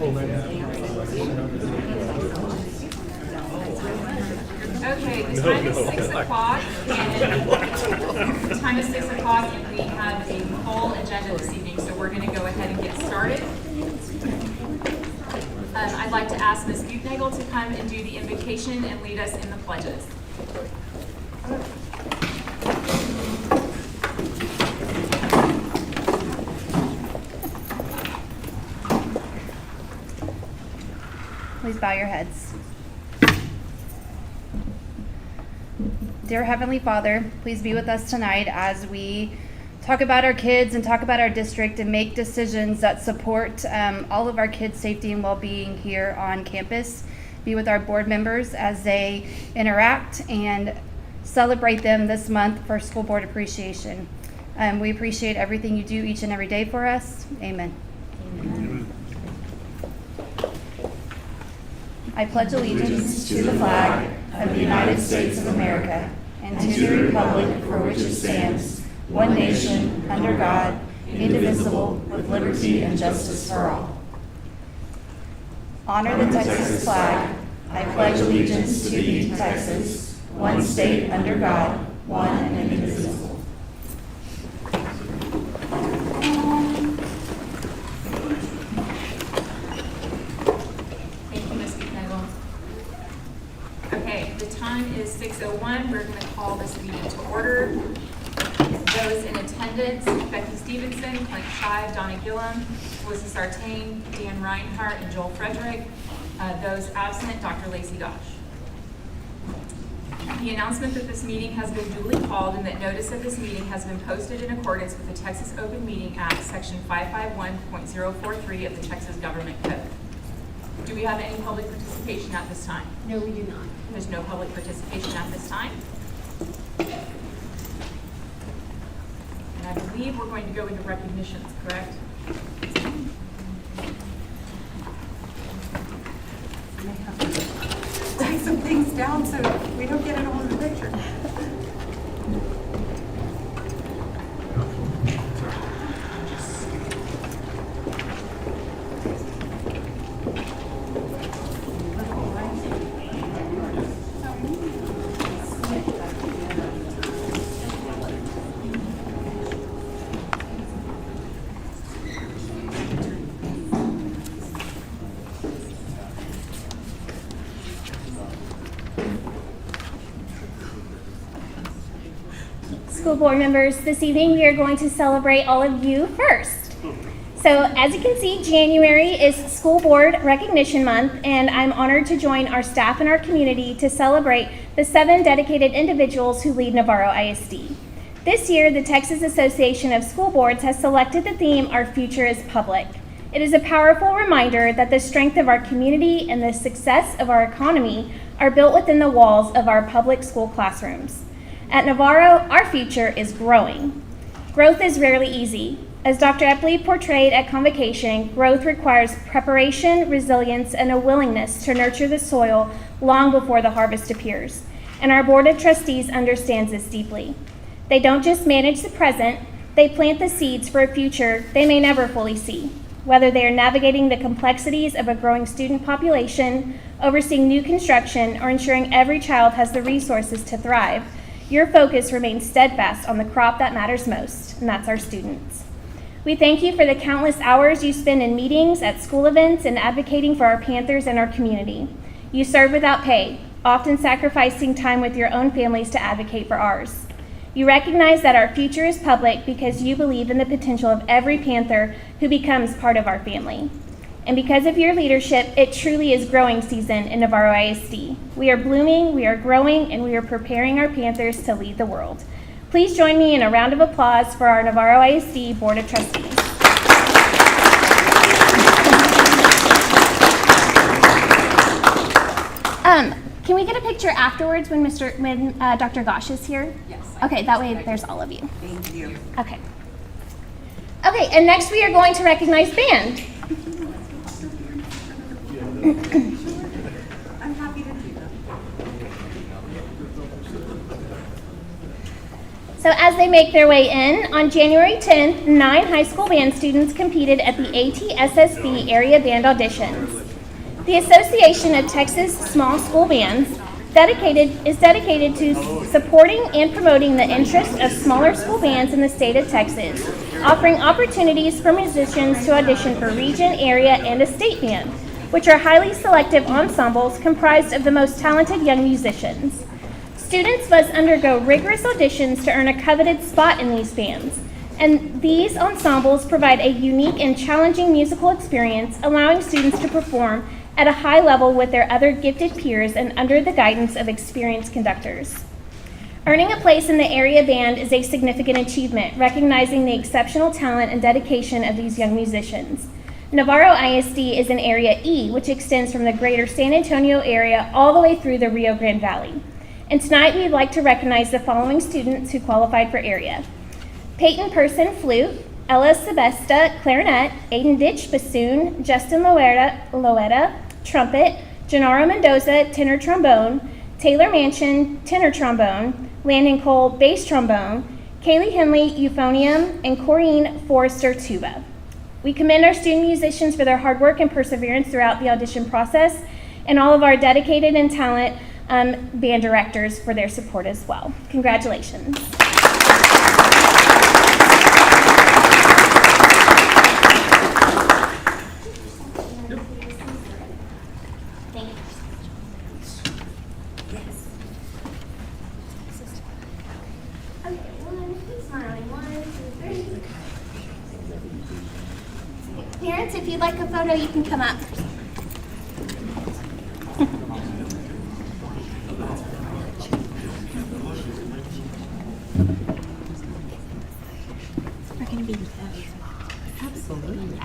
Okay, the time is 6 o'clock, and the time is 6 o'clock, and we have a full agenda this evening, so we're going to go ahead and get started. I'd like to ask Ms. Butenagel to come and do the invocation and lead us in the pledges. Please bow your heads. Dear Heavenly Father, please be with us tonight as we talk about our kids and talk about our district and make decisions that support all of our kids' safety and well-being here on campus. Be with our board members as they interact and celebrate them this month for School Board Appreciation. We appreciate everything you do each and every day for us. Amen. Amen. I pledge allegiance to the flag of the United States of America and to the republic for which it stands, one nation, under God, indivisible, with liberty and justice for all. Honor the Texas flag. I pledge allegiance to thee, Texas, one state under God, one and indivisible. Okay, the time is 6:01. We're going to call this meeting to order. Those in attendance, Becky Stevenson, Clint Shive, Donna Gillum, Melissa Sartain, Dan Reinhart, and Joel Frederick. Those absent, Dr. Lacey Gosh. The announcement that this meeting has been duly called and that notice of this meeting has been posted in accordance with the Texas Open Meeting Act, Section 551.043 of the Texas Government Code. Do we have any public participation at this time? No, we do not. There's no public participation at this time. And I believe we're going to go into recognitions, correct? I may have to write some things down so we don't get it all in the picture. School board members, this evening we are going to celebrate all of you first. So as you can see, January is School Board Recognition Month, and I'm honored to join our staff and our community to celebrate the 7 dedicated individuals who lead Navarro ISD. This year, the Texas Association of School Boards has selected the theme, Our Future is Public. It is a powerful reminder that the strength of our community and the success of our economy are built within the walls of our public school classrooms. At Navarro, our future is growing. Growth is rarely easy. As Dr. Epley portrayed at Convocation, growth requires preparation, resilience, and a willingness to nurture the soil long before the harvest appears. And our Board of Trustees understands this deeply. They don't just manage the present, they plant the seeds for a future they may never fully see. Whether they are navigating the complexities of a growing student population, overseeing new construction, or ensuring every child has the resources to thrive, your focus remains steadfast on the crop that matters most, and that's our students. We thank you for the countless hours you spend in meetings, at school events, and advocating for our Panthers and our community. You serve without pay, often sacrificing time with your own families to advocate for ours. You recognize that our future is public because you believe in the potential of every Panther who becomes part of our family. And because of your leadership, it truly is growing season in Navarro ISD. We are blooming, we are growing, and we are preparing our Panthers to lead the world. Please join me in a round of applause for our Navarro ISD Board of Trustees. Can we get a picture afterwards when Dr. Gosh is here? Yes. Okay, that way there's all of you. Thank you. Okay. Okay, and next we are going to recognize band. I'm happy to do that. So as they make their way in, on January 10th, 9 high school band students competed at the ATSSB area band auditions. The Association of Texas Small School Bands is dedicated to supporting and promoting the interest of smaller school bands in the state of Texas, offering opportunities for musicians to audition for region, area, and a state band, which are highly selective ensembles comprised of the most talented young musicians. Students must undergo rigorous auditions to earn a coveted spot in these bands, and these ensembles provide a unique and challenging musical experience, allowing students to perform at a high level with their other gifted peers and under the guidance of experienced conductors. Earning a place in the area band is a significant achievement, recognizing the exceptional talent and dedication of these young musicians. Navarro ISD is in Area E, which extends from the greater San Antonio area all the way through the Rio Grande Valley. And tonight we'd like to recognize the following students who qualified for area: Peyton Person, flute; Ella Sebesta, clarinet; Aiden Ditch, bassoon; Justin Loetta, trumpet; Gennaro Mendoza, tenor trombone; Taylor Manchin, tenor trombone; Landon Cole, bass trombone; Kaylee Henley, euphonium; and Corrine Forrester, tuba. We commend our student musicians for their hard work and perseverance throughout the audition process, and all of our dedicated and talent band directors for their support as well. Congratulations. Parents, if you'd like a photo, you can come up. We're going to be absolutely.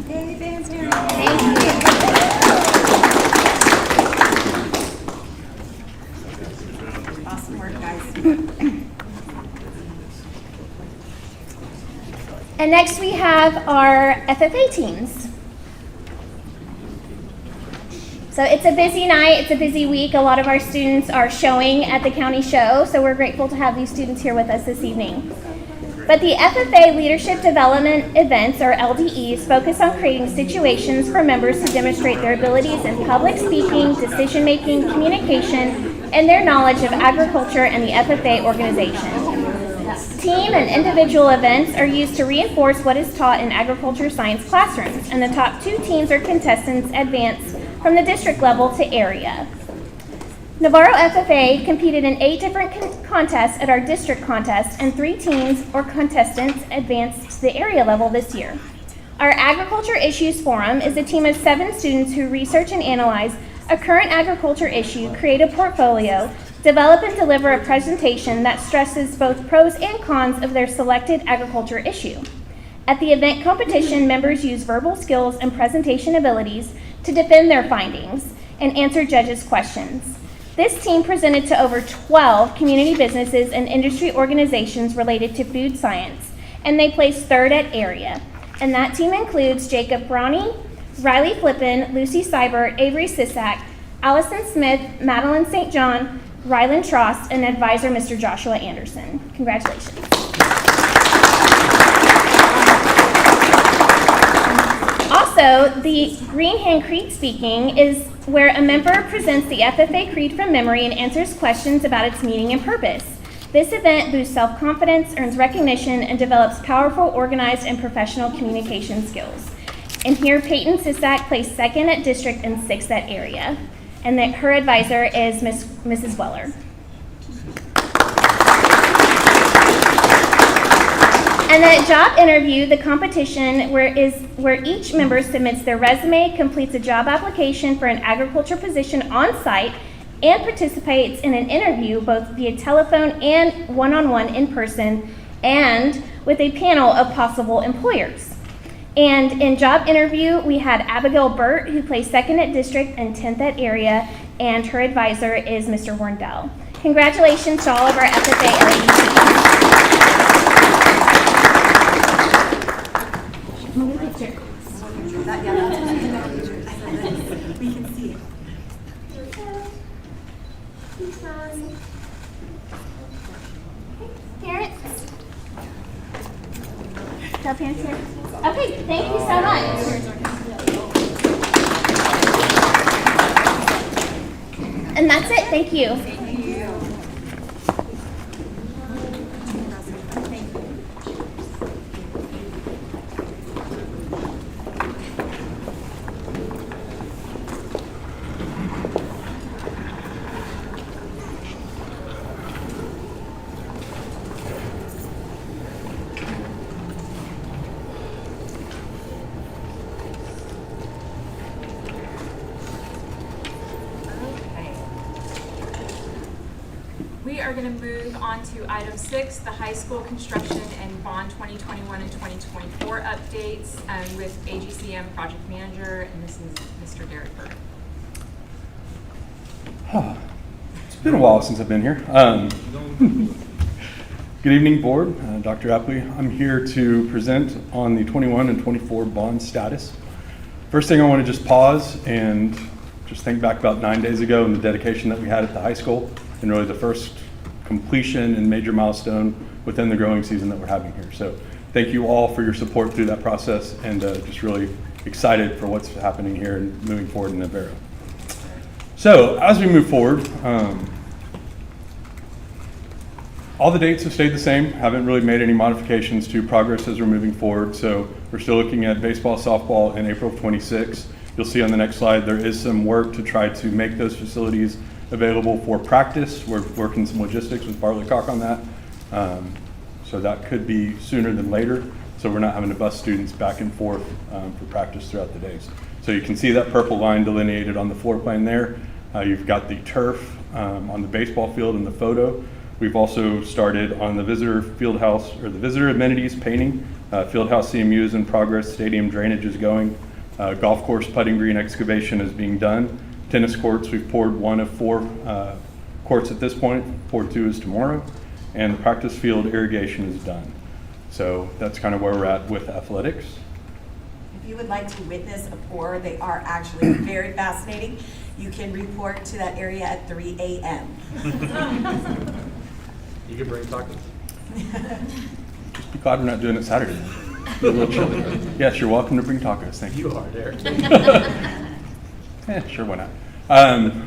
Yay, band's here. Thank you. Awesome work, guys. And next we have our FFA teams. So it's a busy night, it's a busy week. A lot of our students are showing at the county show, so we're grateful to have these students here with us this evening. But the FFA Leadership Development Events, or LDEs, focus on creating situations for members to demonstrate their abilities in public speaking, decision-making, communication, and their knowledge of agriculture and the FFA organization. Team and individual events are used to reinforce what is taught in agriculture science classrooms, and the top 2 teams or contestants advance from the district level to area. Navarro FFA competed in 8 different contests at our district contest, and 3 teams or contestants advanced to the area level this year. Our Agriculture Issues Forum is a team of 7 students who research and analyze a current agriculture issue, create a portfolio, develop and deliver a presentation that stresses both pros and cons of their selected agriculture issue. At the event competition, members use verbal skills and presentation abilities to defend their findings and answer judges' questions. This team presented to over 12 community businesses and industry organizations related to food science, and they placed 3rd at area. And that team includes Jacob Bronny, Riley Flippin, Lucy Seibert, Avery Sisak, Allison Smith, Madeline St. John, Rylan Trost, and advisor Mr. Joshua Anderson. Congratulations. Also, the Green Hand Creed Speaking is where a member presents the FFA Creed from memory and answers questions about its meaning and purpose. This event boosts self-confidence, earns recognition, and develops powerful, organized, and professional communication skills. And here, Peyton Sisak placed 2nd at district and 6th at area. And that her advisor is Mrs. Weller. And the job interview, the competition, where each member submits their resume, completes a job application for an agriculture position on site, and participates in an interview both via telephone and one-on-one in person, and with a panel of possible employers. And in job interview, we had Abigail Burt, who placed 2nd at district and 10th at area, and her advisor is Mr. Warndell. Congratulations to all of our FFA LEDs. We can see it. show of hands here? Okay, thank you so much. And that's it, thank you. We are going to move on to item 6, the high school construction and bond 2021 and 2024 updates with AGCM project manager, and this is Mr. Derek Burke. It's been a while since I've been here. Good evening, board. Dr. Apley. I'm here to present on the 21 and 24 bond status. First thing I want to just pause and just think back about 9 days ago and the dedication that we had at the high school, and really the first completion and major milestone within the growing season that we're having here. So thank you all for your support through that process, and just really excited for what's happening here and moving forward in Navarro. So as we move forward, all the dates have stayed the same, haven't really made any modifications to progress as we're moving forward. So we're still looking at baseball, softball in April of 26. You'll see on the next slide, there is some work to try to make those facilities available for practice. We're working some logistics with Bartlett Cock on that. So that could be sooner than later. So we're not having to bus students back and forth for practice throughout the days. So you can see that purple line delineated on the floor plan there. You've got the turf on the baseball field in the photo. We've also started on the visitor field house, or the visitor amenities painting. Field house CMU is in progress, stadium drainage is going. Golf course putting green excavation is being done. Tennis courts, we've poured 1 of 4 courts at this point. Pour 2 is tomorrow. And the practice field irrigation is done. So that's kind of where we're at with athletics. If you would like to witness a pour, they are actually very fascinating. You can report to that area at 3 a.m. You can bring tacos. Just be glad we're not doing it Saturday. Be a little chilly. Yes, you're welcome to bring tacos. Thank you. You are, Derek. Yeah, sure, why not?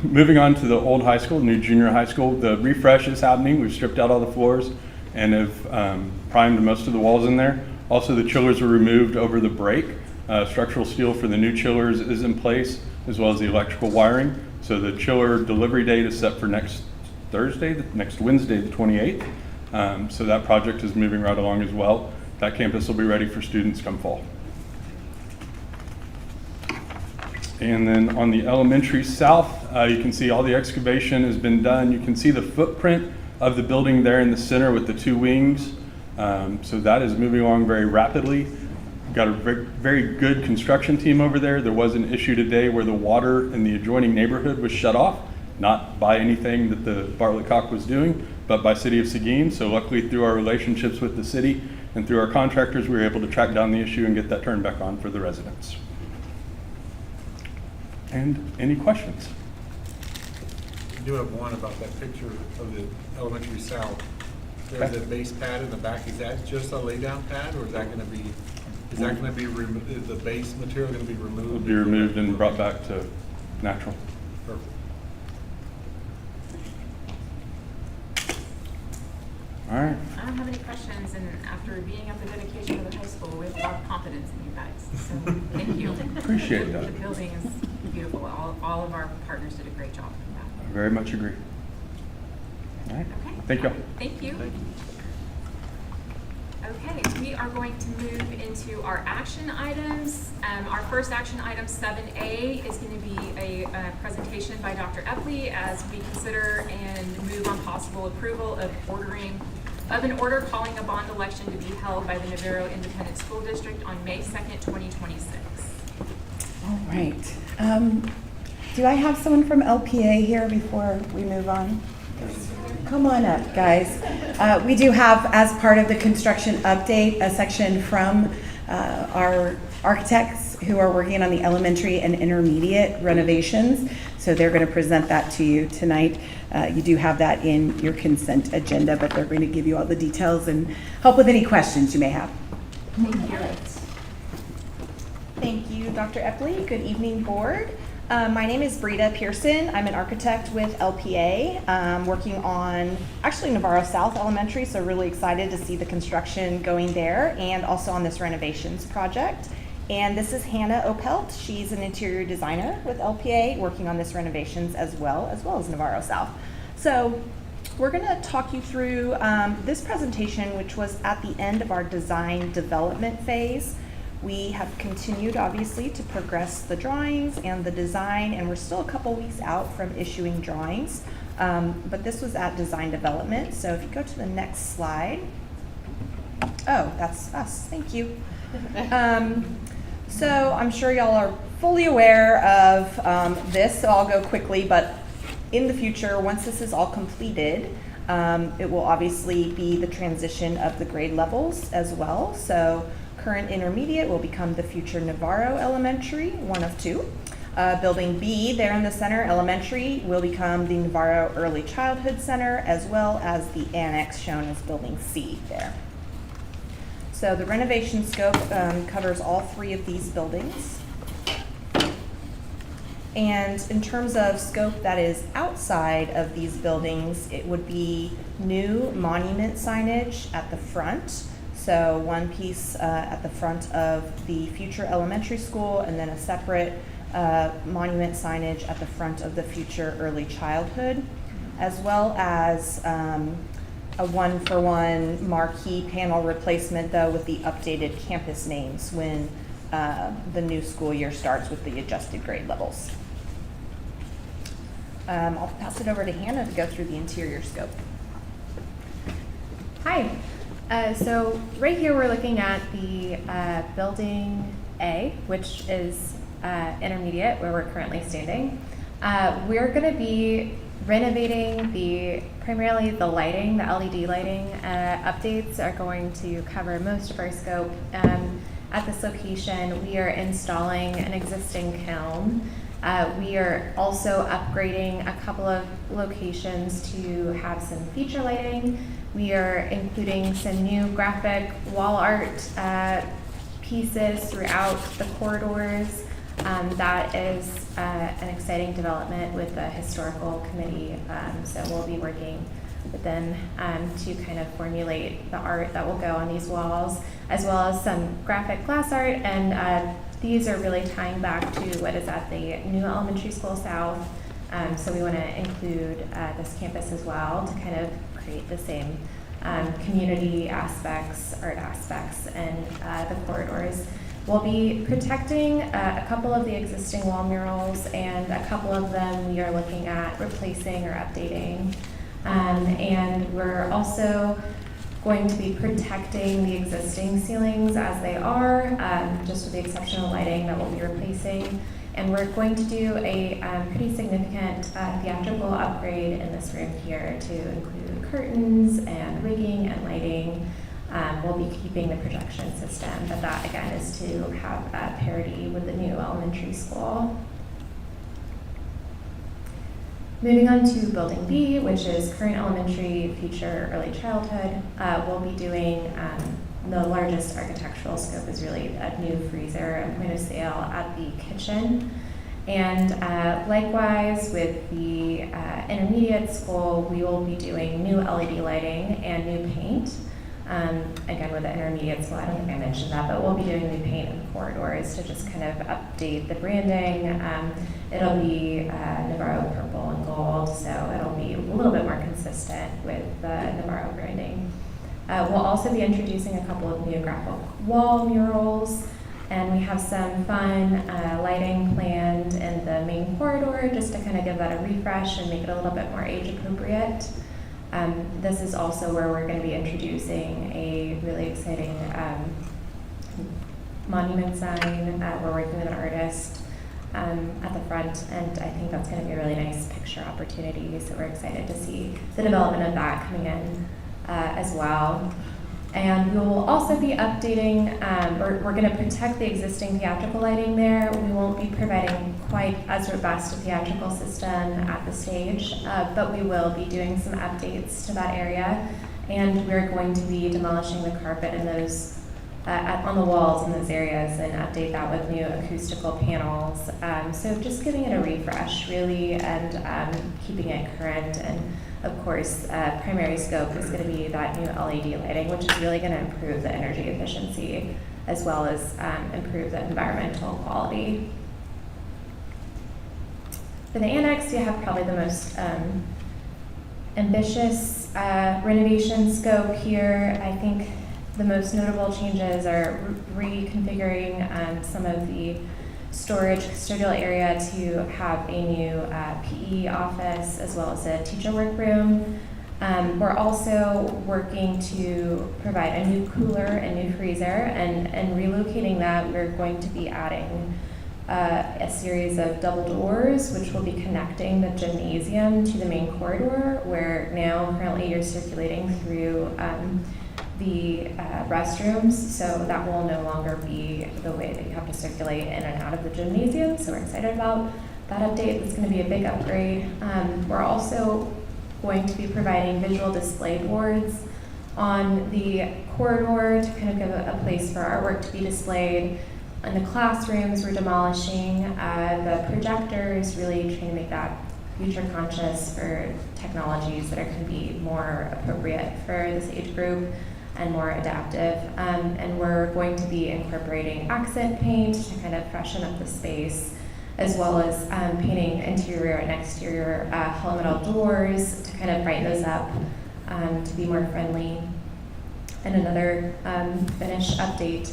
Moving on to the old high school, new junior high school, the refresh is happening. We've stripped out all the floors and have primed most of the walls in there. Also, the chillers were removed over the break. Structural steel for the new chillers is in place, as well as the electrical wiring. So the chiller delivery date is set for next Wednesday, the 28th. So that project is moving right along as well. That campus will be ready for students come fall. And then on the elementary south, you can see all the excavation has been done. You can see the footprint of the building there in the center with the 2 wings. So that is moving along very rapidly. Got a very, very good construction team over there. There was an issue today where the water in the adjoining neighborhood was shut off, not by anything that the Bartlett Cock was doing, but by City of Seguin. So luckily through our relationships with the city and through our contractors, we were able to track down the issue and get that turned back on for the residents. And any questions? You do have one about that picture of the elementary south. There's Okay. a base pad in the back. Is that just a laydown pad, or is that going to be, is the base material going to be removed? Will be removed and brought back to natural. Perfect. All right. I don't have any questions, and after being up the dedication of the high school, we have a lot of confidence in you guys. So thank you. Appreciate that. The building is beautiful. All of our partners did a great job with that. I very much agree. All right. Okay. Thank you. Thank you. Thank you. Okay, we are going to move into our action items. Our first action item, 7A, is going to be a presentation by Dr. Epley as we consider and move on possible approval of an order calling a bond election to be held by the Navarro Independent School District on May 2nd, 2026. All right. Do I have someone from LPA here before we move on? Come on up, guys. We do have, as part of the construction update, a section from our architects who are working on the elementary and intermediate renovations. So they're going to present that to you tonight. You do have that in your consent agenda, but they're going to give you all the details and help with any questions you may have. Thank you, Dr. Epley. Good evening, board. My name is Brita Pearson. I'm an architect with LPA, working on actually Navarro South Elementary, so really excited to see the construction going there and also on this renovations project. And this is Hannah Opelt. She's an interior designer with LPA, working on this renovations as well as Navarro South. So we're going to talk you through this presentation, which was at the end of our design development phase. We have continued, obviously, to progress the drawings and the design, and we're still a couple weeks out from issuing drawings. But this was at design development. So if you go to the next slide. Oh, that's us. Thank you. So I'm sure y'all are fully aware of this, so I'll go quickly. But in the future, once this is all completed, it will obviously be the transition of the grade levels as well. So current intermediate will become the future Navarro Elementary, one of two. Building B there in the center, elementary, will become the Navarro Early Childhood Center, as well as the annex shown as Building C there. So the renovation scope covers all three of these buildings. And in terms of scope that is outside of these buildings, it would be new monument signage at the front. So one piece at the front of the future elementary school, and then a separate monument signage at the front of the future early childhood, as well as a one-for-one marquee panel replacement, though, with the updated campus names when the new school year starts with the adjusted grade levels. I'll pass it over to Hannah to go through the interior scope. Hi. So right here we're looking at the building A, which is intermediate, where we're currently standing. We're going to be renovating primarily the lighting, the LED lighting. Updates are going to cover most of our scope. At this location, we are installing an existing kiln. We are also upgrading a couple of locations to have some feature lighting. We are including some new graphic wall art pieces throughout the corridors. That is an exciting development with the historical committee. So we'll be working with them to kind of formulate the art that will go on these walls, as well as some graphic glass art. And these are really tying back to what is at the new elementary school south. So we want to include this campus as well to kind of create the same community aspects, art aspects, and the corridors. We'll be protecting a couple of the existing wall murals, and a couple of them we are looking at replacing or updating. And we're also going to be protecting the existing ceilings as they are, just with the exception of lighting that we'll be replacing. And we're going to do a pretty significant theatrical upgrade in this room here to include curtains and rigging and lighting. We'll be keeping the projection system, but that again is to have parity with the new elementary school. Moving on to building B, which is current elementary, future early childhood. We'll be doing the largest architectural scope is really a new freezer and point of sale at the kitchen. And likewise with the intermediate school, we will be doing new LED lighting and new paint. Again, with the intermediate school, I don't think I mentioned that, but we'll be doing new paint in the corridors to just kind of update the branding. It'll be Navarro purple and gold, so it'll be a little bit more consistent with the Navarro branding. We'll also be introducing a couple of new graphic wall murals, and we have some fun lighting planned in the main corridor just to kind of give that a refresh and make it a little bit more age appropriate. This is also where we're going to be introducing a really exciting monument sign. We're working with an artist at the front, and I think that's going to be a really nice picture opportunity. So we're excited to see the development of that coming in as well. And we will also be updating, we're going to protect the existing theatrical lighting there. We won't be providing quite as robust a theatrical system at the stage, but we will be doing some updates to that area. And we're going to be demolishing the carpet in those on the walls in those areas and update that with new acoustical panels. So just giving it a refresh, really, and keeping it current. And of course, primary scope is going to be that new LED lighting, which is really going to improve the energy efficiency as well as improve the environmental quality. For the annex, you have probably the most ambitious renovation scope here. I think the most notable changes are reconfiguring some of the storage custodial area to have a new PE office as well as a teacher workroom. We're also working to provide a new cooler and new freezer, and relocating that, we're going to be adding a series of double doors, which will be connecting the gymnasium to the main corridor, where now currently you're circulating through the restrooms, so that will no longer be the way that you have to circulate in and out of the gymnasium. So we're excited about that update. It's going to be a big upgrade. We're also going to be providing visual display boards on the corridor to kind of give a place for artwork to be displayed. In the classrooms, we're demolishing the projectors, really trying to make that future conscious for technologies that are going to be more appropriate for this age group and more adaptive. And we're going to be incorporating accent paint to kind of freshen up the space, as well as painting interior and exterior hollow metal doors to kind of brighten those up to be more friendly. And another finish update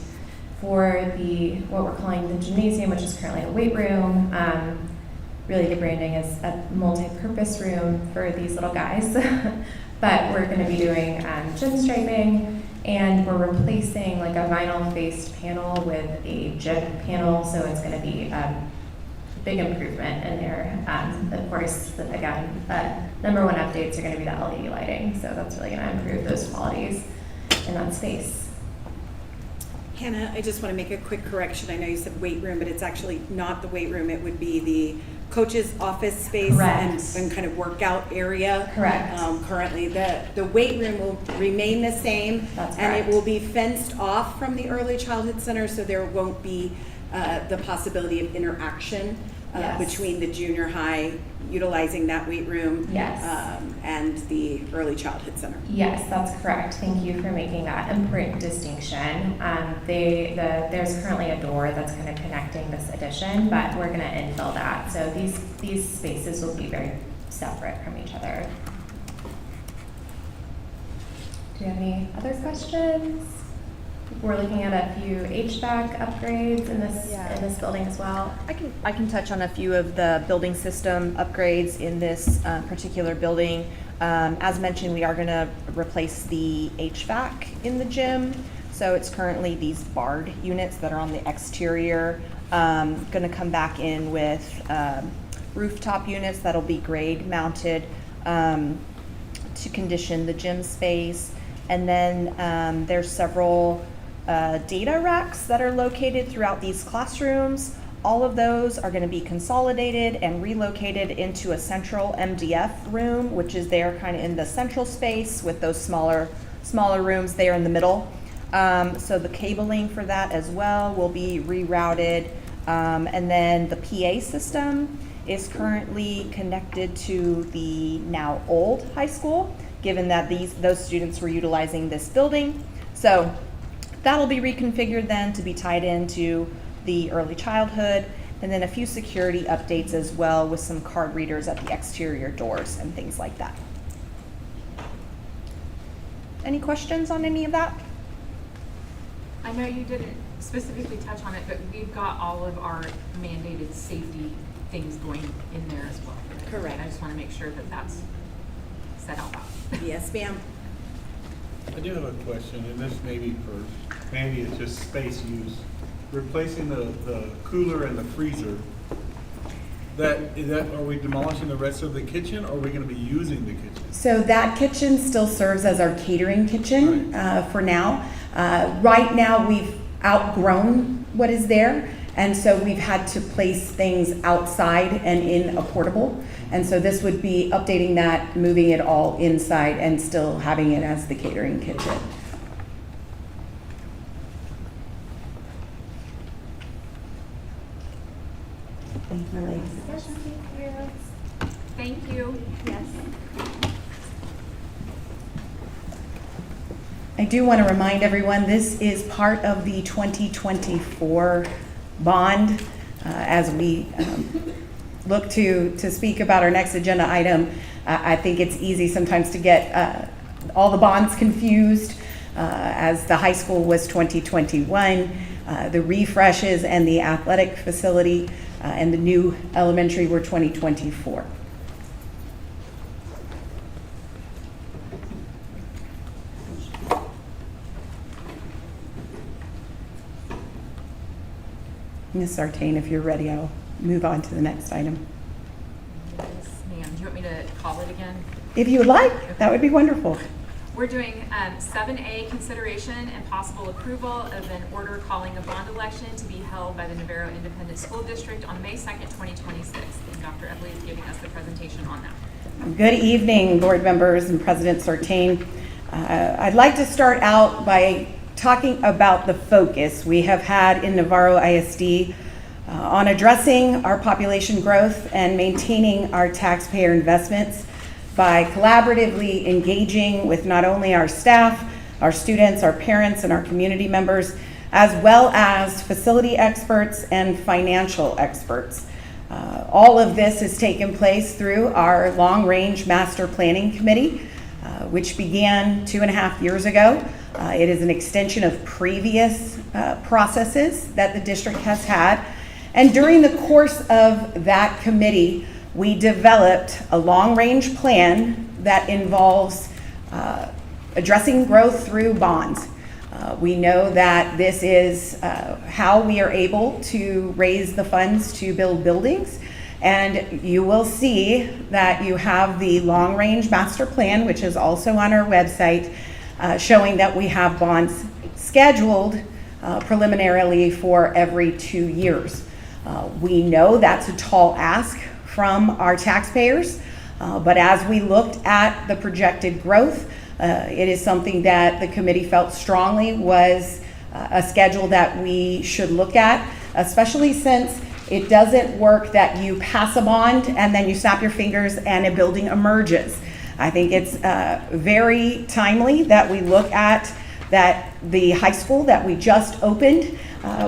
for what we're calling the gymnasium, which is currently a weight room. Really the branding is a multi-purpose room for these little guys. But we're going to be doing gym striping, and we're replacing like a vinyl-faced panel with a gym panel, so it's going to be big improvement in there. Of course, again, number one updates are going to be the LED lighting, so that's really going to improve those qualities in that space. Hannah, I just want to make a quick correction. I know you said weight room, but it's actually not the weight room. It would be the coach's office space and kind of workout area. Correct. Currently, the weight room will remain the same. That's and correct. it will be fenced off from the early childhood center, so there won't be the possibility of interaction Yes. between the junior high utilizing that weight room Yes. and the early childhood center. Yes, that's correct. Thank you for making that important distinction. There's currently a door that's kind of connecting this addition, but we're going to infill that. So these spaces will be very separate from each other. Do you have any other questions? We're looking at a few HVAC upgrades in this building as well. I can touch on a few of the building system upgrades in this particular building. As mentioned, we are going to replace the HVAC in the gym. So it's currently these barred units that are on the exterior. Going to come back in with rooftop units that'll be grade mounted to condition the gym space. And then there's several data racks that are located throughout these classrooms. All of those are going to be consolidated and relocated into a central MDF room, which is there kind of in the central space with those smaller rooms there in the middle. So the cabling for that as well will be rerouted. And then the PA system is currently connected to the now old high school, given that those students were utilizing this building. So that'll be reconfigured then to be tied into the early childhood, and then a few security updates as well with some card readers at the exterior doors and things like that. Any questions on any of that? I know you didn't specifically touch on it, but we've got all of our mandated safety things going in there as well. Correct. I just want to make sure that that's set out loud. Yes, ma'am. I do have a question, and this may be for Mandy, it's just space use. Replacing the cooler and the freezer, are we demolishing the rest of the kitchen, or are we going to be using the kitchen? So that kitchen still serves as our catering kitchen for now. Right now, we've outgrown what is there, and so we've had to place things outside and in a portable. And so this would be updating that, moving it all inside, and still having it as the catering kitchen. Thank you, ladies. Yes, thank you. Thank you. Yes. I do want to remind everyone, this is part of the 2024 bond. As we look to speak about our next agenda item, I think it's easy sometimes to get all the bonds confused, as the high school was 2021, the refreshes and the athletic facility and the new elementary were 2024. Ms. Sartain, if you're ready, I'll move on to the next item. Yes, ma'am. Do you want me to call it again? If you would like, that would be wonderful. We're doing 7A, consideration and possible approval of an order calling a bond election to be held by the Navarro Independent School District on May 2nd, 2026. And Dr. Epley is giving us the presentation on that. Good evening, board members and President Sartain. I'd like to start out by talking about the focus we have had in Navarro ISD on addressing our population growth and maintaining our taxpayer investments by collaboratively engaging with not only our staff, our students, our parents, and our community members, as well as facility experts and financial experts. All of this has taken place through our long-range master planning committee, which began 2.5 years ago. It is an extension of previous processes that the district has had. And during the course of that committee, we developed a long-range plan that involves addressing growth through bonds. We know that this is how we are able to raise the funds to build buildings. And you will see that you have the long-range master plan, which is also on our website, showing that we have bonds scheduled preliminarily for every 2 years. We know that's a tall ask from our taxpayers, but as we looked at the projected growth, it is something that the committee felt strongly was a schedule that we should look at, especially since it doesn't work that you pass a bond and then you snap your fingers and a building emerges. I think it's very timely that we look at that the high school that we just opened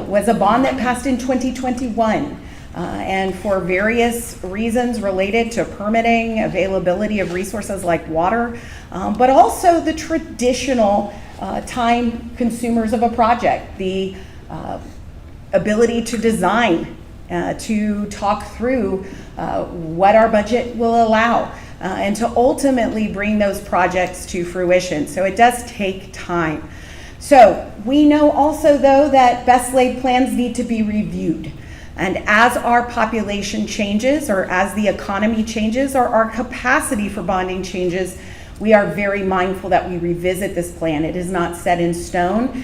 was a bond that passed in 2021. And for various reasons related to permitting, availability of resources like water, but also the traditional time consumers of a project, the ability to design, to talk through what our budget will allow, and to ultimately bring those projects to fruition. So it does take time. So we know also, though, that best laid plans need to be reviewed. And as our population changes, or as the economy changes, or our capacity for bonding changes, we are very mindful that we revisit this plan. It is not set in stone.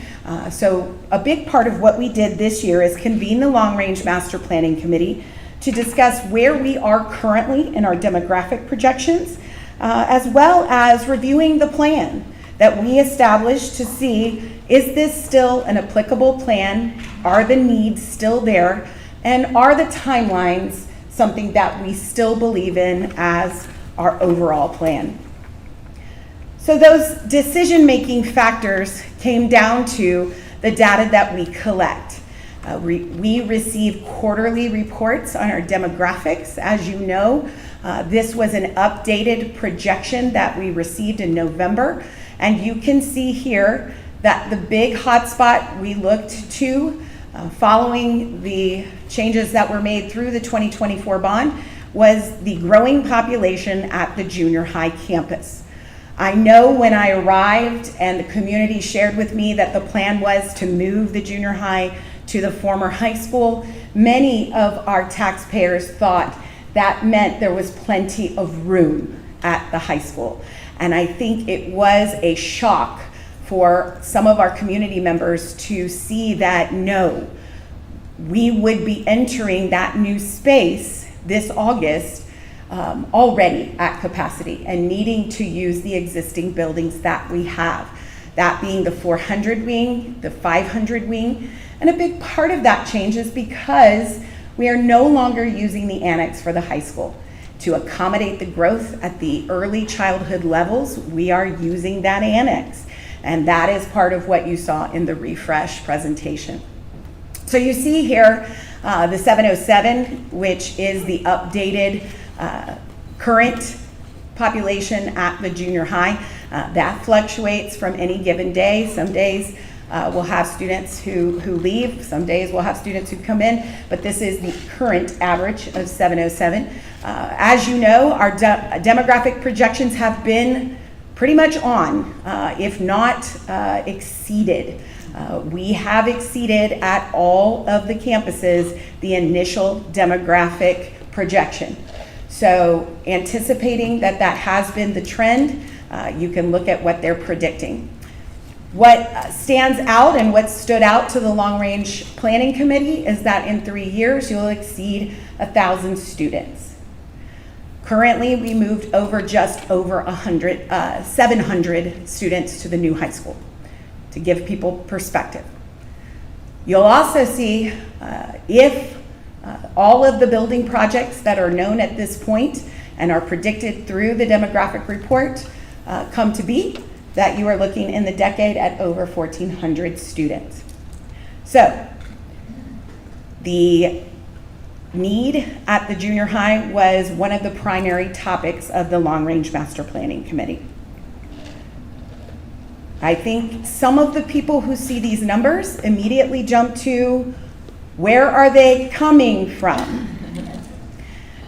So a big part of what we did this year is convene the long-range master planning committee to discuss where we are currently in our demographic projections, as well as reviewing the plan that we established to see, is this still an applicable plan? Are the needs still there? And are the timelines something that we still believe in as our overall plan? So those decision-making factors came down to the data that we collect. We receive quarterly reports on our demographics. As you know, this was an updated projection that we received in November. And you can see here that the big hotspot we looked to following the changes that were made through the 2024 bond was the growing population at the junior high campus. I know when I arrived and the community shared with me that the plan was to move the junior high to the former high school, many of our taxpayers thought that meant there was plenty of room at the high school. And I think it was a shock for some of our community members to see that no, we would be entering that new space this August already at capacity and needing to use the existing buildings that we have. That being the 400 wing, the 500 wing. And a big part of that change is because we are no longer using the annex for the high school. To accommodate the growth at the early childhood levels, we are using that annex. And that is part of what you saw in the refresh presentation. So you see here the 707, which is the updated current population at the junior high. That fluctuates from any given day. Some days we'll have students who leave. Some days we'll have students who come in, but this is the current average of 707. As you know, our demographic projections have been pretty much on, if not exceeded. We have exceeded at all of the campuses the initial demographic projection. So anticipating that has been the trend, you can look at what they're predicting. What stands out and what stood out to the Long Range Planning Committee is that in 3 years, you'll exceed 1,000 students. Currently, we moved over just over 700 students to the new high school, to give people perspective. You'll also see if all of the building projects that are known at this point and are predicted through the demographic report come to be, that you are looking in the decade at over 1,400 students. So the need at the junior high was one of the primary topics of the Long Range Master Planning Committee. I think some of the people who see these numbers immediately jump to, where are they coming from?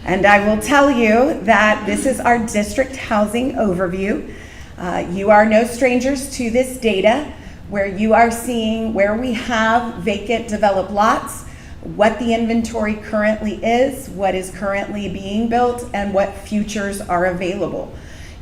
And I will tell you that this is our district housing overview. You are no strangers to this data, where you are seeing where we have vacant developed lots, what the inventory currently is, what is currently being built, and what futures are available.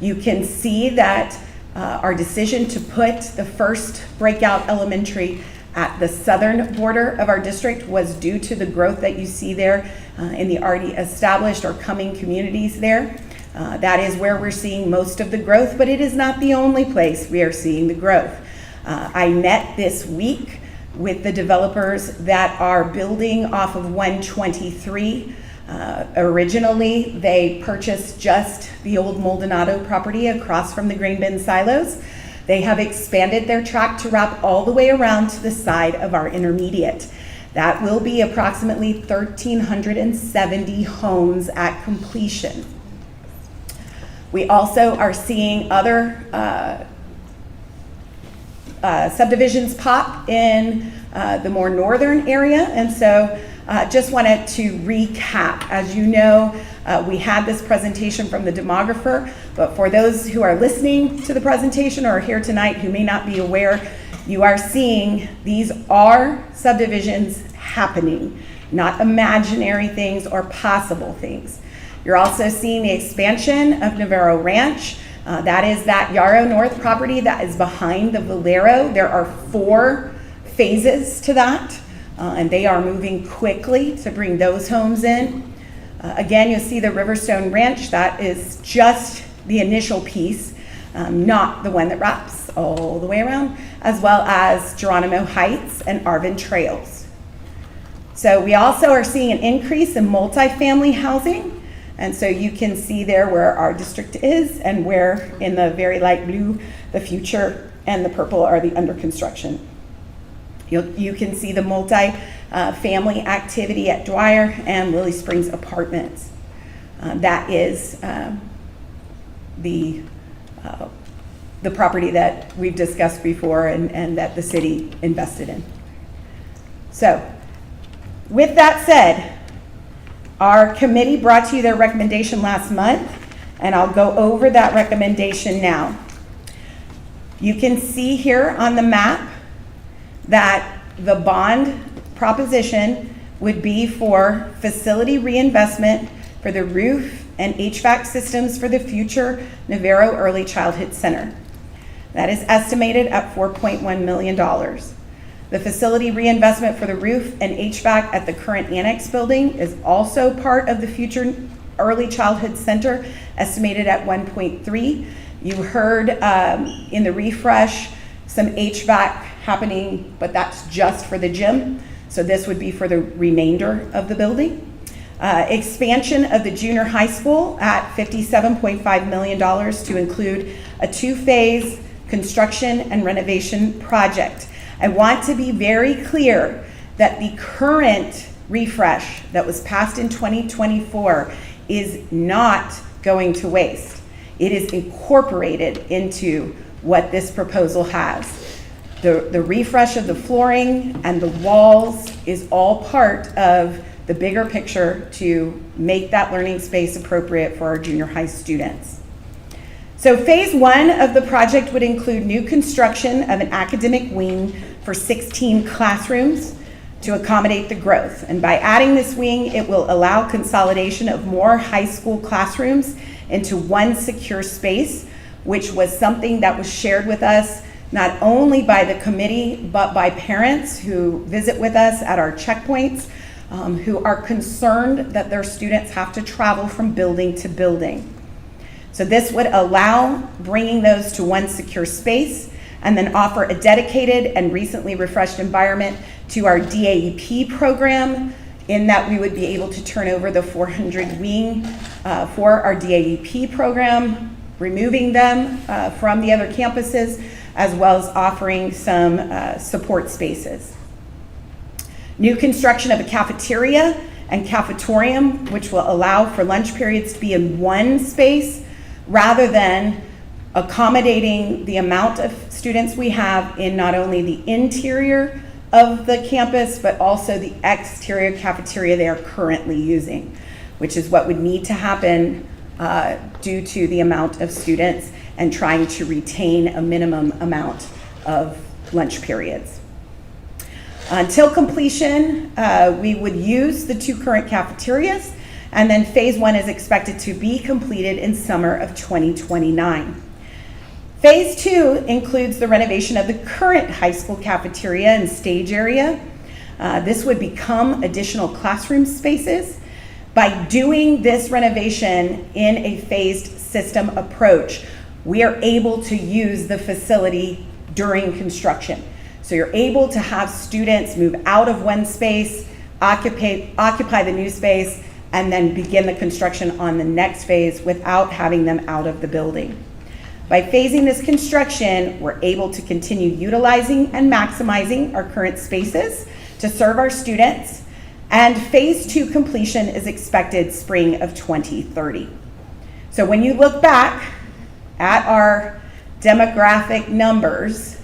You can see that our decision to put the first breakout elementary at the southern border of our district was due to the growth that you see there in the already established or coming communities there. That is where we're seeing most of the growth, but it is not the only place we are seeing the growth. I met this week with the developers that are building off of 123. Originally, they purchased just the old Maldonado property across from the grain bin silos. They have expanded their tract to wrap all the way around to the side of our intermediate. That will be approximately 1,370 homes at completion. We also are seeing other subdivisions pop in the more northern area, and so just wanted to recap. As you know, we had this presentation from the demographer, but for those who are listening to the presentation or are here tonight who may not be aware, you are seeing these are subdivisions happening, not imaginary things or possible things. You're also seeing the expansion of Navarro Ranch. That is that Yarrow North property that is behind the Valero. There are 4 phases to that, and they are moving quickly to bring those homes in. Again, you'll see the Riverstone Ranch. That is just the initial piece, not the one that wraps all the way around, as well as Geronimo Heights and Arvin Trails. So we also are seeing an increase in multifamily housing. And so you can see there where our district is and where in the very light blue, the future and the purple are the under construction. You can see the multi-family activity at Dwyer and Lily Springs Apartments. That is the property that we've discussed before and that the city invested in. So with that said, our committee brought to you their recommendation last month, and I'll go over that recommendation now. You can see here on the map that the bond proposition would be for facility reinvestment for the roof and HVAC systems for the future Navarro Early Childhood Center. That is estimated at $4.1 million. The facility reinvestment for the roof and HVAC at the current annex building is also part of the future Early Childhood Center, estimated at 1.3. You heard in the refresh some HVAC happening, but that's just for the gym. So this would be for the remainder of the building. Expansion of the junior high school at $57.5 million to include a two-phase construction and renovation project. I want to be very clear that the current refresh that was passed in 2024 is not going to waste. It is incorporated into what this proposal has. The refresh of the flooring and the walls is all part of the bigger picture to make that learning space appropriate for our junior high students. So phase one of the project would include new construction of an academic wing for 16 classrooms to accommodate the growth. And by adding this wing, it will allow consolidation of more high school classrooms into one secure space, which was something that was shared with us not only by the committee, but by parents who visit with us at our checkpoints, who are concerned that their students have to travel from building to building. So this would allow bringing those to one secure space and then offer a dedicated and recently refreshed environment to our DAEP program, in that we would be able to turn over the 400 wing for our DAEP program, removing them from the other campuses, as well as offering some support spaces. New construction of a cafeteria and cafetorium, which will allow for lunch periods to be in one space rather than accommodating the amount of students we have in not only the interior of the campus, but also the exterior cafeteria they are currently using, which is what would need to happen due to the amount of students and trying to retain a minimum amount of lunch periods. Until completion, we would use the two current cafeterias, and then phase one is expected to be completed in summer of 2029. Phase two includes the renovation of the current high school cafeteria and stage area. This would become additional classroom spaces. By doing this renovation in a phased system approach, we are able to use the facility during construction. So you're able to have students move out of one space, occupy the new space, and then begin the construction on the next phase without having them out of the building. By phasing this construction, we're able to continue utilizing and maximizing our current spaces to serve our students, and phase two completion is expected spring of 2030. So when you look back at our demographic numbers,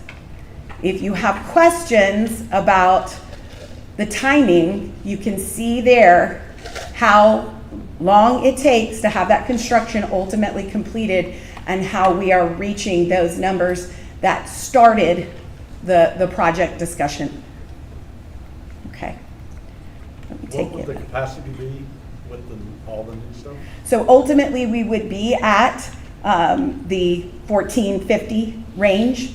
if you have questions about the timing, you can see there how long it takes to have that construction ultimately completed and how we are reaching those numbers that started the project discussion. Okay. Let me take What would it. the capacity be with all the new stuff? So ultimately, we would be at the 1450 range.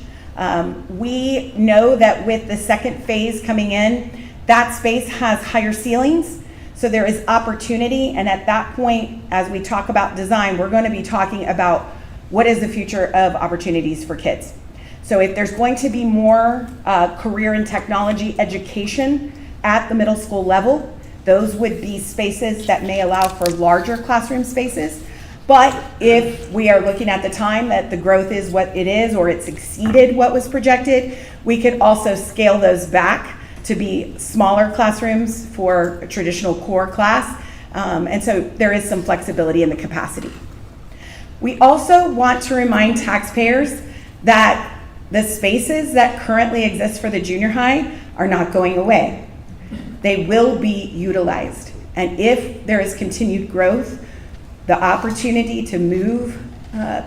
We know that with the second phase coming in, that space has higher ceilings. So there is opportunity, and at that point, as we talk about design, we're going to be talking about what is the future of opportunities for kids. So if there's going to be more career and technology education at the middle school level, those would be spaces that may allow for larger classroom spaces. But if we are looking at the time that the growth is what it is, or it's exceeded what was projected, we could also scale those back to be smaller classrooms for a traditional core class. And so there is some flexibility in the capacity. We also want to remind taxpayers that the spaces that currently exist for the junior high are not going away. They will be utilized. And if there is continued growth, the opportunity to move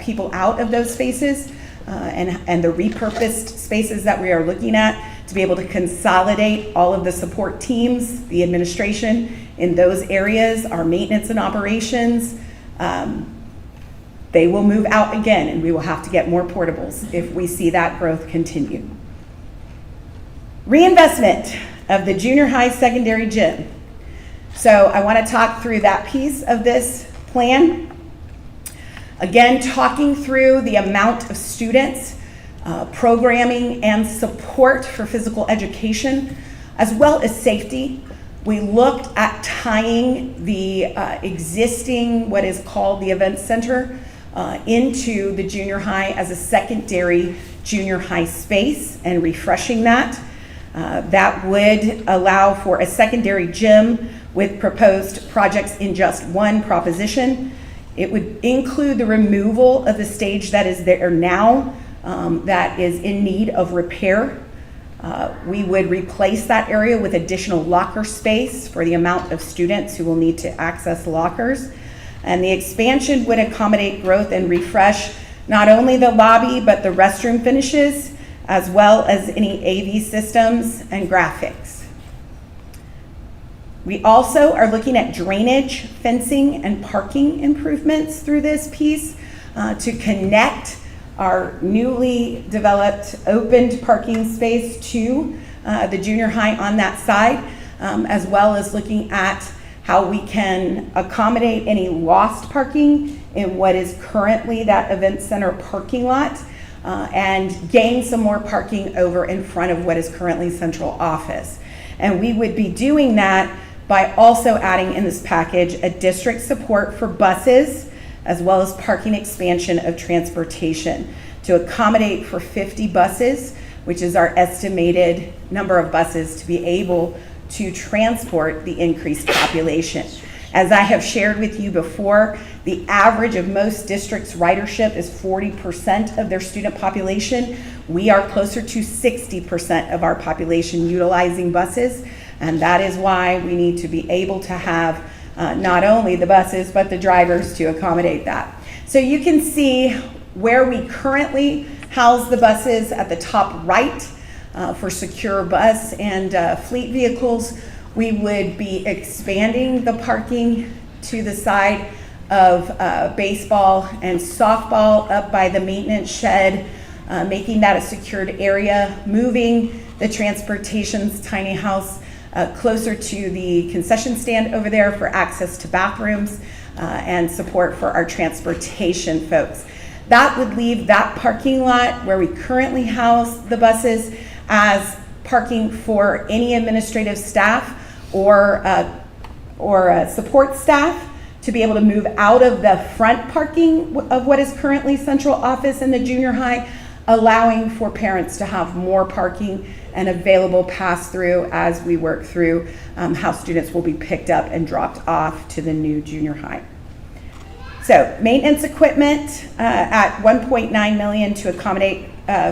people out of those spaces and the repurposed spaces that we are looking at to be able to consolidate all of the support teams, the administration in those areas, our maintenance and operations, they will move out again, and we will have to get more portables if we see that growth continue. Reinvestment of the junior high secondary gym. So I want to talk through that piece of this plan. Again, talking through the amount of students, programming, and support for physical education. as well as safety. We looked at tying the existing, what is called the event center, into the junior high as a secondary junior high space and refreshing that. That would allow for a secondary gym with proposed projects in just one proposition. It would include the removal of the stage that is there now that is in need of repair. We would replace that area with additional locker space for the amount of students who will need to access lockers. And the expansion would accommodate growth and refresh not only the lobby, but the restroom finishes, as well as any AV systems and graphics. We also are looking at drainage, fencing, and parking improvements through this piece to connect our newly developed opened parking space to the junior high on that side, as well as looking at how we can accommodate any lost parking in what is currently that event center parking lot, and gain some more parking over in front of what is currently central office. And we would be doing that by also adding in this package a district support for buses, as well as parking expansion of transportation to accommodate for 50 buses, which is our estimated number of buses to be able to transport the increased population. As I have shared with you before, the average of most districts' ridership is 40% of their student population. We are closer to 60% of our population utilizing buses, and that is why we need to be able to have not only the buses, but the drivers to accommodate that. So you can see where we currently house the buses at the top right. For secure bus and fleet vehicles. We would be expanding the parking to the side of baseball and softball up by the maintenance shed, making that a secured area, moving the transportation's tiny house closer to the concession stand over there for access to bathrooms and support for our transportation folks. That would leave that parking lot where we currently house the buses as parking for any administrative staff or support staff to be able to move out of the front parking of what is currently central office in the junior high, allowing for parents to have more parking and available pass-through as we work through how students will be picked up and dropped off to the new junior high. So maintenance equipment at $1.9 million to accommodate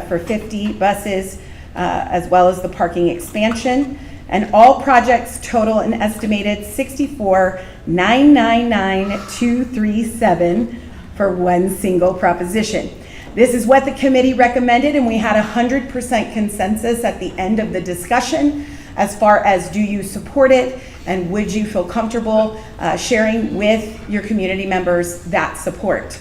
for 50 buses, as well as the parking expansion, and all projects total an estimated $64,999,237 for one single proposition. This is what the committee recommended, and we had 100% consensus at the end of the discussion as far as, do you support it, and would you feel comfortable sharing with your community members that support?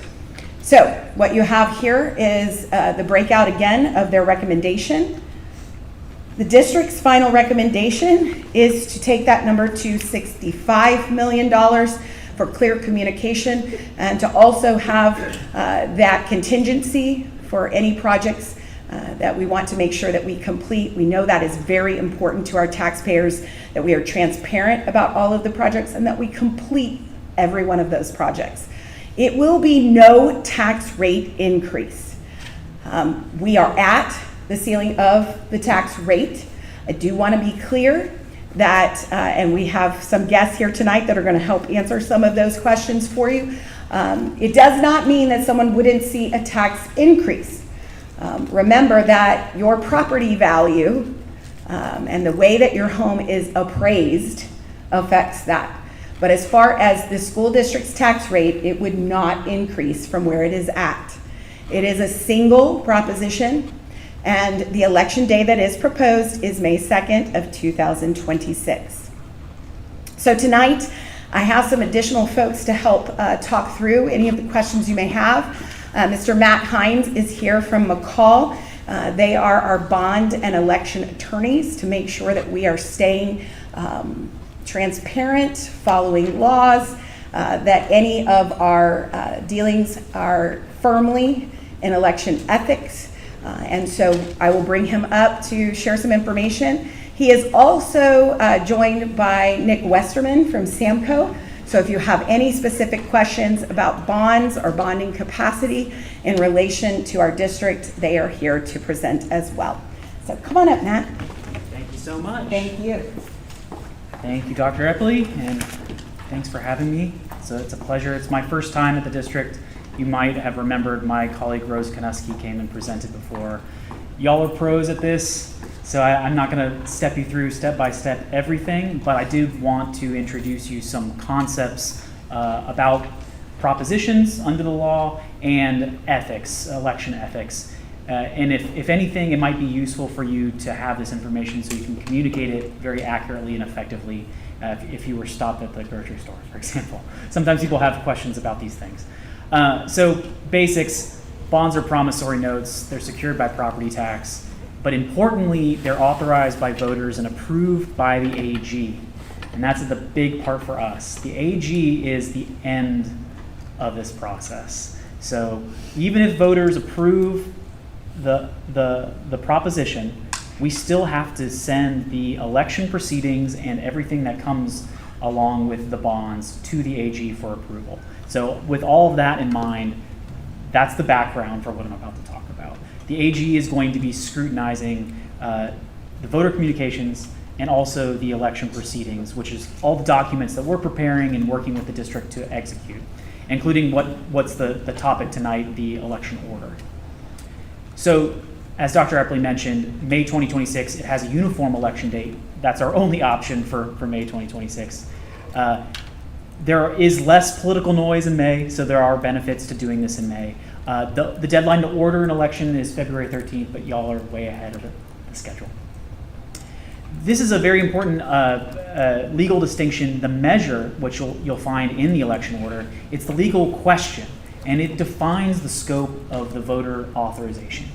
So what you have here is the breakout again of their recommendation. The district's final recommendation is to take that number to $65 million for clear communication, and to also have that contingency for any projects that we want to make sure that we complete. We know that is very important to our taxpayers, that we are transparent about all of the projects and that we complete every one of those projects. It will be no tax rate increase. We are at the ceiling of the tax rate. I do want to be clear that, and we have some guests here tonight that are going to help answer some of those questions for you. It does not mean that someone wouldn't see a tax increase. Remember that your property value and the way that your home is appraised affects that. But as far as the school district's tax rate, it would not increase from where it is at. It is a single proposition, and the election day that is proposed is May 2nd of 2026. So tonight, I have some additional folks to help talk through any of the questions you may have. Mr. Matt Hines is here from McCall. They are our bond and election attorneys to make sure that we are staying transparent, following laws, that any of our dealings are firmly in election ethics. And so I will bring him up to share some information. He is also joined by Nick Westerman from Samco. So if you have any specific questions about bonds or bonding capacity in relation to our district, they are here to present as well. So come on up, Matt. Thank you so much. Thank you. Thank you, Dr. Epley, and thanks for having me. So it's a pleasure. It's my first time at the district. You might have remembered my colleague Rose Kanuski came and presented before. Y'all are pros at this, so I'm not going to step you through step by step everything, but I do want to introduce you some concepts about propositions under the law and ethics, election ethics. And if anything, it might be useful for you to have this information so you can communicate it very accurately and effectively if you were stopped at the grocery store, for example. Sometimes people have questions about these things. So basics. Bonds are promissory notes. They're secured by property tax. But importantly, they're authorized by voters and approved by the AG. And that's the big part for us. The AG is the end of this process. So even if voters approve the proposition, we still have to send the election proceedings and everything that comes along with the bonds to the AG for approval. So with all of that in mind, that's the background for what I'm about to talk about. The AG is going to be scrutinizing the voter communications and also the election proceedings, which is all the documents that we're preparing and working with the district to execute, including what's the topic tonight, the election order. So as Dr. Epley mentioned, May 2026, it has a uniform election date. That's our only option for May 2026. There is less political noise in May, so there are benefits to doing this in May. The deadline to order an election is February 13th, but y'all are way ahead of the schedule. This is a very important legal distinction. The measure, which you'll find in the election order, it's the legal question, and it defines the scope of the voter authorization.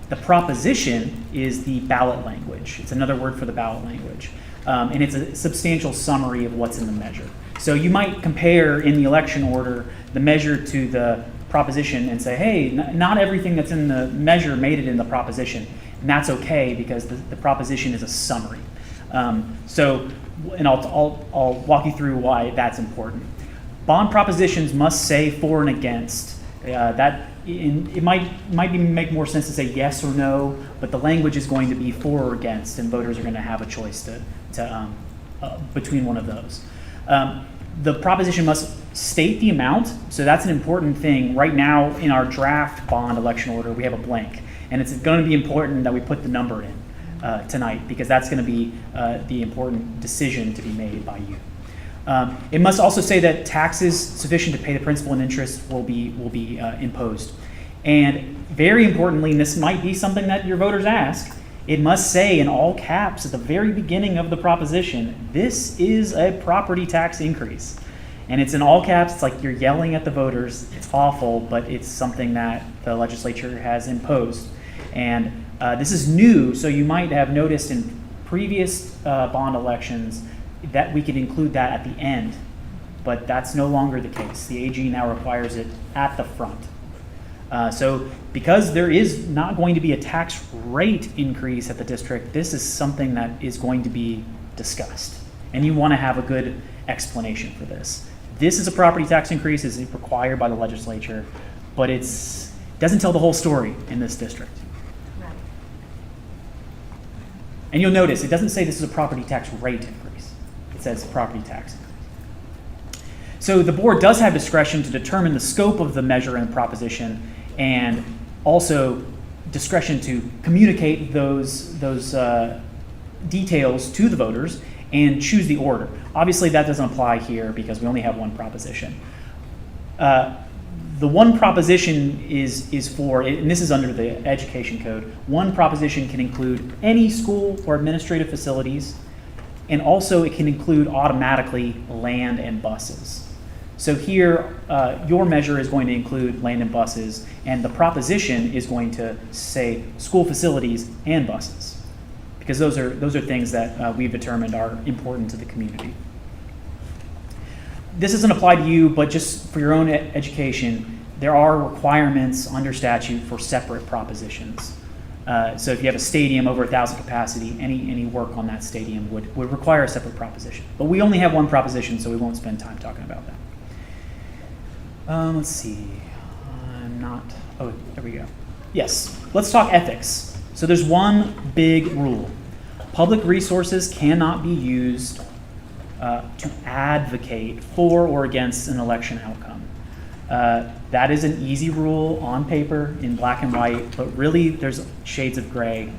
The proposition is the ballot language. It's another word for the ballot language. And it's a substantial summary of what's in the measure. So you might compare in the election order the measure to the proposition and say, hey, not everything that's in the measure made it in the proposition. And that's okay because the proposition is a summary. And I'll walk you through why that's important. Bond propositions must say for and against. It might make more sense to say yes or no, but the language is going to be for or against, and voters are going to have a choice between one of those. The proposition must state the amount, so that's an important thing. Right now in our draft bond election order, we have a blank, and it's going to be important that we put the number in tonight because that's going to be the important decision to be made by you. It must also say that taxes sufficient to pay the principal and interest will be imposed. And very importantly, and this might be something that your voters ask, it must say in all caps at the very beginning of the proposition, this is a property tax increase. And it's in all caps. It's like you're yelling at the voters. It's awful, but it's something that the legislature has imposed. And this is new, so you might have noticed in previous bond elections that we could include that at the end, but that's no longer the case. The AG now requires it at the front. So because there is not going to be a tax rate increase at the district, this is something that is going to be discussed. And you want to have a good explanation for this. This is a property tax increase, is required by the legislature, but it doesn't tell the whole story in this district. Right. And you'll notice, it doesn't say this is a property tax rate increase. It says property tax increase. So the board does have discretion to determine the scope of the measure and proposition, and also discretion to communicate those details to the voters and choose the order. Obviously, that doesn't apply here because we only have one proposition. The one proposition is for, and this is under the education code, one proposition can include any school or administrative facilities, and also it can include automatically land and buses. So here, your measure is going to include land and buses, and the proposition is going to say school facilities and buses, because those are things that we've determined are important to the community. This doesn't apply to you, but just for your own education, there are requirements under statute for separate propositions. So if you have a stadium over 1,000 capacity, any work on that stadium would require a separate proposition. But we only have one proposition, so we won't spend time talking about that. Let's see. Oh, there we go. Yes, let's talk ethics. So there's one big rule. Public resources cannot be used to advocate for or against an election outcome. That is an easy rule on paper in black and white, but really there's shades of gray.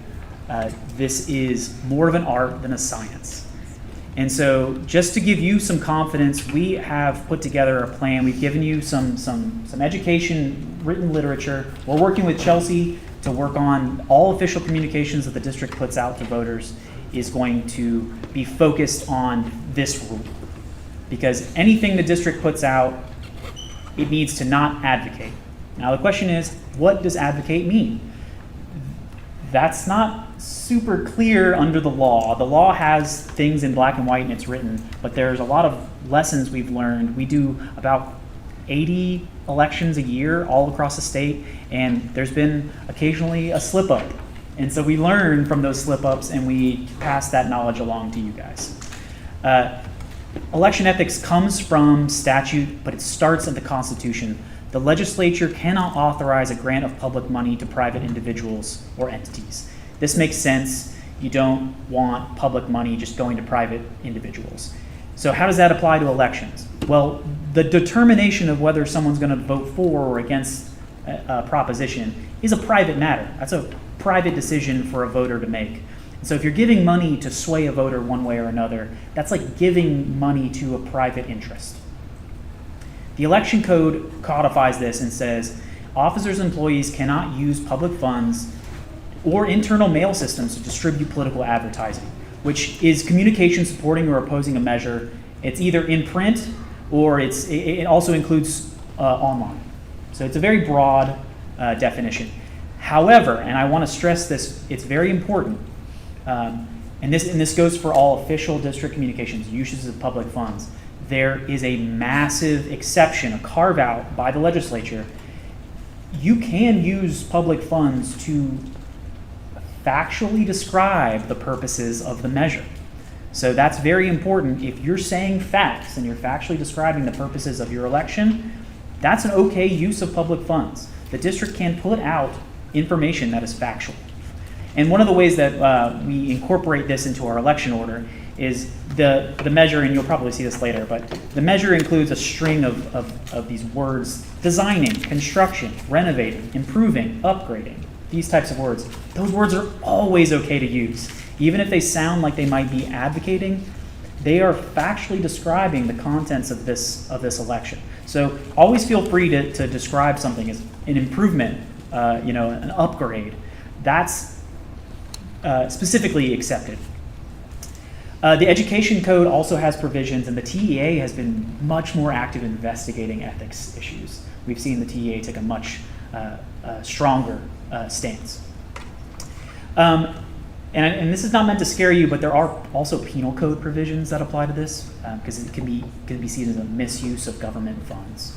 This is more of an art than a science. And so just to give you some confidence, we have put together a plan. We've given you some education, written literature. We're working with Chelsea to work on all official communications that the district puts out to voters is going to be focused on this rule. Because anything the district puts out, it needs to not advocate. Now the question is, what does advocate mean? That's not super clear under the law. The law has things in black and white and it's written, but there's a lot of lessons we've learned. We do about 80 elections a year all across the state, and there's been occasionally a slip up. And so we learn from those slip ups and we pass that knowledge along to you guys. Election ethics comes from statute, but it starts in the Constitution. The legislature cannot authorize a grant of public money to private individuals or entities. This makes sense. You don't want public money just going to private individuals. So how does that apply to elections? Well, the determination of whether someone's going to vote for or against a proposition is a private matter. That's a private decision for a voter to make. So if you're giving money to sway a voter one way or another, that's like giving money to a private interest. The election code codifies this and says officers and employees cannot use public funds or internal mail systems to distribute political advertising, which is communication supporting or opposing a measure. It's either in print or it also includes online. So it's a very broad definition. However, and I want to stress this, it's very important, and this goes for all official district communications, uses of public funds. There is a massive exception, a carve out by the legislature. You can use public funds to factually describe the purposes of the measure. So that's very important. If you're saying facts and you're factually describing the purposes of your election, that's an okay use of public funds. The district can put out information that is factual. And one of the ways that we incorporate this into our election order is the measure, and you'll probably see this later, but the measure includes a string of these words: designing, construction, renovating, improving, upgrading, these types of words. Those words are always okay to use. Even if they sound like they might be advocating, they are factually describing the contents of this election. So always feel free to describe something as an improvement, an upgrade. That's specifically accepted. The Education Code also has provisions, and the TEA has been much more active in investigating ethics issues. We've seen the TEA take a much stronger stance. And this is not meant to scare you, but there are also penal code provisions that apply to this, because it can be seen as a misuse of government funds.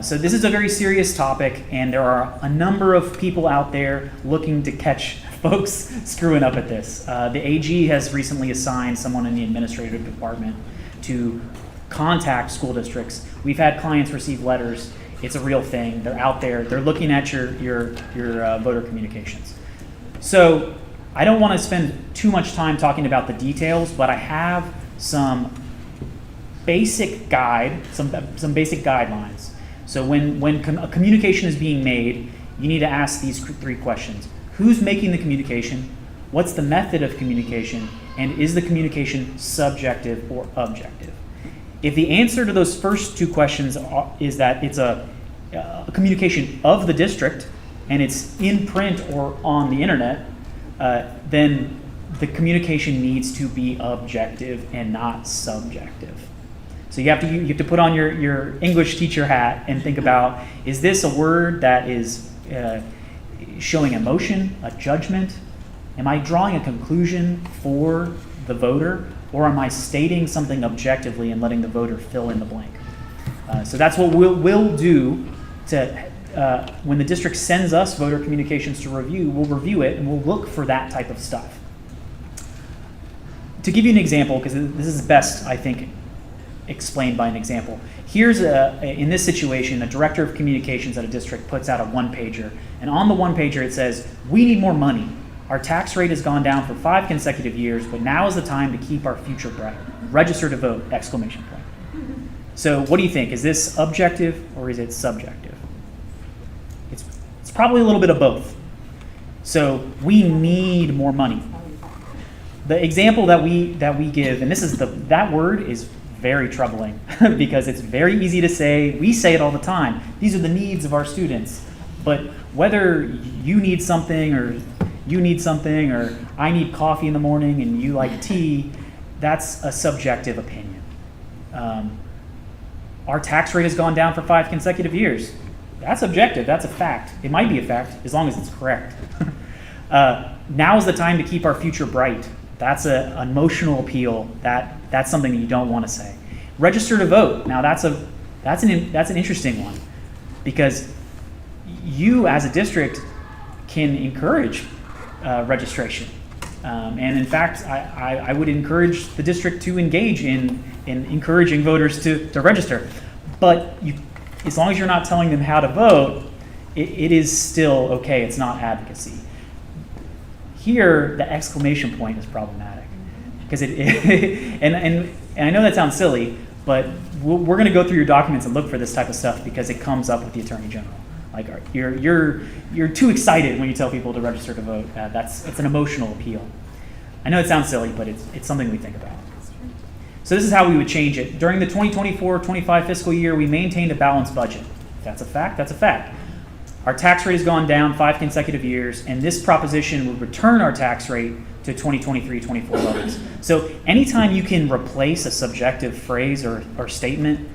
So this is a very serious topic, and there are a number of people out there looking to catch folks screwing up at this. The AG has recently assigned someone in the administrative department to contact school districts. We've had clients receive letters. It's a real thing. They're out there. They're looking at your voter communications. So I don't want to spend too much time talking about the details, but I have some basic basic guidelines. So when a communication is being made, you need to ask these 3 questions. Who's making the communication? What's the method of communication? And is the communication subjective or objective? If the answer to those first 2 questions is that it's a communication of the district and it's in print or on the internet, then the communication needs to be objective and not subjective. So you have to put on your English teacher hat and think about, is this a word that is showing emotion, a judgment? Am I drawing a conclusion for the voter, or am I stating something objectively and letting the voter fill in the blank? So that's what we'll do to when the district sends us voter communications to review, we'll review it and we'll look for that type of stuff. To give you an example, because this is best, I think, explained by an example. Here's in this situation, a director of communications at a district puts out a one-pager, and on the one-pager it says, "We need more money. Our tax rate has gone down for 5 consecutive years, but now is the time to keep our future bright. Register to vote!" Exclamation point. So what do you think? Is this objective or is it subjective? It's probably a little bit of both. So we need more money. The example that we give, and that word is very troubling because it's very easy to say. We say it all the time. These are the needs of our students. But whether you need something or I need coffee in the morning and you like tea, that's a subjective opinion. Our tax rate has gone down for 5 consecutive years. That's objective. That's a fact. It might be a fact as long as it's correct. Now is the time to keep our future bright. That's an emotional appeal. That's something that you don't want to say. Register to vote. Now that's an interesting one, because you as a district can encourage registration, and in fact, I would encourage the district to engage in encouraging voters to register. But as long as you're not telling them how to vote, it is still okay. It's not advocacy. Here, the exclamation point is problematic because and I know that sounds silly, but we're going to go through your documents and look for this type of stuff because it comes up with the Attorney General. Like you're too excited when you tell people to register to vote. It's an emotional appeal. I know it sounds silly, but it's something we think about. So this is how we would change it. During the 2024-25 fiscal year, we maintained a balanced budget. If that's a fact, that's a fact. Our tax rate has gone down 5 consecutive years, and this proposition would return our tax rate to 2023-24 levels. So anytime you can replace a subjective phrase or statement,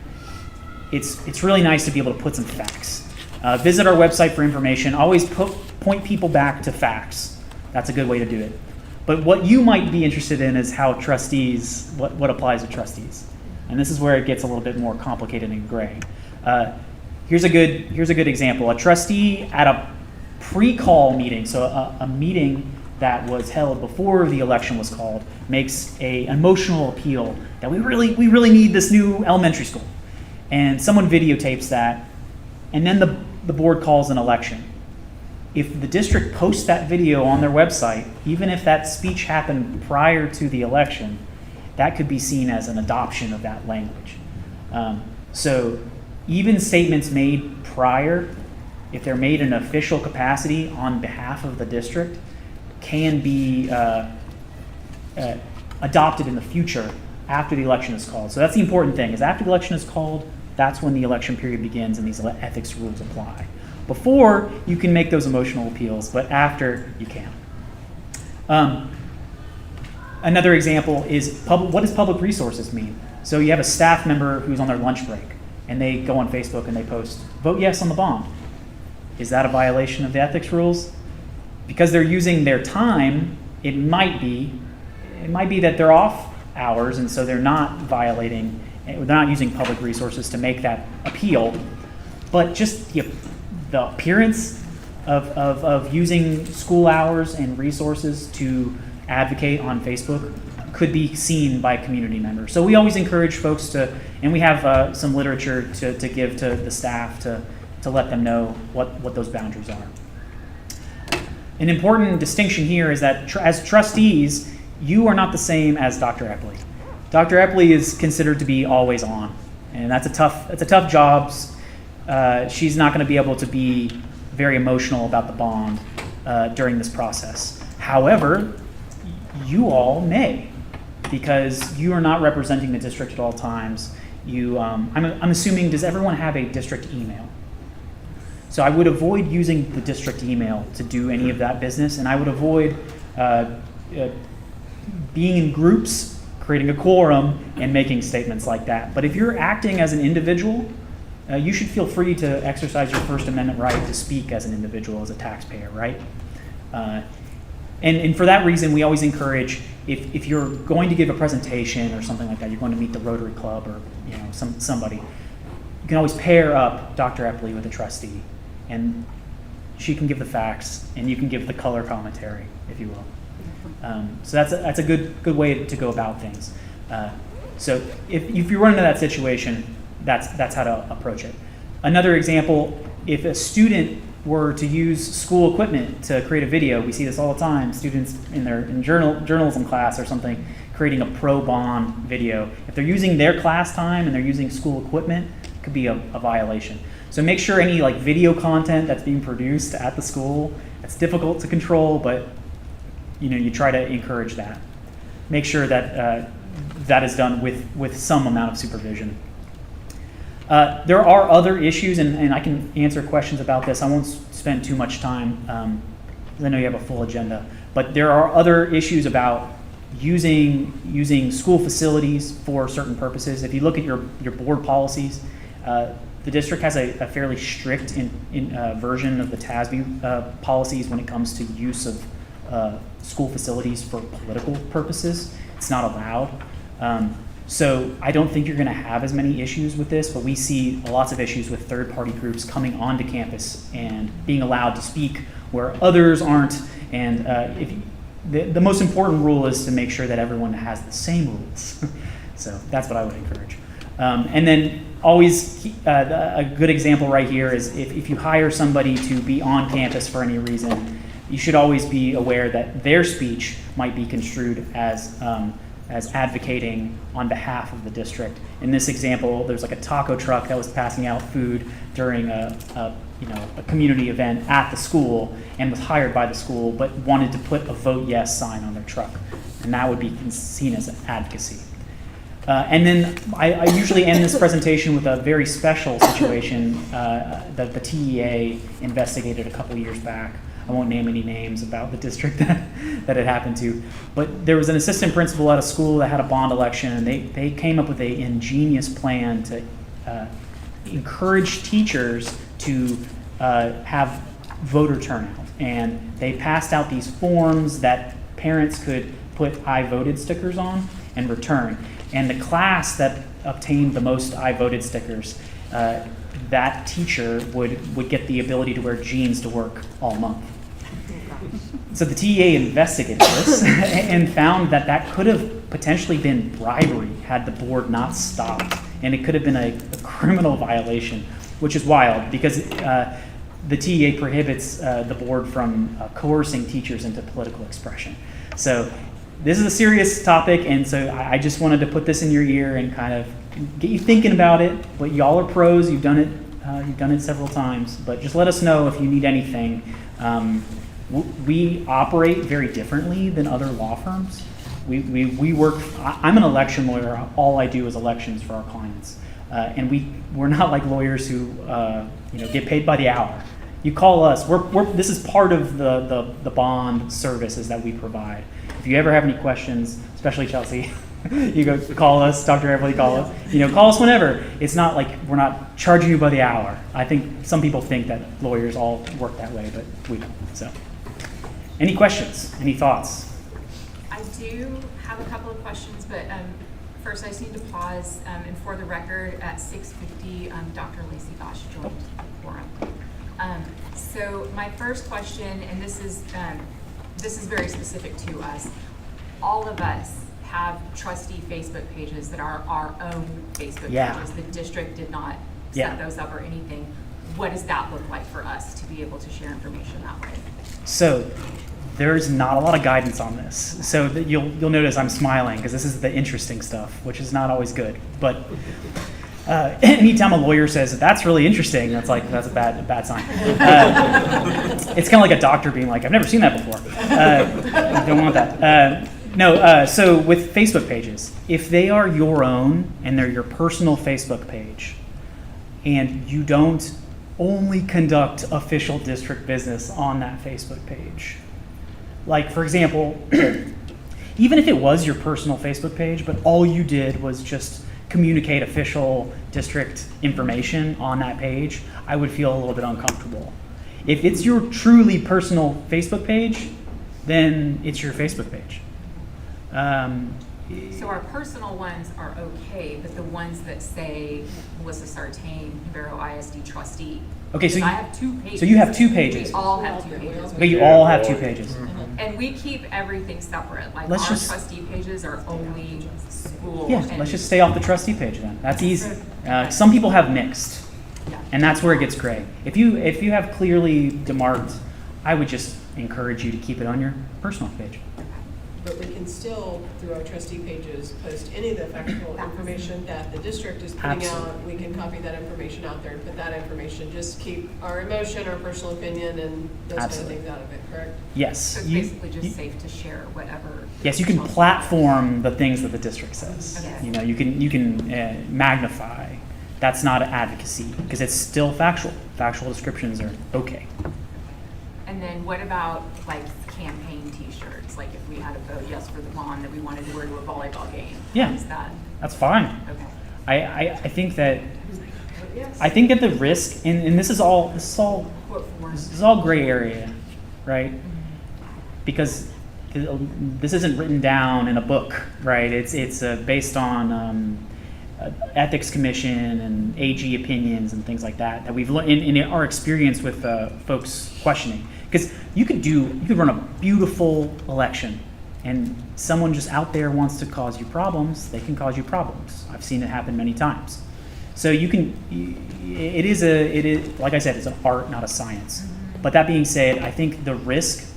it's really nice to be able to put some facts. Visit our website for information. Always point people back to facts. That's a good way to do it. But what you might be interested in is how trustees, what applies to trustees. And this is where it gets a little bit more complicated and gray. Here's a good example. A trustee at a pre-call meeting, so a meeting that was held before the election was called, makes an emotional appeal that we really need this new elementary school. And someone videotapes that, and then the board calls an election. If the district posts that video on their website, even if that speech happened prior to the election, that could be seen as an adoption of that language. So even statements made prior, if they're made in an official capacity on behalf of the district, can be adopted in the future after the election is called. So that's the important thing, is after the election is called, that's when the election period begins and these ethics rules apply. Before, you can make those emotional appeals, but after, you can't. Another example is, what does public resources mean? So you have a staff member who's on their lunch break, and they go on Facebook and they post, "Vote yes on the bond." Is that a violation of the ethics rules? Because they're using their time, it might be that they're off hours, and so they're not violating, they're not using public resources to make that appeal. But just the appearance of using school hours and resources to advocate on Facebook could be seen by community members. So we always encourage folks to, and we have some literature to give to the staff to let them know what those boundaries are. An important distinction here is that as trustees, you are not the same as Dr. Epley. Dr. Epley is considered to be always on, and that's a tough job. She's not going to be able to be very emotional about the bond during this process. However, you all may, because you are not representing the district at all times. I'm assuming, does everyone have a district email? So I would avoid using the district email to do any of that business, and I would avoid being in groups, creating a quorum, and making statements like that. But if you're acting as an individual, you should feel free to exercise your First Amendment right to speak as an individual, as a taxpayer, right? And for that reason, we always encourage, if you're going to give a presentation or something like that, you're going to meet the Rotary Club or somebody, you can always pair up Dr. Epley with a trustee and she can give the facts, and you can give the color commentary, if you will. So that's a good way to go about things. So if you run into that situation, that's how to approach it. Another example, if a student were to use school equipment to create a video, we see this all the time, students in journalism class or something, creating a pro bond video. If they're using their class time and they're using school equipment, it could be a violation. So make sure any like video content that's being produced at the school, it's difficult to control, but you try to encourage that. Make sure that that is done with some amount of supervision. There are other issues, and I can answer questions about this. I won't spend too much time, because I know you have a full agenda. But there are other issues about using school facilities for certain purposes. If you look at your board policies, the district has a fairly strict version of the TASB policies when it comes to use of school facilities for political purposes. It's not allowed. So I don't think you're going to have as many issues with this, but we see lots of issues with third-party groups coming onto campus and being allowed to speak where others aren't. And the most important rule is to make sure that everyone has the same rules. So that's what I would encourage. And then always a good example right here is if you hire somebody to be on campus for any reason, you should always be aware that their speech might be construed as advocating on behalf of the district. In this example, there's like a taco truck that was passing out food during a community event at the school and was hired by the school, but wanted to put a vote yes sign on their truck, and that would be seen as advocacy. And then I usually end this presentation with a very special situation that the TEA investigated a couple years back. I won't name any names about the district that it happened to, but there was an assistant principal at a school that had a bond election, and they came up with an ingenious plan to encourage teachers to have voter turnout. And they passed out these forms that parents could put I voted stickers on and return. And the class that obtained the most I voted stickers, that teacher would get the ability to wear jeans to work all month. So the TEA investigated this and found that could have potentially been bribery had the board not stopped. And it could have been a criminal violation, which is wild because the TEA prohibits the board from coercing teachers into political expression. So this is a serious topic, and so I just wanted to put this in your ear and kind of get you thinking about it. But y'all are pros, you've done it several times, but just let us know if you need anything. We operate very differently than other law firms. We work, I'm an election lawyer, all I do is elections for our clients. And we're not like lawyers who get paid by the hour. You call us, this is part of the bond services that we provide. If you ever have any questions, especially Chelsea, you go call us, Dr. Everly, call us. Call us whenever. It's not like we're not charging you by the hour. I think some people think that lawyers all work that way, but we don't. So, any questions? Any thoughts? I do have a couple of questions, but first I just need to pause. And for the record, at 6:50, Dr. Lacey Gosh joined the forum. So my first question, and this is very specific to us. All of us have trustee Facebook pages that are our own Facebook pages. The district did not set those up or anything. What does that look like for us to be able to share information that way? So there's not a lot of guidance on this. So you'll notice I'm smiling because this is the interesting stuff, which is not always good. But anytime a lawyer says that's really interesting, that's a bad sign. It's kind of like a doctor being like, I've never seen that before. Don't want that. So with Facebook pages, if they are your own and they're your personal Facebook page, and you don't only conduct official district business on that Facebook page, like for example, even if it was your personal Facebook page, but all you did was just communicate official district information on that page, I would feel a little bit uncomfortable. If it's your truly personal Facebook page, then it's your Facebook page. So our personal ones are okay, but the ones that say Melissa Sartain, Navarro ISD trustee, Okay, so I you, have 2 pages. so you have 2 pages. We all have 2 pages. Okay, you all have 2 pages. And we keep everything separate, like Let's our just- trustee pages are only school. Yeah, and- let's just stay off the trustee page then. That's easy. Some people have mixed, Yeah. and that's where it gets gray. If you have clearly demarked, I would just encourage you to keep it on your personal page. But we can still, through our trustee pages, post any of the factual information that the district is putting Absolutely. out. We can copy that information out there and put that information, just keep our emotion, our personal opinion, and those kind of Absolutely. things out of it, correct? Yes. So it's basically just safe to share whatever. Yes, you can platform the things that the district says. Okay. You know, you can magnify. That's not advocacy because it's still factual. Factual descriptions are okay. And then what about like campaign T-shirts? Like if we had a vote yes for the bond that we wanted to wear to a volleyball game. Yeah. Is that That's fine. okay? I think that the risk, and this is all What form? this is all gray area, right? Because this isn't written down in a book, right? It's based on ethics commission and AG opinions and things like that that we've learned in our experience with folks questioning. Because you could run a beautiful election, and someone just out there wants to cause you problems. They can cause you problems. I've seen it happen many times. So it is like I said, it's an art, not a science. But that being said, I think the risk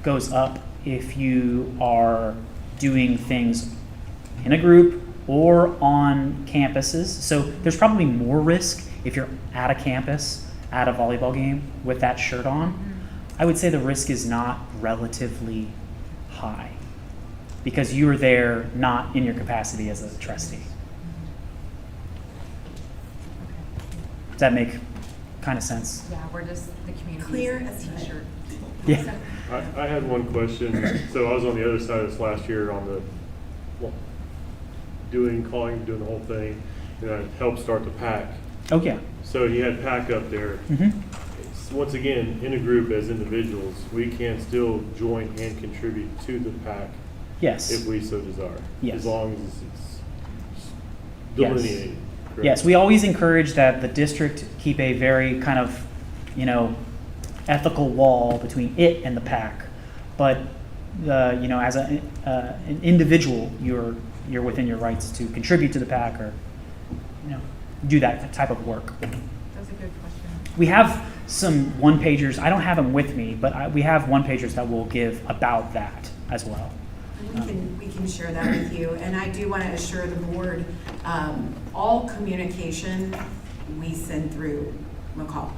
goes up if you are doing things in a group or on campuses. So there's probably more risk if you're at a campus, at a volleyball game with that shirt on. I would say the risk is not relatively high because you are there not in your capacity as a trustee. Does that make kind of sense? Yeah, we're just the community. Clear as mud. T-shirt. Yeah. I had one question. So I was on the other side of this last year on the doing the whole thing, and I helped start the PAC. Oh, yeah. So you had PAC up there. Once again, in a group as individuals, we can still join and contribute to the PAC Yes. if we so desire. Yes. As long as it's Yes. delineated. correct? Yes, we always encourage that the district keep a very kind of, ethical wall between it and the PAC. But, as an individual, you're within your rights to contribute to the PAC or, do that type of work. That's a good question. We have some one-pagers. I don't have them with me, but we have one-pagers that will give about that as well. We can share that with you, and I do want to assure the board, all communication we send through McCall.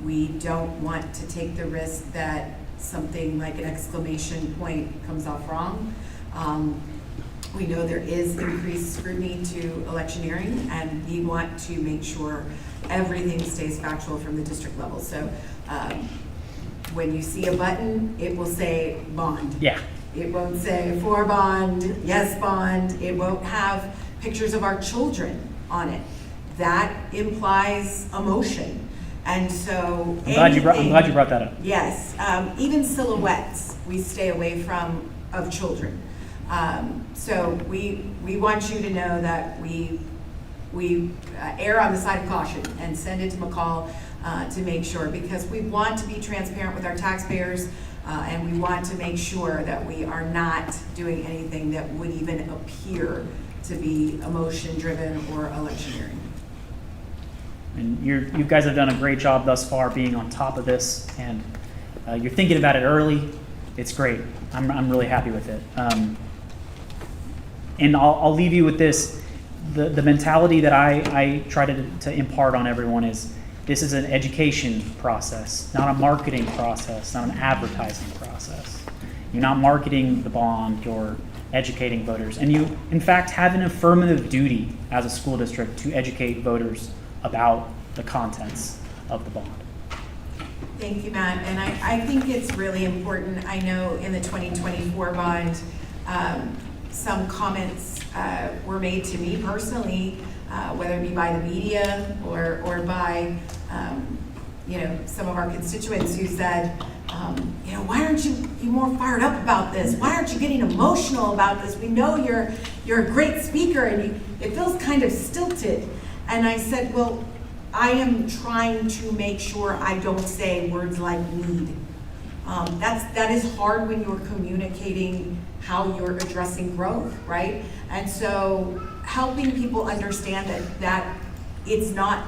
We don't want to take the risk that something like an exclamation point comes off wrong. We know there is increased scrutiny to electioneering, and we want to make sure everything stays factual from the district level. So when you see a button, it will say bond. Yeah. It won't say for bond, yes bond. It won't have pictures of our children on it. That implies emotion. And so I'm glad you brought that up. Yes, even silhouettes, we stay away from of children. So we want you to know that we err on the side of caution and send it to McCall to make sure, because we want to be transparent with our taxpayers, and we want to make sure that we are not doing anything that would even appear to be emotion-driven or electioneering. And you guys have done a great job thus far being on top of this, and you're thinking about it early. It's great. I'm really happy with it. And I'll leave you with this. The mentality that I try to impart on everyone is this is an education process, not a marketing process, not an advertising process. You're not marketing the bond, you're educating voters. And you, in fact, have an affirmative duty as a school district to educate voters about the contents of the bond. Thank you, Matt. And I think it's really important. I know in the 2024 bond, some comments were made to me personally, whether it be by the media or by some of our constituents who said, why aren't you more fired up about this? Why aren't you getting emotional about this? We know you're a great speaker, and it feels kind of stilted. And I said, well, I am trying to make sure I don't say words like need. That is hard when you're communicating how you're addressing growth, right? And so helping people understand that it's not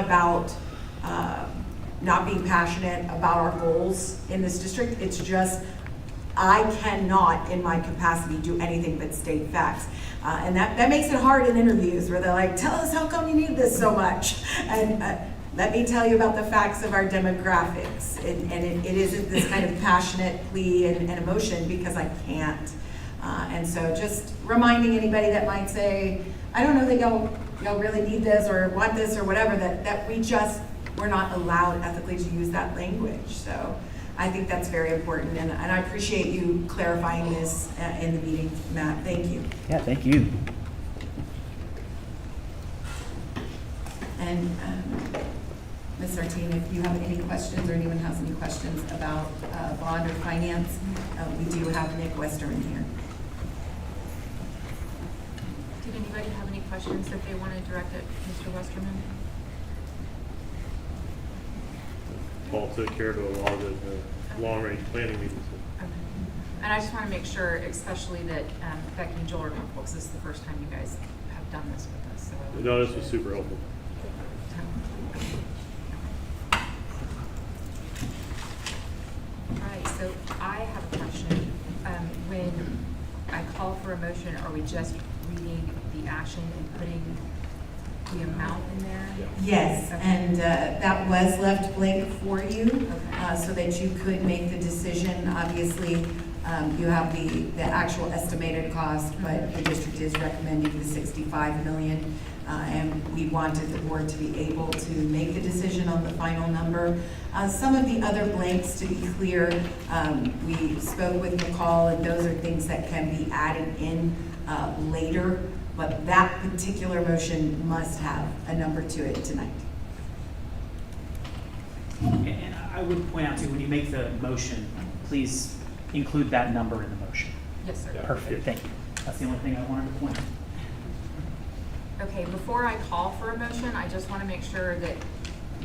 about not being passionate about our goals in this district. It's just, I cannot, in my capacity, do anything but state facts. And that makes it hard in interviews where they're like, tell us how come you need this so much? And let me tell you about the facts of our demographics. And it isn't this kind of passionate plea and emotion, because I can't. And so just reminding anybody that might say, I don't know that y'all really need this or want this or whatever, that we're not allowed ethically to use that language. So I think that's very important, and I appreciate you clarifying this in the meeting, Matt. Thank you. Yeah, thank you. And Ms. Sartine, if you have any questions or anyone has any questions about bond or finance, we do have Nick Wester in here. Did anybody have any questions that they want to direct at Mr. Westerman? Paul took care of a lot of the long-range planning meetings. Okay. And I just want to make sure, especially that Becky and Joel are comfortable, because this is the first time you guys have done this with us. So No, this was super helpful. All right, so I have a question. When I call for a motion, are we just reading the action and putting the amount in there? Yes, Okay. and that was left blank for you, Okay. so that you could make the decision. Obviously, you have the actual estimated cost, but the district is recommending the 65 million. And we wanted the board to be able to make the decision on the final number. Some of the other blanks, to be clear, we spoke with McCall, and those are things that can be added in later, but that particular motion must have a number to it tonight. And I would point out too, when you make the motion, please include that number in the motion. Yes, sir. Perfect, thank you. That's the only thing I wanted to point out. Okay, before I call for a motion, I just want to make sure that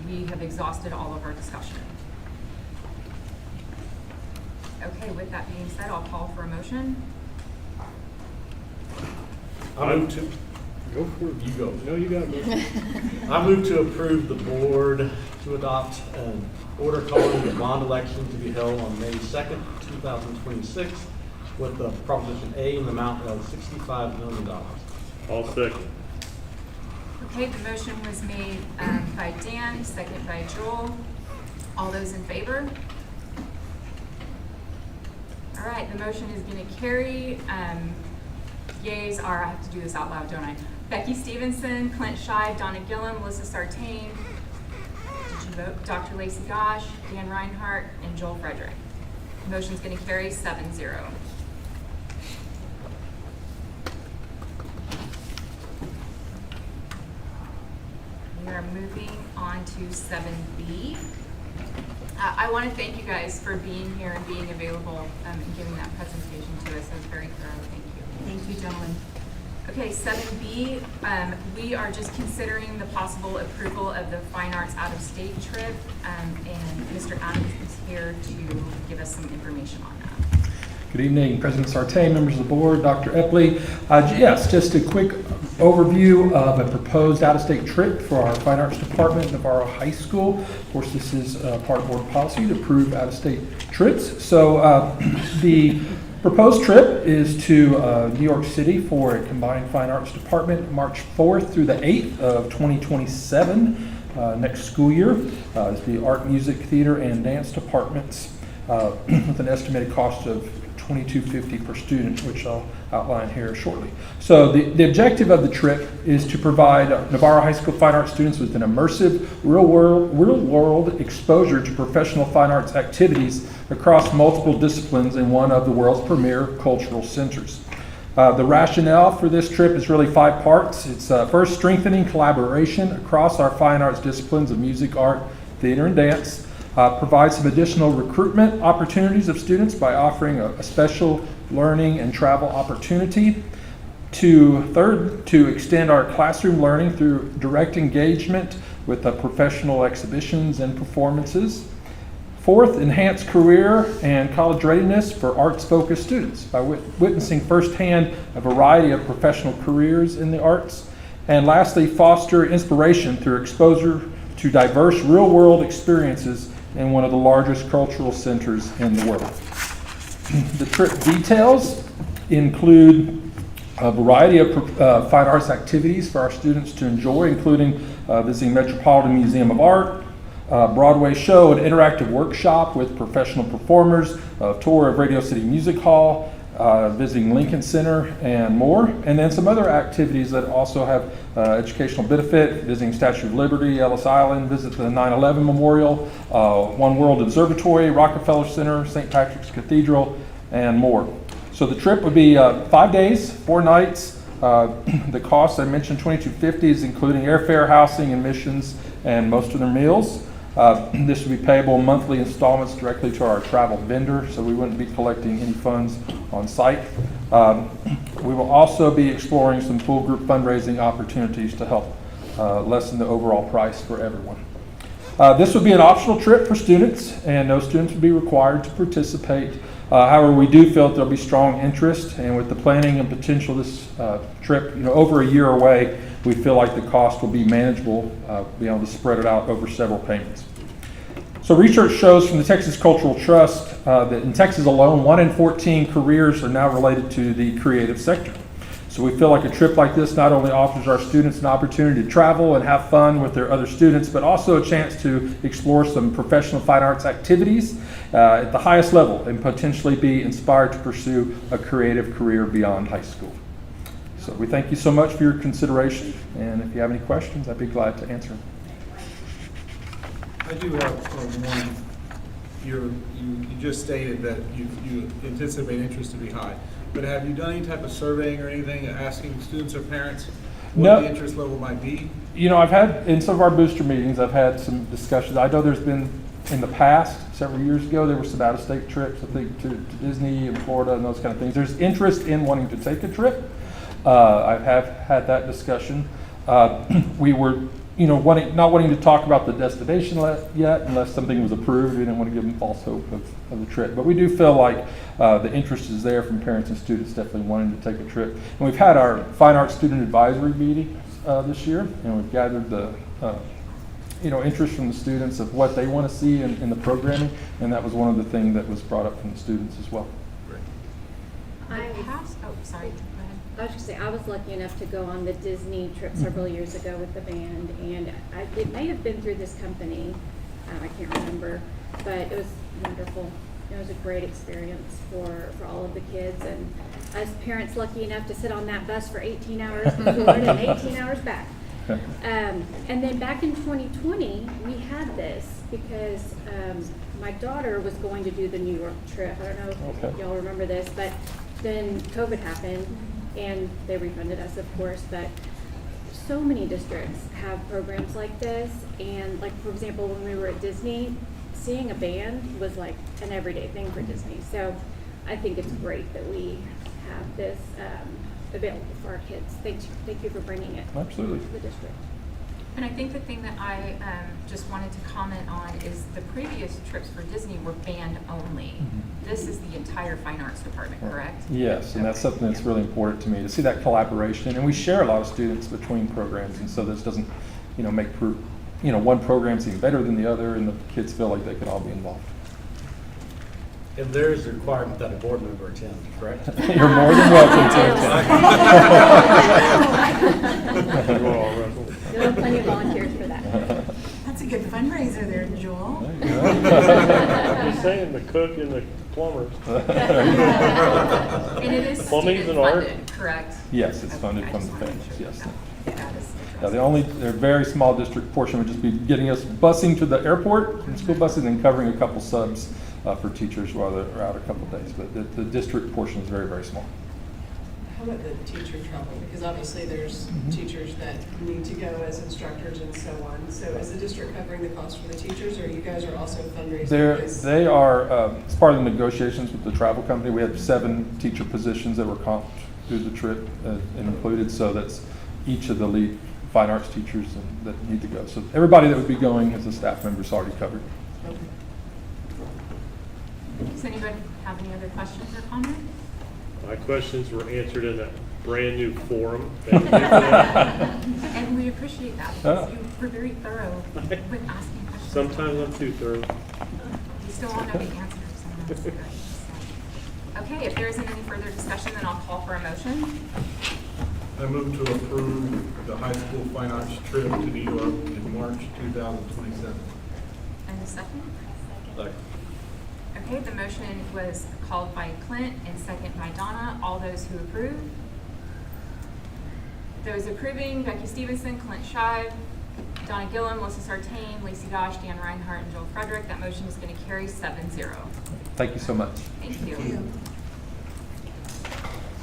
we have exhausted all of our discussion. Okay, with that being said, I'll call for a motion. I move to, Go for it. you go. No, you got it. I move to approve the board to adopt an order calling the bond election to be held on May 2nd, 2026, with the Proposition A in the amount of $65 million. All second. Okay, the motion was made by Dan, second by Joel. All those in favor? All right, the motion is going to carry. Yays are, I have to do this out loud, don't I? Becky Stevenson, Clint Shive, Donna Gillum, Melissa Sartain. Did you vote? Dr. Lacey Gosh, Dan Reinhardt, and Joel Frederick. The motion's going to carry 7-0. We are moving on to 7B. I want to thank you guys for being here and being available and giving that presentation to us. That was very thorough. Thank you. Thank you, gentlemen. Okay, 7B, we are just considering the possible approval of the Fine Arts out-of-state trip, and Mr. Adams is here to give us some information on that. Good evening, President Sartain, members of the board, Dr. Epley. Yes, just a quick overview of a proposed out-of-state trip for our Fine Arts Department, Navarro High School. Of course, this is part of board policy to approve out-of-state trips. So the proposed trip is to New York City for a combined Fine Arts Department, March 4th through the 8th of 2027, next school year. It's the Art, Music, Theater, and Dance departments with an estimated cost of $22.50 per student, which I'll outline here shortly. So the objective of the trip is to provide Navarro High School fine arts students with an immersive, real-world exposure to professional fine arts activities across multiple disciplines in one of the world's premier cultural centers. The rationale for this trip is really 5 parts. It's first, strengthening collaboration across our fine arts disciplines of music, art, theater, and dance. Provide some additional recruitment opportunities of students by offering a special learning and travel opportunity. to extend our classroom learning through direct engagement with professional exhibitions and performances. Fourth, enhance career and college readiness for arts-focused students by witnessing firsthand a variety of professional careers in the arts. And lastly, foster inspiration through exposure to diverse real-world experiences in one of the largest cultural centers in the world. The trip details include a variety of fine arts activities for our students to enjoy, including visiting Metropolitan Museum of Art, Broadway show, an interactive workshop with professional performers, a tour of Radio City Music Hall, visiting Lincoln Center, and more. And then some other activities that also have educational benefit, visiting Statue of Liberty, Ellis Island, visit the 9/11 Memorial, One World Observatory, Rockefeller Center, St. Patrick's Cathedral, and more. So the trip would be 5 days, 4 nights. The cost I mentioned, $22.50, is including airfare, housing, admissions, and most of their meals. This would be payable in monthly installments directly to our travel vendor, so we wouldn't be collecting any funds on site. We will also be exploring some full group fundraising opportunities to help lessen the overall price for everyone. This would be an optional trip for students, and no students would be required to participate. However, we do feel that there'll be strong interest, and with the planning and potential of this trip, over a year away, we feel like the cost will be manageable, being able to spread it out over several payments. So research shows from the Texas Cultural Trust that in Texas alone, 1 in 14 careers are now related to the creative sector. So we feel like a trip like this not only offers our students an opportunity to travel and have fun with their other students, but also a chance to explore some professional fine arts activities at the highest level and potentially be inspired to pursue a creative career beyond high school. So we thank you so much for your consideration, and if you have any questions, I'd be glad to answer them. I do have one. You just stated that you anticipate interest to be high, but have you done any type of surveying or anything, asking students or parents what the interest level might be? I've had, in some of our booster meetings, I've had some discussions. I know there's been, in the past, several years ago, there were some out-of-state trips, I think, to Disney and Florida and those kind of things. There's interest in wanting to take a trip. I have had that discussion. We were, not wanting to talk about the destination yet unless something was approved. We didn't want to give them false hope of the trip. But we do feel like the interest is there from parents and students definitely wanting to take a trip. And we've had our Fine Arts Student Advisory meeting this year, and we've gathered the interest from the students of what they want to see in the programming, and that was one of the things that was brought up from the students as well. Sorry. I was just going to say, I was lucky enough to go on the Disney trip several years ago with the band, and it may have been through this company, I can't remember, but it was wonderful. It was a great experience for all of the kids, and us parents lucky enough to sit on that bus for 18 hours forward and 18 hours back. And then back in 2020, we had this because my daughter was going to do the New York trip. I don't know if y'all remember this, but then COVID happened, and they refunded us, of course, but so many districts have programs like this, and like, for example, when we were at Disney, seeing a band was like an everyday thing for Disney. So I think it's great that we have this available for our kids. Thank you for bringing it Absolutely. to the district. And I think the thing that I just wanted to comment on is the previous trips for Disney were band only. Mm-hmm. This is the entire fine arts department, correct? Yes, and that's something that's really important to me, to see that collaboration. And we share a lot of students between programs, and so this doesn't, make one program seem better than the other, and the kids feel like they could all be involved. And there is a requirement that a board member attend, correct? You're more than welcome to attend. You'll have plenty of volunteers for that. That's a good fundraiser there, Joel. I'm just saying, the cook and the plumber. And it is Plumbing's student an art. funded, correct? Yes, it's funded from the families, yes. That is Their very small district portion would just be getting us busing to the airport, and school buses, and covering a couple subs for teachers while they're out a couple days. But the district portion is very, very small. How about the teacher travel? Because obviously there's teachers that need to go as instructors and so on. So is the district covering the cost for the teachers, or you guys are also fundraising? They are, as part of the negotiations with the travel company, we had 7 teacher positions that were comped through the trip and included, so that's each of the lead fine arts teachers that need to go. So everybody that would be going as a staff member is already covered. Does anybody have any other questions or comments? My questions were answered in that brand new forum. Thank you for that. And we appreciate that because you were very thorough with asking questions. Sometimes I'm too thorough. You still won't know the answers. So that's good. So, okay, if there isn't any further discussion, then I'll call for a motion. I move to approve the high school fine arts trip to New York in March 2027. And a second? Second. Okay, the motion was called by Clint and second by Donna. All those who approve? Those approving, Becky Stevenson, Clint Shive, Donna Gillum, Melissa Sartain, Lacey Gosh, Dan Reinhardt, and Joel Frederick. That motion is going to carry 7-0. Thank you so much. Thank you.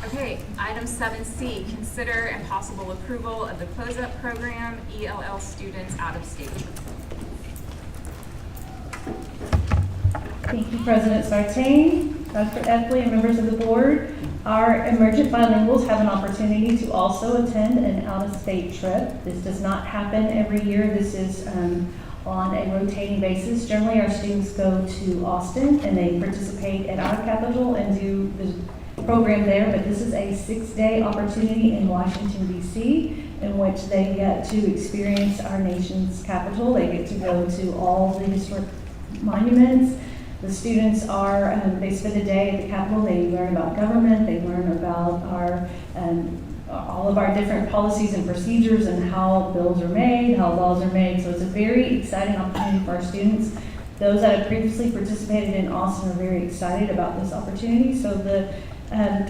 Okay, item 7C, consider and possible approval of the close-up program, ELL students out of state. Thank you, President Sartain, Dr. Epley, and members of the board. Our emergent bilinguals have an opportunity to also attend an out-of-state trip. This does not happen every year. This is on a rotating basis. Generally, our students go to Austin and they participate at our capital and do the program there, but this is a 6-day opportunity in Washington, D.C., in which they get to experience our nation's capital. They get to go to all the historic monuments. The students are, they spend a day at the Capitol, they learn about government, they learn about our, all of our different policies and procedures and how bills are made, how laws are made. So it's a very exciting opportunity for our students. Those that have previously participated in Austin are very excited about this opportunity. So the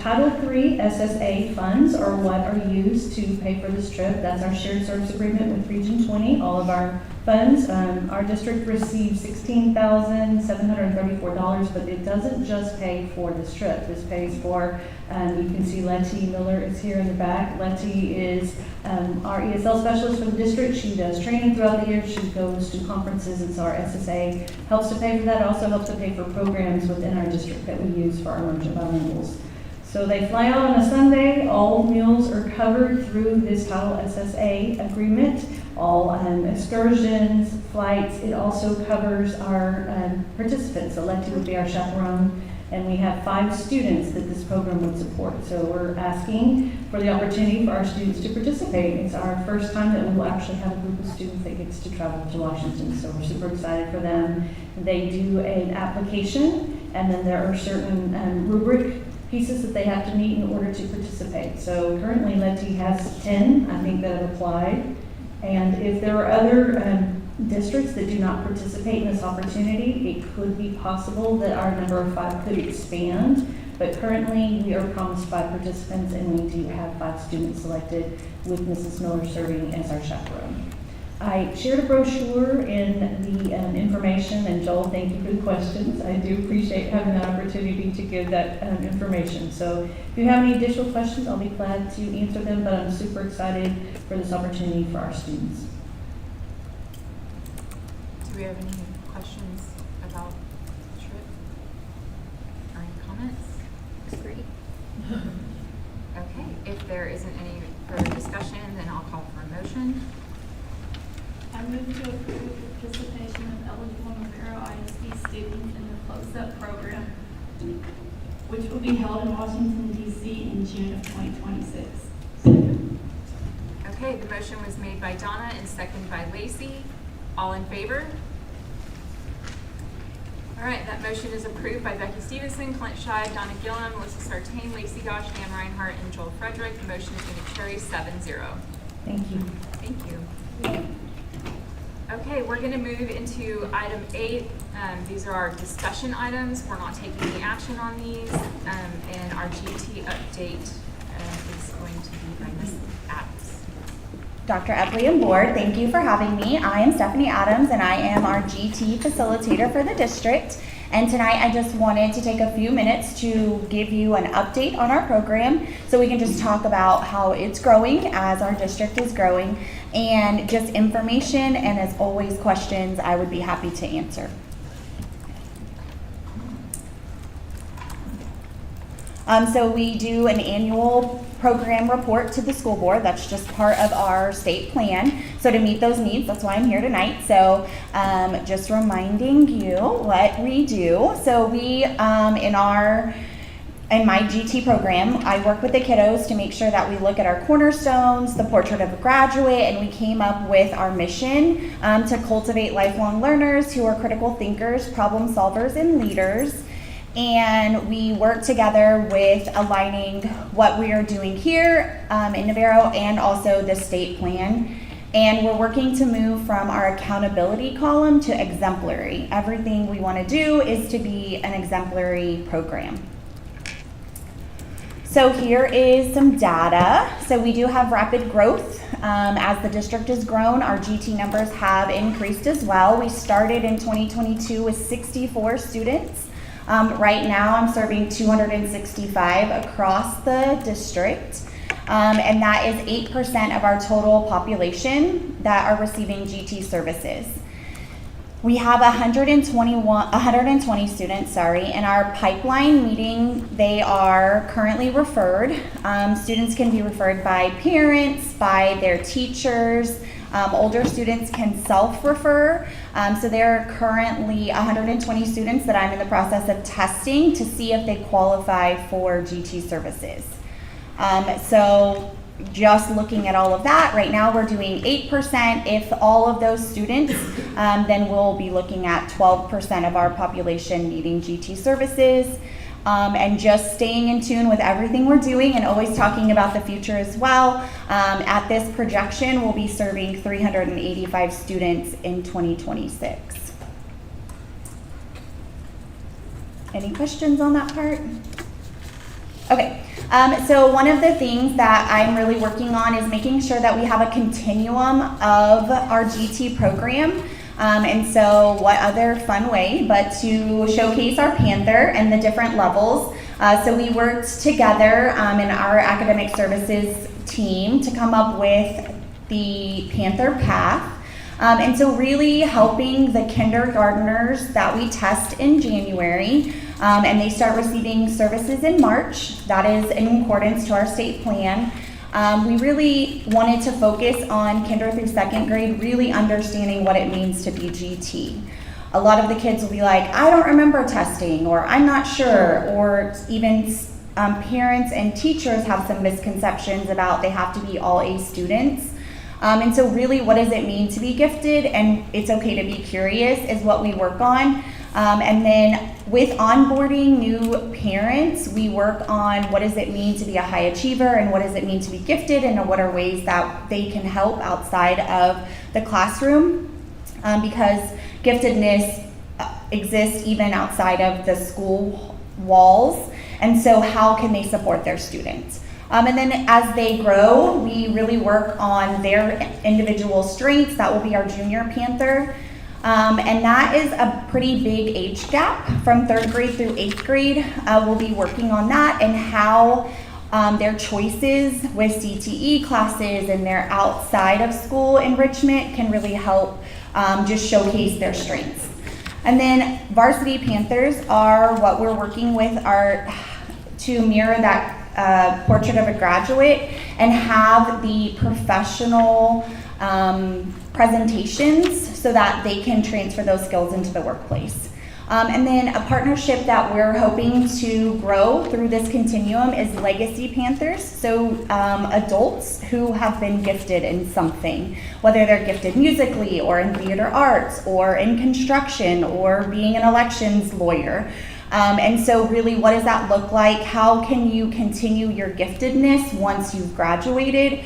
Title III SSA funds are what are used to pay for this trip. That's our shared service agreement with Region 20, all of our funds. Our district receives $16,734, but it doesn't just pay for this trip. This pays for, you can see Letty Miller is here in the back. Letty is our ESL specialist for the district. She does training throughout the year. She goes to conferences, and so our SSA helps to pay for that. It also helps to pay for programs within our district that we use for our emergent bilinguals. So they fly out on a Sunday. All meals are covered through this Title SSA agreement. All excursions, flights. It also covers our participants. So Letty would be our chaperone, and we have 5 students that this program would support. So we're asking for the opportunity for our students to participate. It's our first time that we will actually have a group of students that gets to travel to Washington. So we're super excited for them. They do an application, and then there are certain rubric pieces that they have to meet in order to participate. So currently Letty has 10, I think, that have applied. And if there are other districts that do not participate in this opportunity, it could be possible that our number of 5 could expand. But currently we are promised 5 participants, and we do have 5 students selected, with Mrs. Miller serving as our chaperone. I shared a brochure in the information, and Joel, thank you for the questions. I do appreciate having that opportunity to give that information. So if you have any additional questions, I'll be glad to answer them, but I'm super excited for this opportunity for our students. Do we have any questions about the trip? Or any comments? It's great. Okay, if there isn't any further discussion, then I'll call for a motion. I move to approve the participation of eligible Navarro ISD students in the close-up program, which will be held in Washington, D.C. in June of 2026. Okay, the motion was made by Donna and seconded by Lacey. All in favor? All right, that motion is approved by Becky Stevenson, Clint Shive, Donna Gillum, Melissa Sartain, Lacey Gosh, Dan Reinhardt, and Joel Frederick. The motion is going to carry 7-0. Thank you. Thank you. Okay, we're going to move into item 8. These are our discussion items. We're not taking any action on these. And our GT update is going to be by Ms. Adams. Dr. Epley and board, thank you for having me. I am Stephanie Adams, and I am our GT facilitator for the district. And tonight I just wanted to take a few minutes to give you an update on our program so we can just talk about how it's growing as our district is growing, and just information, and as always questions I would be happy to answer. So we do an annual program report to the school board. That's just part of our state plan. So to meet those needs, that's why I'm here tonight. So just reminding you what we do. So we, in my GT program, I work with the kiddos to make sure that we look at our cornerstones, the portrait of a graduate, and we came up with our mission to cultivate lifelong learners who are critical thinkers, problem solvers, and leaders. And we work together with aligning what we are doing here in Navarro and also the state plan. And we're working to move from our accountability column to exemplary. Everything we want to do is to be an exemplary program. So here is some data. So we do have rapid growth. As the district has grown, our GT numbers have increased as well. We started in 2022 with 64 students. Right now I'm serving 265 across the district, and that is 8% of our total population that are receiving GT services. We have 120 students, in our pipeline, meaning they are currently referred. Students can be referred by parents, by their teachers. Older students can self-refer. So there are currently 120 students that I'm in the process of testing to see if they qualify for GT services. So just looking at all of that, right now we're doing 8%. If all of those students, then we'll be looking at 12% of our population needing GT services. And just staying in tune with everything we're doing and always talking about the future as well. At this projection, we'll be serving 385 students in 2026. Any questions on that part? Okay, so one of the things that I'm really working on is making sure that we have a continuum of our GT program. And so what other fun way but to showcase our Panther and the different levels. So we worked together in our academic services team to come up with the Panther path. And so really helping the kindergartners that we test in January, and they start receiving services in March. That is in accordance to our state plan. We really wanted to focus on kinder through second grade, really understanding what it means to be GT. A lot of the kids will be like, I don't remember testing, or I'm not sure, or even parents and teachers have some misconceptions about they have to be all A students. And so really, what does it mean to be gifted? And it's okay to be curious is what we work on. And then with onboarding new parents, we work on what does it mean to be a high achiever and what does it mean to be gifted and what are ways that they can help outside of the classroom, because giftedness exists even outside of the school walls. And so how can they support their students? And then as they grow, we really work on their individual strengths. That will be our junior Panther. And that is a pretty big age gap from 3rd grade through 8th grade. We'll be working on that and how their choices with CTE classes and their outside of school enrichment can really help just showcase their strengths. And then varsity Panthers are what we're working with to mirror that portrait of a graduate and have the professional presentations so that they can transfer those skills into the workplace. And then a partnership that we're hoping to grow through this continuum is Legacy Panthers. So adults who have been gifted in something, whether they're gifted musically or in theater arts or in construction or being an elections lawyer. And so really, what does that look like? How can you continue your giftedness once you've graduated?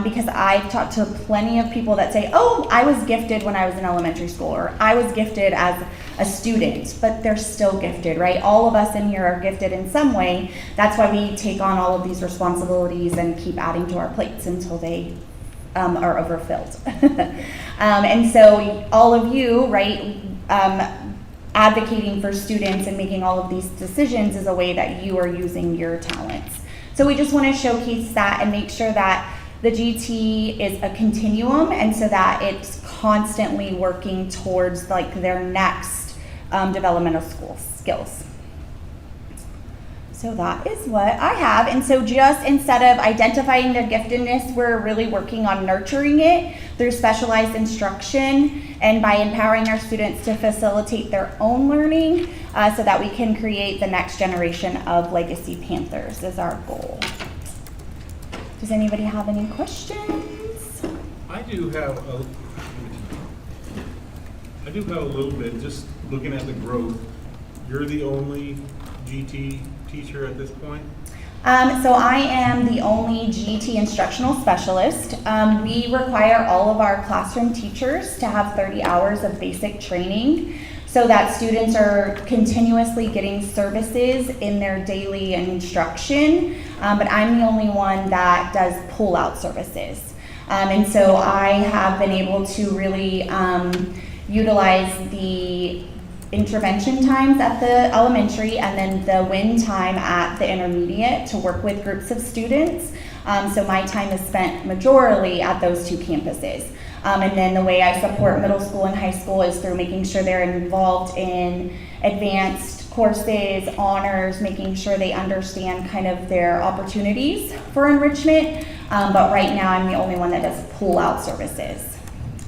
Because I've talked to plenty of people that say, oh, I was gifted when I was in elementary school, or I was gifted as a student, but they're still gifted, right? All of us in here are gifted in some way. That's why we take on all of these responsibilities and keep adding to our plates until they are overfilled. And so all of you, right, advocating for students and making all of these decisions is a way that you are using your talents. So we just want to showcase that and make sure that the GT is a continuum, and so that it's constantly working towards like their next developmental skills. So that is what I have. And so just instead of identifying their giftedness, we're really working on nurturing it through specialized instruction and by empowering our students to facilitate their own learning so that we can create the next generation of Legacy Panthers is our goal. Does anybody have any questions? I do have a little bit, just looking at the growth. You're the only GT teacher at this point? So I am the only GT instructional specialist. We require all of our classroom teachers to have 30 hours of basic training so that students are continuously getting services in their daily instruction. But I'm the only one that does pull-out services. And so I have been able to really utilize the intervention times at the elementary and then the win time at the intermediate to work with groups of students. So my time is spent majorly at those two campuses. And then the way I support middle school and high school is through making sure they're involved in advanced courses, honors, making sure they understand kind of their opportunities for enrichment. But right now I'm the only one that does pull-out services.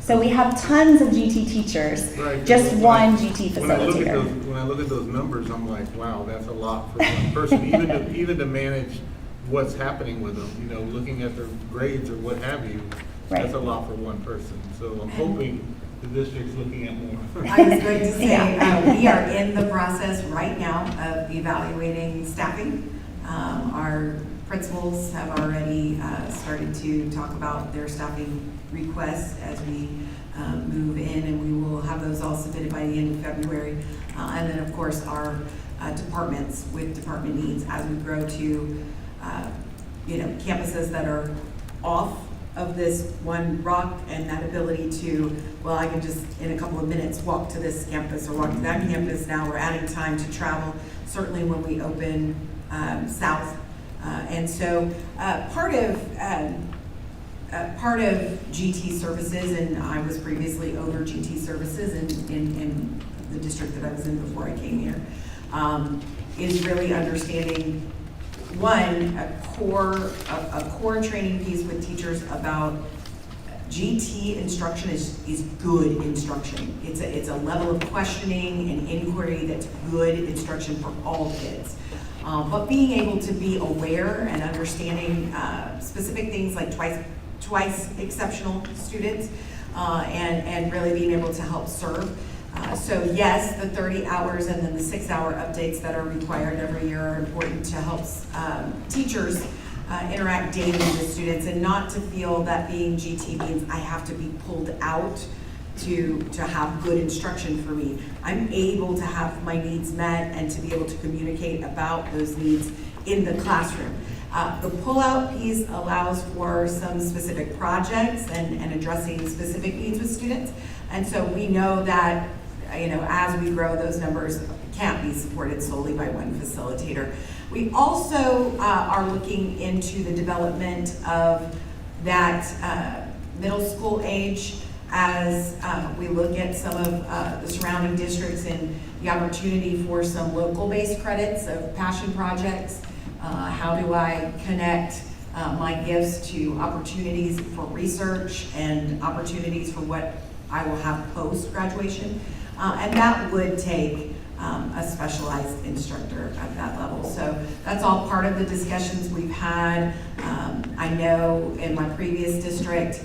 So we have tons of GT teachers, right, just one GT facilitator. When I look at those numbers, I'm like, wow, that's a lot for one person, even to manage what's happening with them, you know, looking at their grades or what have you, right. That's a lot for one person. So I'm hoping the district's looking at more. I was going to say, we are in the process right now of evaluating staffing. Our principals have already started to talk about their staffing requests as we move in, and we will have those all submitted by the end of February. And then, of course, our departments with department needs as we grow to, campuses that are off of this one rock, and that ability to, well, I can just in a couple of minutes walk to this campus or walk to that campus. Now we're adding time to travel, certainly when we open south. And so part of GT services, and I was previously over GT services in the district that I was in before I came here, is really understanding, one, a core training piece with teachers about GT instruction is good instruction. It's a level of questioning and inquiry that's good instruction for all kids. But being able to be aware and understanding specific things like twice exceptional students and really being able to help serve. So yes, the 30 hours and then the 6-hour updates that are required every year are important to help teachers interact daily with students, and not to feel that being GT means I have to be pulled out to have good instruction for me. I'm able to have my needs met and to be able to communicate about those needs in the classroom. The pull-out piece allows for some specific projects and addressing specific needs with students. And so we know that, as we grow, those numbers can't be supported solely by one facilitator. We also are looking into the development of that middle school age as we look at some of the surrounding districts and the opportunity for some local-based credits of passion projects. How do I connect my gifts to opportunities for research and opportunities for what I will have post-graduation? And that would take a specialized instructor at that level. So that's all part of the discussions we've had. I know in my previous district,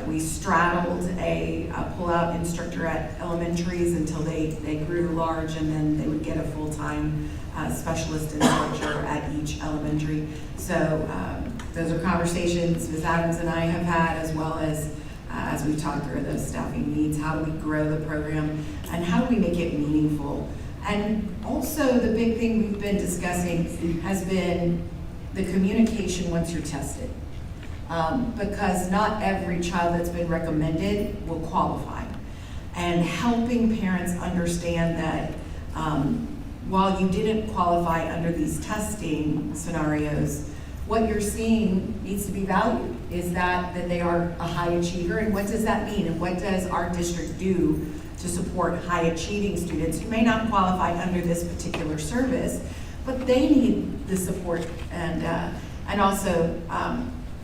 we straddled a pull-out instructor at elementaries until they grew large, and then they would get a full-time specialist instructor at each elementary. So those are conversations Ms. Adams and I have had, as well as we talk through those staffing needs. How do we grow the program, and how do we make it meaningful? And also the big thing we've been discussing has been the communication once you're tested. Because not every child that's been recommended will qualify. and helping parents understand that while you didn't qualify under these testing scenarios, what you're seeing needs to be valued. Is that they are a high achiever, and what does that mean? And what does our district do to support high achieving students who may not qualify under this particular service, but they need the support and also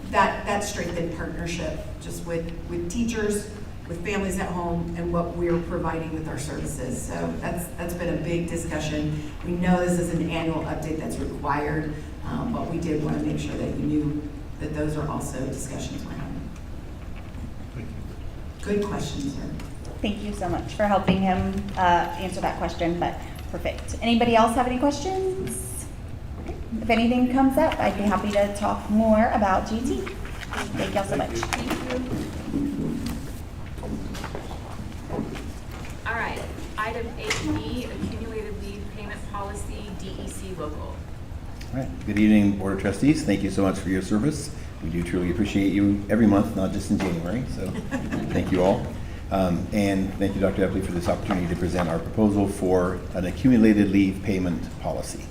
that strengthened partnership just with teachers, with families at home, and what we're providing with our services. So that's been a big discussion. We know this is an annual update that's required, but we did want to make sure that you knew that those are also discussions we're having. Good question, sir. Thank you so much for helping him answer that question, but perfect. Anybody else have any questions? Okay. If anything comes up, I'd be happy to talk more about GT. Thank y'all so much. All right, item 8B, accumulated leave payment policy, DEC local. All right. Good evening, Board of Trustees. Thank you so much for your service. We do truly appreciate you every month, not just in January. So thank you all. And thank you, Dr. Epley, for this opportunity to present our proposal for an accumulated leave payment policy.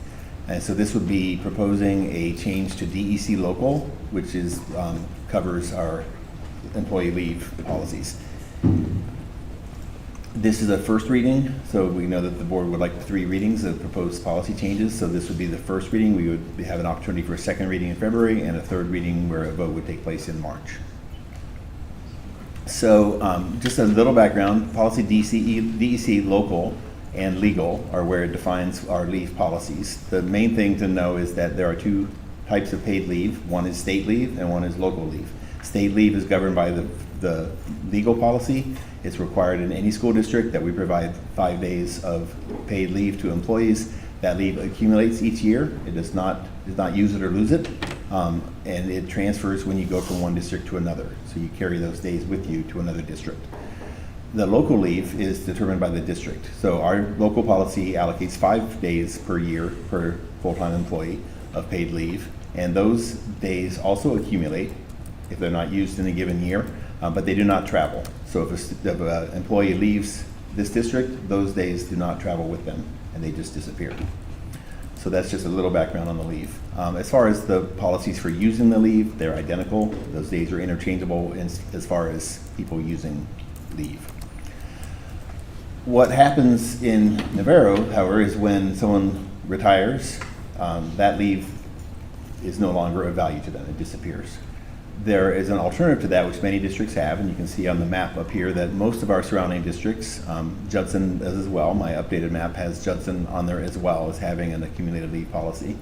And so this would be proposing a change to DEC local, which is covers our employee leave policies. This is a first reading, so we know that the board would like 3 readings of proposed policy changes. So this would be the first reading. We would have an opportunity for a second reading in February and a third reading where a vote would take place in March. So just a little background, policy DEC local and legal are where it defines our leave policies. The main thing to know is that there are 2 types of paid leave. One is state leave and one is local leave. State leave is governed by the legal policy. It's required in any school district that we provide 5 days of paid leave to employees. That leave accumulates each year. It does not use it or lose it. And it transfers when you go from one district to another. So you carry those days with you to another district. The local leave is determined by the district. So our local policy allocates 5 days per year per full-time employee of paid leave. And those days also accumulate if they're not used in a given year, but they do not travel. So if an employee leaves this district, those days do not travel with them and they just disappear. So that's just a little background on the leave. As far as the policies for using the leave, they're identical. Those days are interchangeable as far as people using leave. What happens in Navarro, however, is when someone retires, that leave is no longer of value to them. It disappears. There is an alternative to that, which many districts have, and you can see on the map up here that most of our surrounding districts, Judson does as well. My updated map has Judson on there as well as having an accumulated leave policy.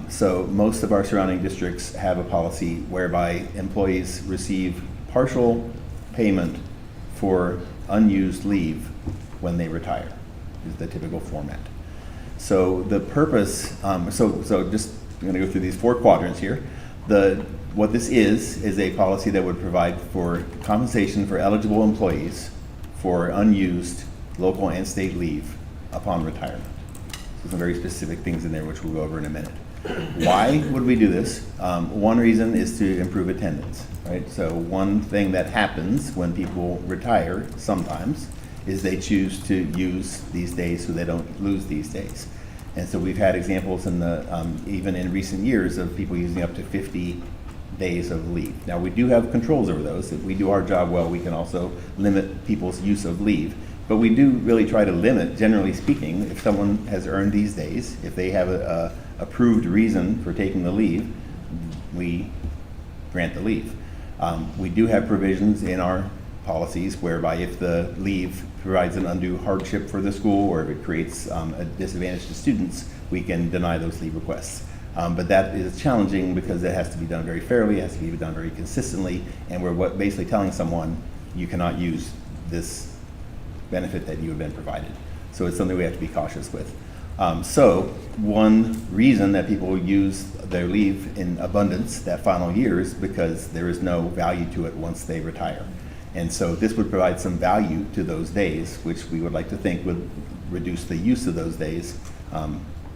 So most of our surrounding districts have a policy whereby employees receive partial payment for unused leave when they retire, is the typical format. So the purpose, so just I'm going to go through these 4 quadrants here. What this is a policy that would provide for compensation for eligible employees for unused local and state leave upon retirement. So some very specific things in there which we'll go over in a minute. Why would we do this? One reason is to improve attendance, right? So one thing that happens when people retire sometimes is they choose to use these days so they don't lose these days. And so we've had examples in even in recent years of people using up to 50 days of leave. Now we do have controls over those. If we do our job well, we can also limit people's use of leave. But we do really try to limit, generally speaking, if someone has earned these days, if they have a approved reason for taking the leave, we grant the leave. We do have provisions in our policies whereby if the leave provides an undue hardship for the school or if it creates a disadvantage to students, we can deny those leave requests. But that is challenging because it has to be done very fairly, it has to be done very consistently, and we're basically telling someone you cannot use this benefit that you have been provided. So it's something we have to be cautious with. So one reason that people use their leave in abundance that final year is because there is no value to it once they retire. And so this would provide some value to those days, which we would like to think would reduce the use of those days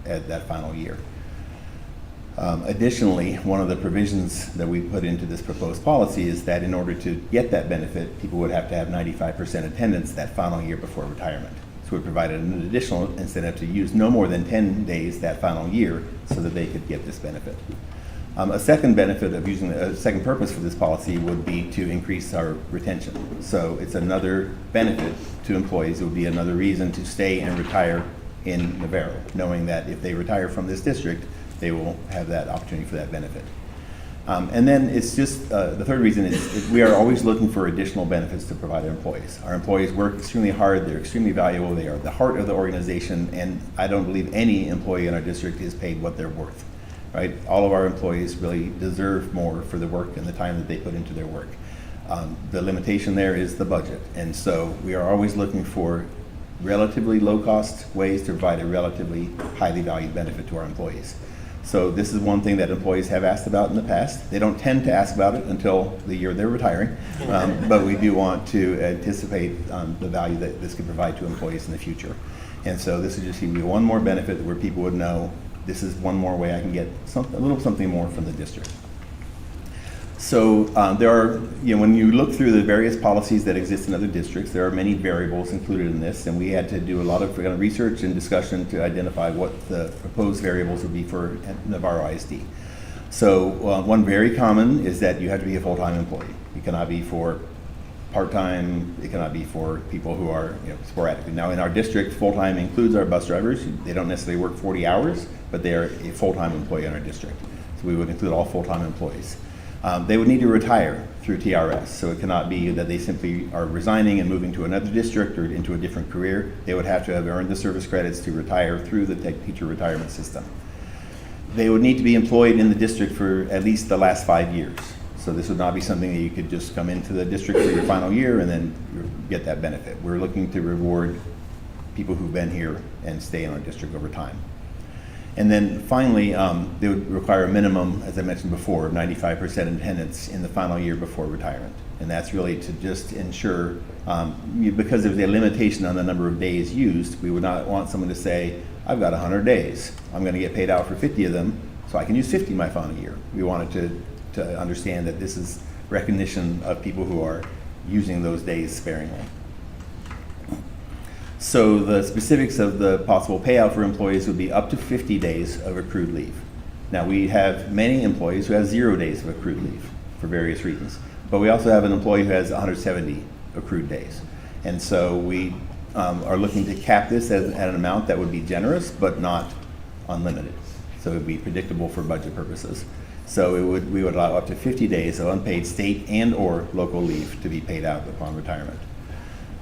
at that final year. Additionally, one of the provisions that we put into this proposed policy is that in order to get that benefit, people would have to have 95% attendance that final year before retirement. So we provided an additional incentive to use no more than 10 days that final year so that they could get this benefit. A second benefit of using, a second purpose for this policy would be to increase our retention. So it's another benefit to employees. It would be another reason to stay and retire in Navarro, knowing that if they retire from this district, they will have that opportunity for that benefit. And then it's just, the third reason is we are always looking for additional benefits to provide our employees. Our employees work extremely hard, they're extremely valuable, they are the heart of the organization, and I don't believe any employee in our district is paid what they're worth, right? All of our employees really deserve more for the work and the time that they put into their work. The limitation there is the budget, and so we are always looking for relatively low-cost ways to provide a relatively highly valued benefit to our employees. So this is one thing that employees have asked about in the past. They don't tend to ask about it until the year they're retiring, but we do want to anticipate the value that this could provide to employees in the future. And so this would just give you one more benefit where people would know this is one more way I can get a little something more from the district. So there are, when you look through the various policies that exist in other districts, there are many variables included in this, and we had to do a lot of research and discussion to identify what the proposed variables would be for Navarro ISD. So one very common is that you have to be a full-time employee. It cannot be for part-time, it cannot be for people who are sporadically. Now in our district, full-time includes our bus drivers. They don't necessarily work 40 hours, but they are a full-time employee in our district. So we would include all full-time employees. They would need to retire through TRS, so it cannot be that they simply are resigning and moving to another district or into a different career. They would have to have earned the service credits to retire through the teacher retirement system. They would need to be employed in the district for at least the last 5 years. So this would not be something that you could just come into the district for your final year and then get that benefit. We're looking to reward people who've been here and stay in our district over time. And then finally, they would require a minimum, as I mentioned before, of 95% attendance in the final year before retirement. And that's really to just ensure, because there's a limitation on the number of days used, we would not want someone to say, I've got 100 days. I'm going to get paid out for 50 of them, so I can use 50 my final year. We wanted to understand that this is recognition of people who are using those days sparingly. So the specifics of the possible payout for employees would be up to 50 days of accrued leave. Now we have many employees who have 0 days of accrued leave for various reasons, but we also have an employee who has 170 accrued days. And so we are looking to cap this at an amount that would be generous, but not unlimited. So it would be predictable for budget purposes. So we would allow up to 50 days of unpaid state and or local leave to be paid out upon retirement.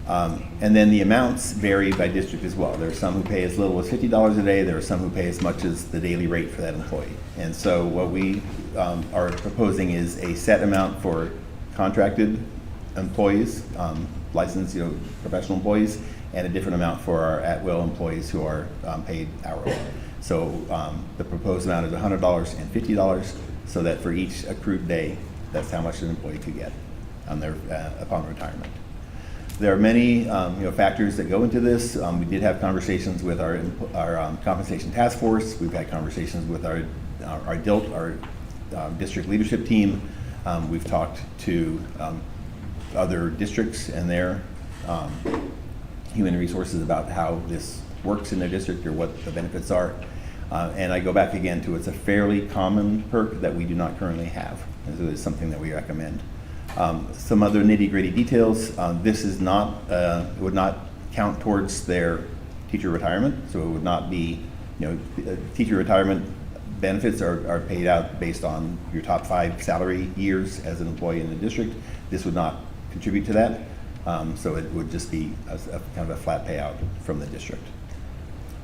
And then the amounts vary by district as well. There are some who pay as little as $50 a day. There are some who pay as much as the daily rate for that employee. And so what we are proposing is a set amount for contracted employees, licensed professional employees, and a different amount for our at-will employees who are paid hourly. So the proposed amount is $100 and $50, so that for each accrued day, that's how much an employee could get on their upon retirement. There are many factors that go into this. We did have conversations with our compensation task force. We've had conversations with our DILT, our district leadership team. We've talked to other districts and their human resources about how this works in their district or what the benefits are. And I go back again to it's a fairly common perk that we do not currently have. And so it's something that we recommend. Some other nitty-gritty details. This is not, it would not count towards their teacher retirement, so it would not be, teacher retirement benefits are paid out based on your top 5 salary years as an employee in the district. This would not contribute to that, so it would just be a kind of a flat payout from the district.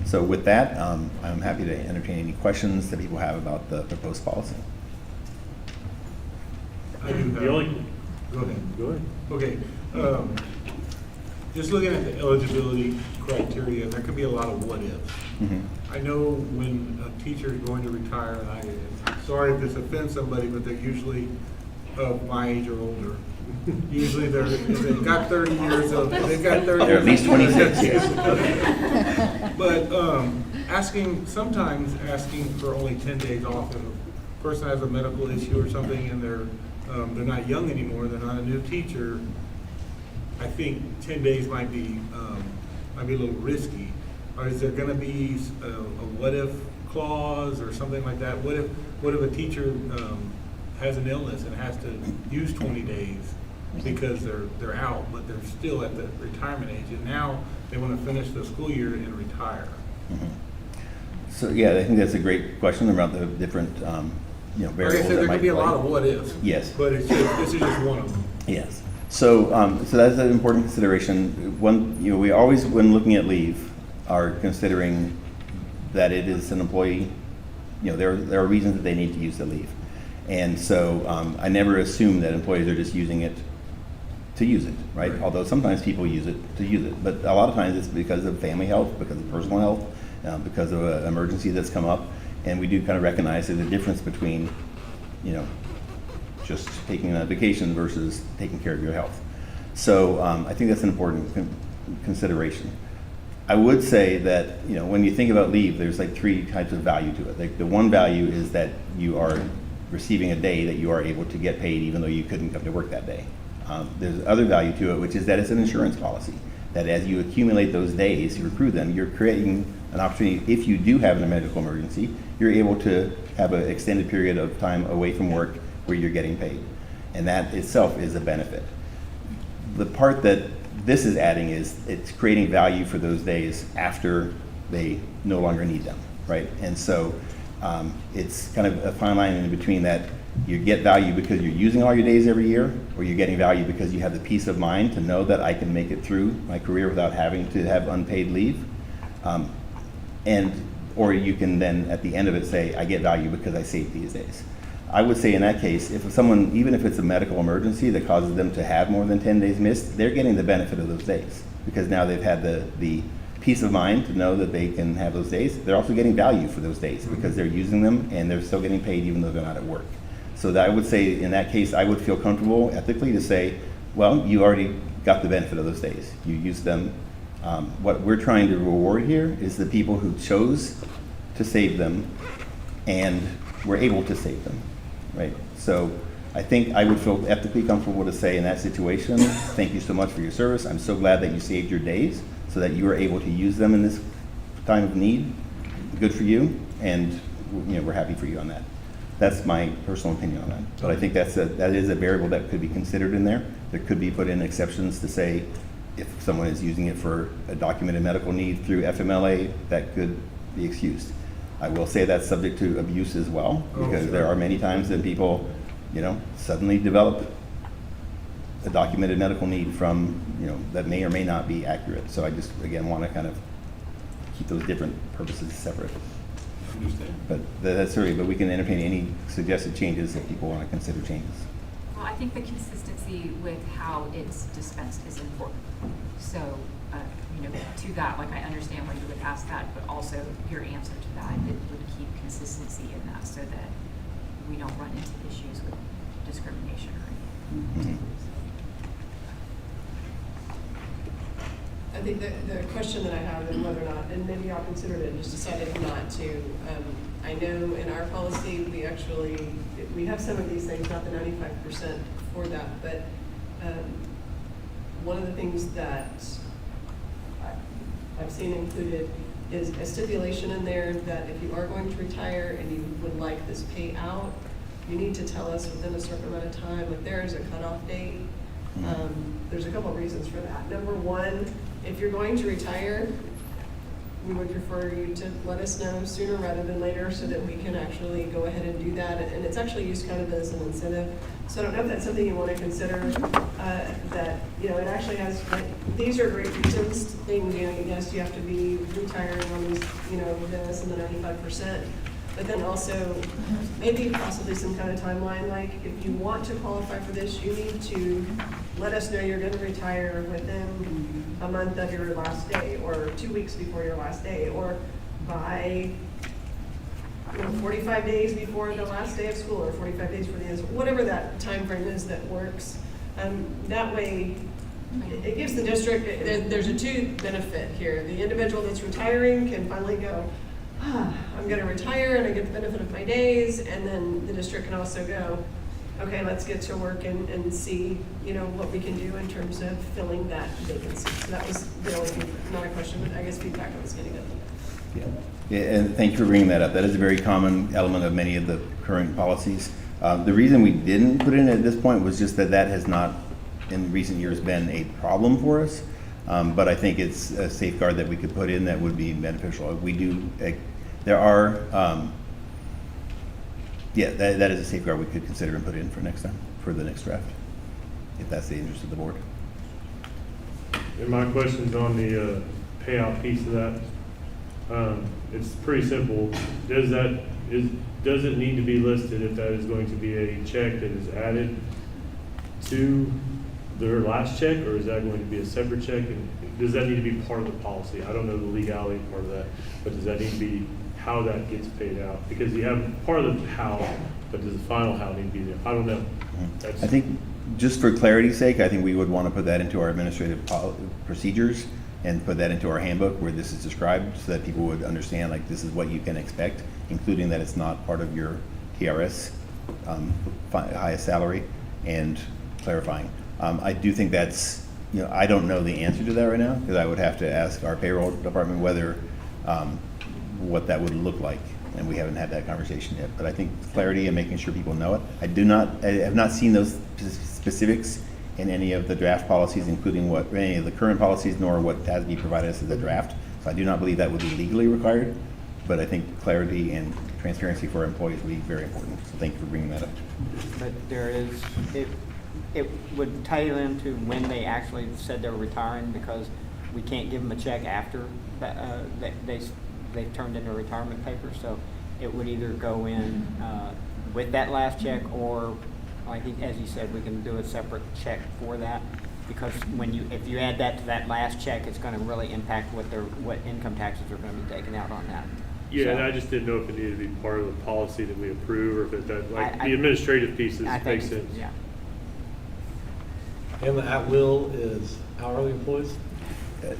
So with that, I'm happy to entertain any questions that people have about the proposed policy. I do have. Go ahead. Go ahead. Okay. Just looking at the eligibility criteria, there could be a lot of what ifs. Mm-hmm. I know when a teacher is going to retire, and I'm sorry if this offends somebody, but they're usually of my age or older. Usually they've got 30 years of, they've got 30 They're at least 26 years. But sometimes asking for only 10 days off person has a medical issue or something and they're not young anymore, they're not a new teacher, I think 10 days might be a little risky. Or is there gonna be a what if clause or something like that? What if a teacher has an illness and has to use 20 days because they're out, but they're still at the retirement age, and now they want to finish the school year and retire? So yeah, I think that's a great question about the different Like I variables said, that there might could be a play. lot of what ifs. Yes. But it's just, this is just one of them. Yes. So, so that's an important consideration. One, we always, when looking at leave, are considering that it is an employee. There are reasons that they need to use the leave, and so I never assume that employees are just using it to use it, right? Although sometimes people use it to use it, but a lot of times it's because of family health, because of personal health, because of an emergency that's come up, and we do kind of recognize there's a difference between, just taking a vacation versus taking care of your health. So I think that's an important consideration. I would say that, when you think about leave, there's like three types of value to it. Like the one value is that you are receiving a day that you are able to get paid even though you couldn't come to work that day. There's other value to it, which is that it's an insurance policy. That as you accumulate those days, you accrue them, you're creating an opportunity, if you do have a medical emergency, you're able to have an extended period of time away from work where you're getting paid. And that itself is a benefit. The part that this is adding is it's creating value for those days after they no longer need them, right? And so it's kind of a fine line in between that you get value because you're using all your days every year, or you're getting value because you have the peace of mind to know that I can make it through my career without having to have unpaid leave. Or you can then at the end of it say, I get value because I saved these days. I would say in that case, if someone, even if it's a medical emergency that causes them to have more than 10 days missed, they're getting the benefit of those days because now they've had the peace of mind to know that they can have those days. They're also getting value for those days because they're using them and they're still getting paid even though they're not at work. So that I would say in that case, I would feel comfortable ethically to say, well, you already got the benefit of those days. You used them. What we're trying to reward here is the people who chose to save them and were able to save them. Right. So I think I would feel ethically comfortable to say in that situation, thank you so much for your service. I'm so glad that you saved your days so that you were able to use them in this time of need. Good for you, and we're happy for you on that. That's my personal opinion on that. But I think that is a variable that could be considered in there. There could be put in exceptions to say if someone is using it for a documented medical need through FMLA, that could be excused. I will say that's subject to abuse as well, because there are many times that people, suddenly develop a documented medical need from, that may or may not be accurate. So I just, again, want to kind of keep those different purposes separate. Understand. But that's really, but we can entertain any suggested changes if people want to consider changes. Well, I think the consistency with how it's dispensed is important. So, to that, like I understand why you would ask that, but also your answer to that, it would keep consistency in that so that we don't run into issues with discrimination or anything. I think the question that I have is whether or not, and maybe y'all considered it and just decided not to. I know in our policy, we have some of these things, not the 95% for that, but one of the things that I've seen included is a stipulation in there that if you are going to retire and you would like this payout, you need to tell us within a certain amount of time. If there is a cutoff date, there's a couple of reasons for that. Number one, if you're going to retire, we would prefer you to let us know sooner rather than later so that we can actually go ahead and do that. And it's actually used kind of as an incentive. So I don't know if that's something you want to consider, that, it actually has, these are great reasons, things, yes, you have to be retiring on these, this and the 95%. But then also maybe possibly some kind of timeline, like if you want to qualify for this, you need to let us know you're going to retire within a month of your last day, or 2 weeks before your last day, or by 45 days before the last day of school, or 45 days for the end, whatever that time frame is that works. That way, it gives the district, there's a two benefit here. The individual that's retiring can finally go, I'm gonna retire and I get the benefit of my days, and then the district can also go, okay, let's get to work and see, you know, what we can do in terms of filling that vacancy. So that was the only feedback, not a question, but I guess feedback I was getting at. Yeah, and thank you for bringing that up. That is a very common element of many of the current policies. The reason we didn't put it in at this point was just that that has not, in recent years, been a problem for us. But I think it's a safeguard that we could put in that would be beneficial. We do, there are, yeah, that is a safeguard we could consider and put in for next time, for the next draft, if that's the interest of the board. And my question's on the payout piece of that. It's pretty simple. Does it need to be listed if that is going to be a check that is added to their last check, or is that going to be a separate check? And does that need to be part of the policy? I don't know the legality part of that, but does that need to be how that gets paid out? Because you have part of the how, but does the final how need to be there? I don't know. I think just for clarity's sake, I think we would want to put that into our administrative procedures and put that into our handbook where this is described so that people would understand, like, this is what you can expect, including that it's not part of your TRS highest salary, and clarifying. I do think that's, you know, I don't know the answer to that right now because I would have to ask our payroll department whether, what that would look like. And we haven't had that conversation yet. But I think clarity and making sure people know it. I have not seen those specifics in any of the draft policies, including any of the current policies, nor what TASB provided us as a draft. So I do not believe that would be legally required. But I think clarity and transparency for our employees would be very important. So thank you for bringing that up. But there is, it would tie into when they actually said they were retiring, because we can't give them a check after they've turned in their retirement papers. So it would either go in with that last check, or like as you said, we can do a separate check for that, because if you add that to that last check, it's going to really impact what income taxes are going to be taken out on that. Yeah, so, and I just didn't know if it needed to be part of the policy that we approve, or if the administrative pieces make sense. Yeah. And the at-will is hourly employees?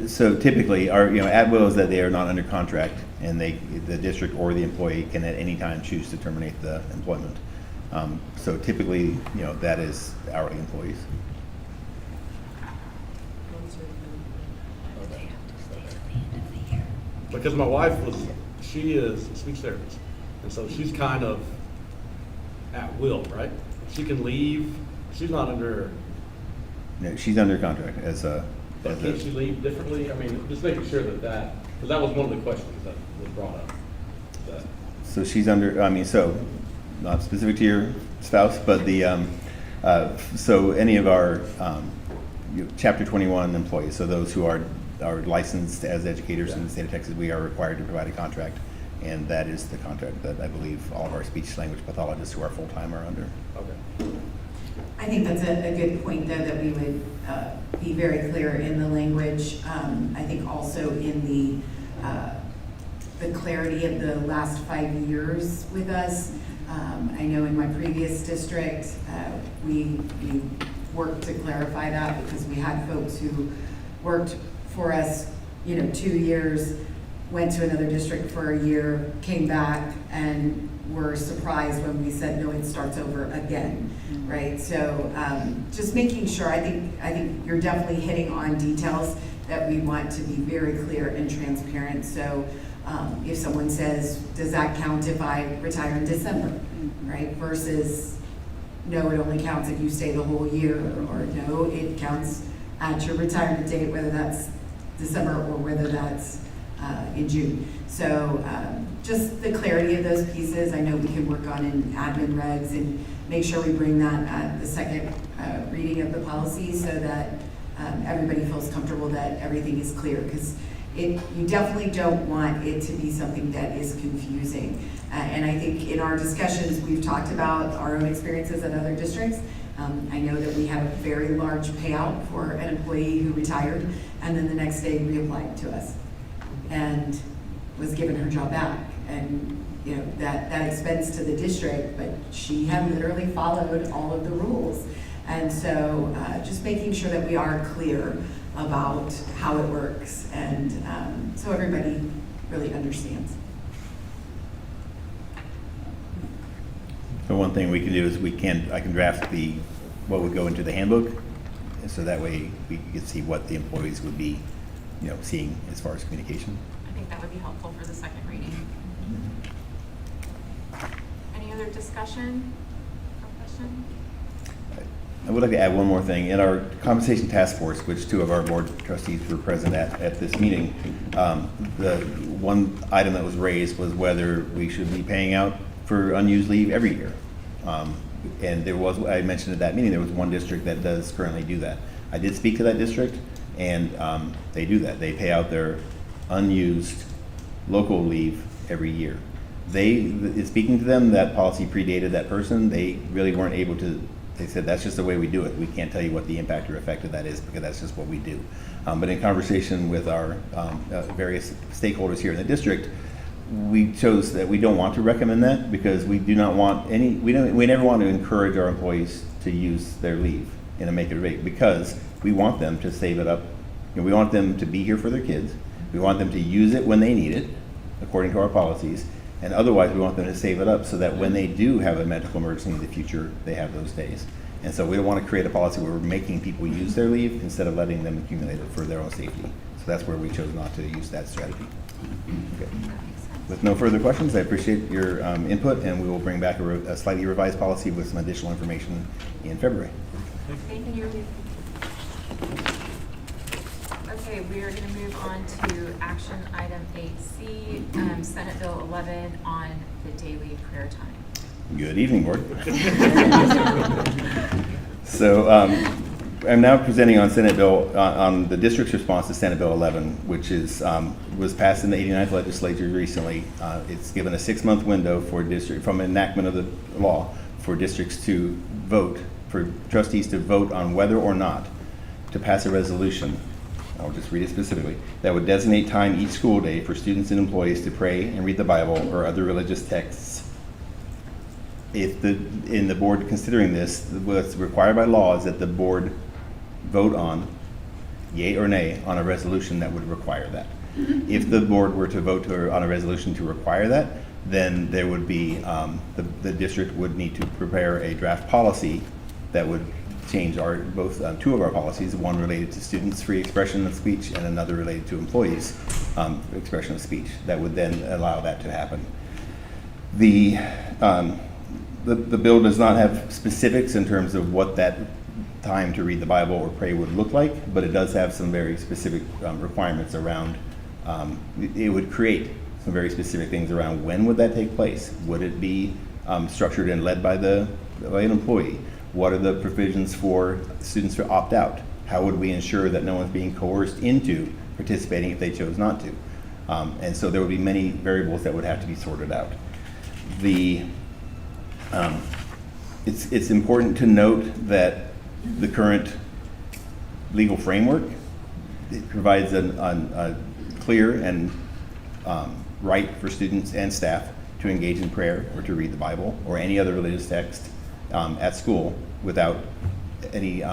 So typically, our at-will is that they are not under contract, and the district or the employee can at any time choose to terminate the employment. So typically, that is hourly employees. Because my wife she is a speech therapist, and so she's kind of at will, right? She can leave. She's not under. No, she's under contract as a. But can she leave differently? I mean, just making sure that because that was one of the questions that was brought up. So she's under. So not specific to your spouse, but so any of our Chapter 21 employees, so those who are licensed as educators in the state of Texas, we are required to provide a contract, and that is the contract that I believe all of our speech language pathologists who are full-time are under. Okay. I think that's a good point, though, that we would be very clear in the language. I think also in the clarity of the last 5 years with us. I know in my previous district, we worked to clarify that because we had folks who worked for us, 2 years, went to another district for a year, came back, and were surprised when we said, no, it starts over again, right? So just making sure, I think you're definitely hitting on details that we want to be very clear and transparent. So if someone says, does that count if I retire in December, right? Versus, no, it only counts if you stay the whole year, or no, it counts at your retirement date, whether that's December or whether that's in June. So just the clarity of those pieces, I know we can work on in admin regs and make sure we bring that at the second reading of the policy so that everybody feels comfortable that everything is clear, because you definitely don't want it to be something that is confusing. And I think in our discussions, we've talked about our own experiences at other districts. I know that we had a very large payout for an employee who retired and then the next day reapplied to us and was given her job back. And that expense to the district, but she had literally followed all of the rules. And so just making sure that we are clear about how it works, and so everybody really understands. The one thing we can do is I can draft what would go into the handbook, and so that way we can see what the employees would be, seeing as far as communication. I think that would be helpful for the second reading. Any other discussion or question? I would like to add one more thing. In our compensation task force, which 2 of our board trustees were present at this meeting, the one item that was raised was whether we should be paying out for unused leave every year. And I mentioned at that meeting, there was one district that does currently do that. I did speak to that district, and they do that. They pay out their unused local leave every year. Speaking to them, that policy predated that person. They really weren't able to. They said, that's just the way we do it. We can't tell you what the impact or effect of that is because that's just what we do. But in conversation with our various stakeholders here in the district, we chose that we don't want to recommend that because we do not want we never want to encourage our employees to use their leave in a make it rate because we want them to save it up. We want them to be here for their kids. We want them to use it when they need it, according to our policies. And otherwise, we want them to save it up so that when they do have a medical emergency in the future, they have those days. And so we don't want to create a policy where we're making people use their leave instead of letting them accumulate it for their own safety. So that's where we chose not to use that strategy. Okay. With no further questions, I appreciate your input, and we will bring back a slightly revised policy with some additional information in February. Thank you. Okay, we are going to move on to action item 8C, Senate Bill 11 on the daily prayer time. Good evening, Board. So I'm now presenting on Senate Bill, on the district's response to Senate Bill 11, which was passed in the 89th legislature recently. It's given a 6-month window for from enactment of the law for districts to vote, for trustees to vote on whether or not to pass a resolution. I'll just read it specifically. That would designate time each school day for students and employees to pray and read the Bible or other religious texts. In the board considering this, what's required by law is that the board vote on, yea or nay, on a resolution that would require that. If the board were to vote on a resolution to require that, then there would be, the district would need to prepare a draft policy that would change two of our policies, one related to students' free expression of speech and another related to employees' expression of speech. That would then allow that to happen. The bill does not have specifics in terms of what that time to read the Bible or pray would look like, but it does have some very specific requirements around, it would create some very specific things around when would that take place? Would it be structured and led by an employee? What are the provisions for students to opt out? How would we ensure that no one's being coerced into participating if they chose not to? And so there would be many variables that would have to be sorted out. It's important to note that the current legal framework, it provides a clear and right for students and staff to engage in prayer or to read the Bible or any other religious text at school without any,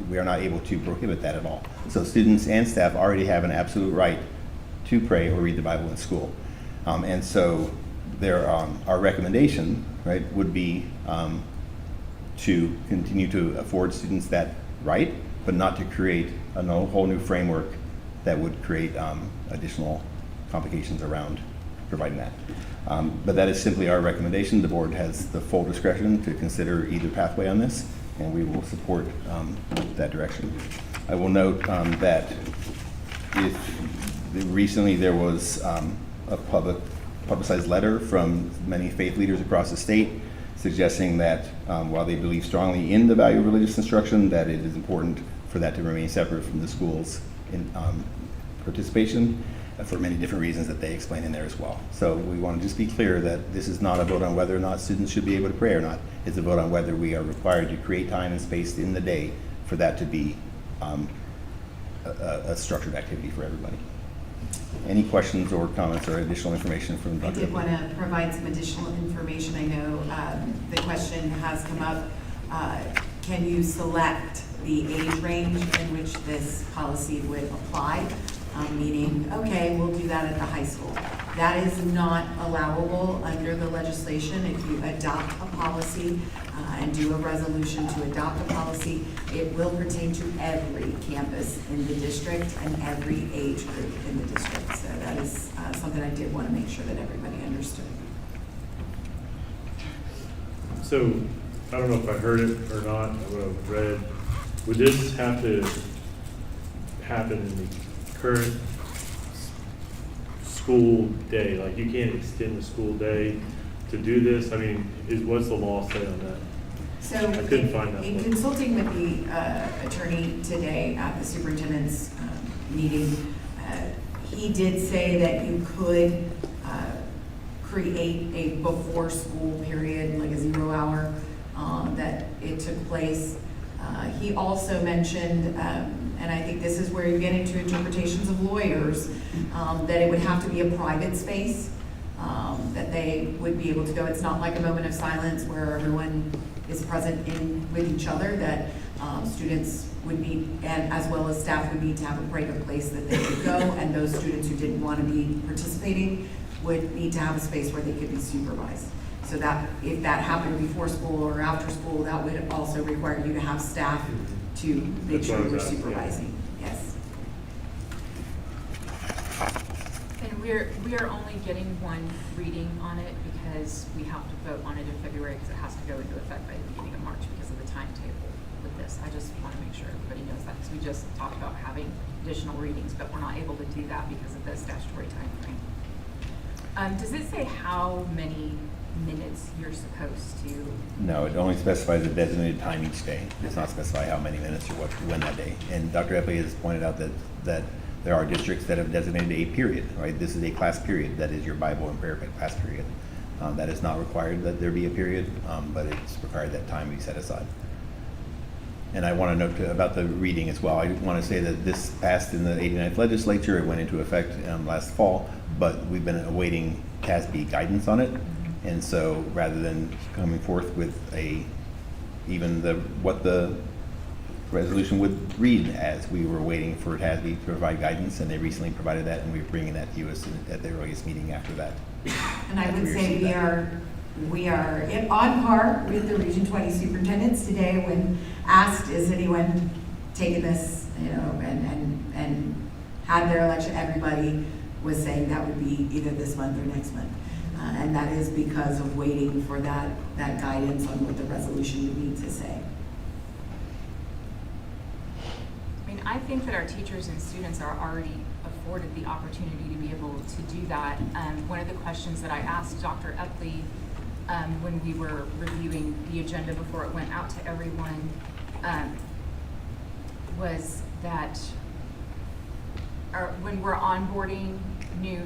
we are not able to prohibit that at all. So students and staff already have an absolute right to pray or read the Bible in school. And so our recommendation, right, would be to continue to afford students that right, but not to create a whole new framework that would create additional complications around providing that. But that is simply our recommendation. The board has the full discretion to consider either pathway on this, and we will support that direction. I will note that recently there was a publicized letter from many faith leaders across the state suggesting that while they believe strongly in the value of religious instruction, that it is important for that to remain separate from the schools in participation for many different reasons that they explain in there as well. So we want to just be clear that this is not a vote on whether or not students should be able to pray or not. It's a vote on whether we are required to create time and space in the day for that to be a structured activity for everybody. Any questions or comments or additional information from Dr. I did want to provide some additional information. I know the question has come up. Can you select the age range in which this policy would apply? Meaning, okay, we'll do that at the high school. That is not allowable under the legislation. If you adopt a policy and do a resolution to adopt a policy, it will pertain to every campus in the district and every age group in the district. So that is something I did want to make sure that everybody understood. So, I don't know if I heard it or not, what I've read. Would this have to happen in the current school day? Like, you can't extend the school day to do this? I mean, what's the law say on that? So I couldn't find that in one. consulting with the attorney today at the superintendent's meeting, he did say that you could create a before school period, like a 0 hour, that it took place. He also mentioned, and I think this is where you get into interpretations of lawyers, that it would have to be a private space, that they would be able to go. It's not like a moment of silence where everyone is present with each other, that students would need, and as well as staff would need to have a break of place that they could go, and those students who didn't want to be participating would need to have a space where they could be supervised. So that if that happened before school or after school, that would also require you to have staff to make sure you're supervising. Yes. And we are only getting one reading on it because we have to vote on it in February because it has to go into effect by the beginning of March because of the timetable with this. I just want to make sure everybody knows that because we just talked about having additional readings, but we're not able to do that because of the statutory timeframe. Does it say how many minutes you're supposed to? No, it only specifies a designated time each day. It does not specify how many minutes or when that day. And Dr. Epley has pointed out that there are districts that have designated a period, right? This is a class period. That is your Bible and prayer class period. That is not required that there be a period, but it's required that time be set aside. And I want to note about the reading as well. I want to say that this passed in the 89th legislature. It went into effect last fall, but we've been awaiting TASB guidance on it. And so rather than coming forth with what the resolution would read as, we were waiting for TASB to provide guidance, and they recently provided that, and we're bringing that to you at the earliest meeting after that. And I would say we are on par with the Region 20 superintendents today when asked, is anyone taking this, and had their election, everybody was saying that would be either this month or next month. And that is because of waiting for that guidance on what the resolution would need to say. I mean, I think that our teachers and students are already afforded the opportunity to be able to do that. One of the questions that I asked Dr. Epley when we were reviewing the agenda before it went out to everyone was that when we're onboarding new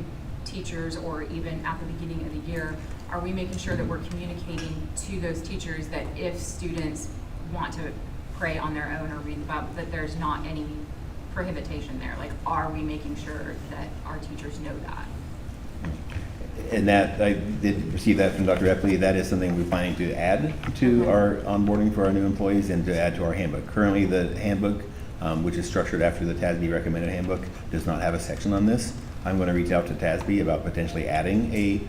teachers or even at the beginning of the year, are we making sure that we're communicating to those teachers that if students want to pray on their own or read the Bible, that there's not any prohibition there? Like, are we making sure that our teachers know that? And that, I did receive that from Dr. Epley. That is something we're planning to add to our onboarding for our new employees and to add to our handbook. Currently, the handbook, which is structured after the TASB recommended handbook, does not have a section on this. I'm going to reach out to TASB about potentially adding a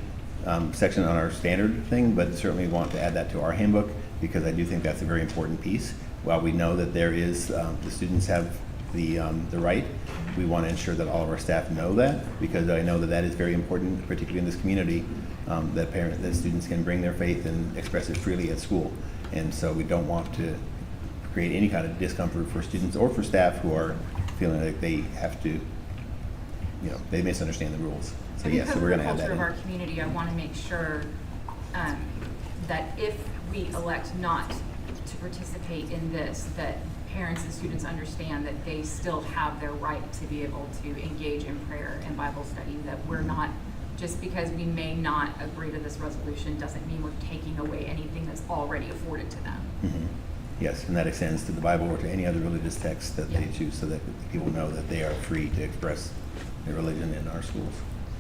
section on our standard thing, but certainly want to add that to our handbook because I do think that's a very important piece. While we know that there is, the students have the right, we want to ensure that all of our staff know that because I know that that is very important, particularly in this community, that students can bring their faith and express it freely at school. And so we don't want to create any kind of discomfort for students or for staff who are feeling like they have to, they misunderstand the rules. So yes, so we're going to add that in. Because of the culture of our community, I want to make sure that if we elect not to participate in this, that parents and students understand that they still have their right to be able to engage in prayer and Bible study, that we're not, just because we may not agree to this resolution doesn't mean we're taking away anything that's already afforded to them. Mm-hmm. Yes, and that extends to the Bible or to any other religious text that they choose so that people know that they are free to express their religion in our schools.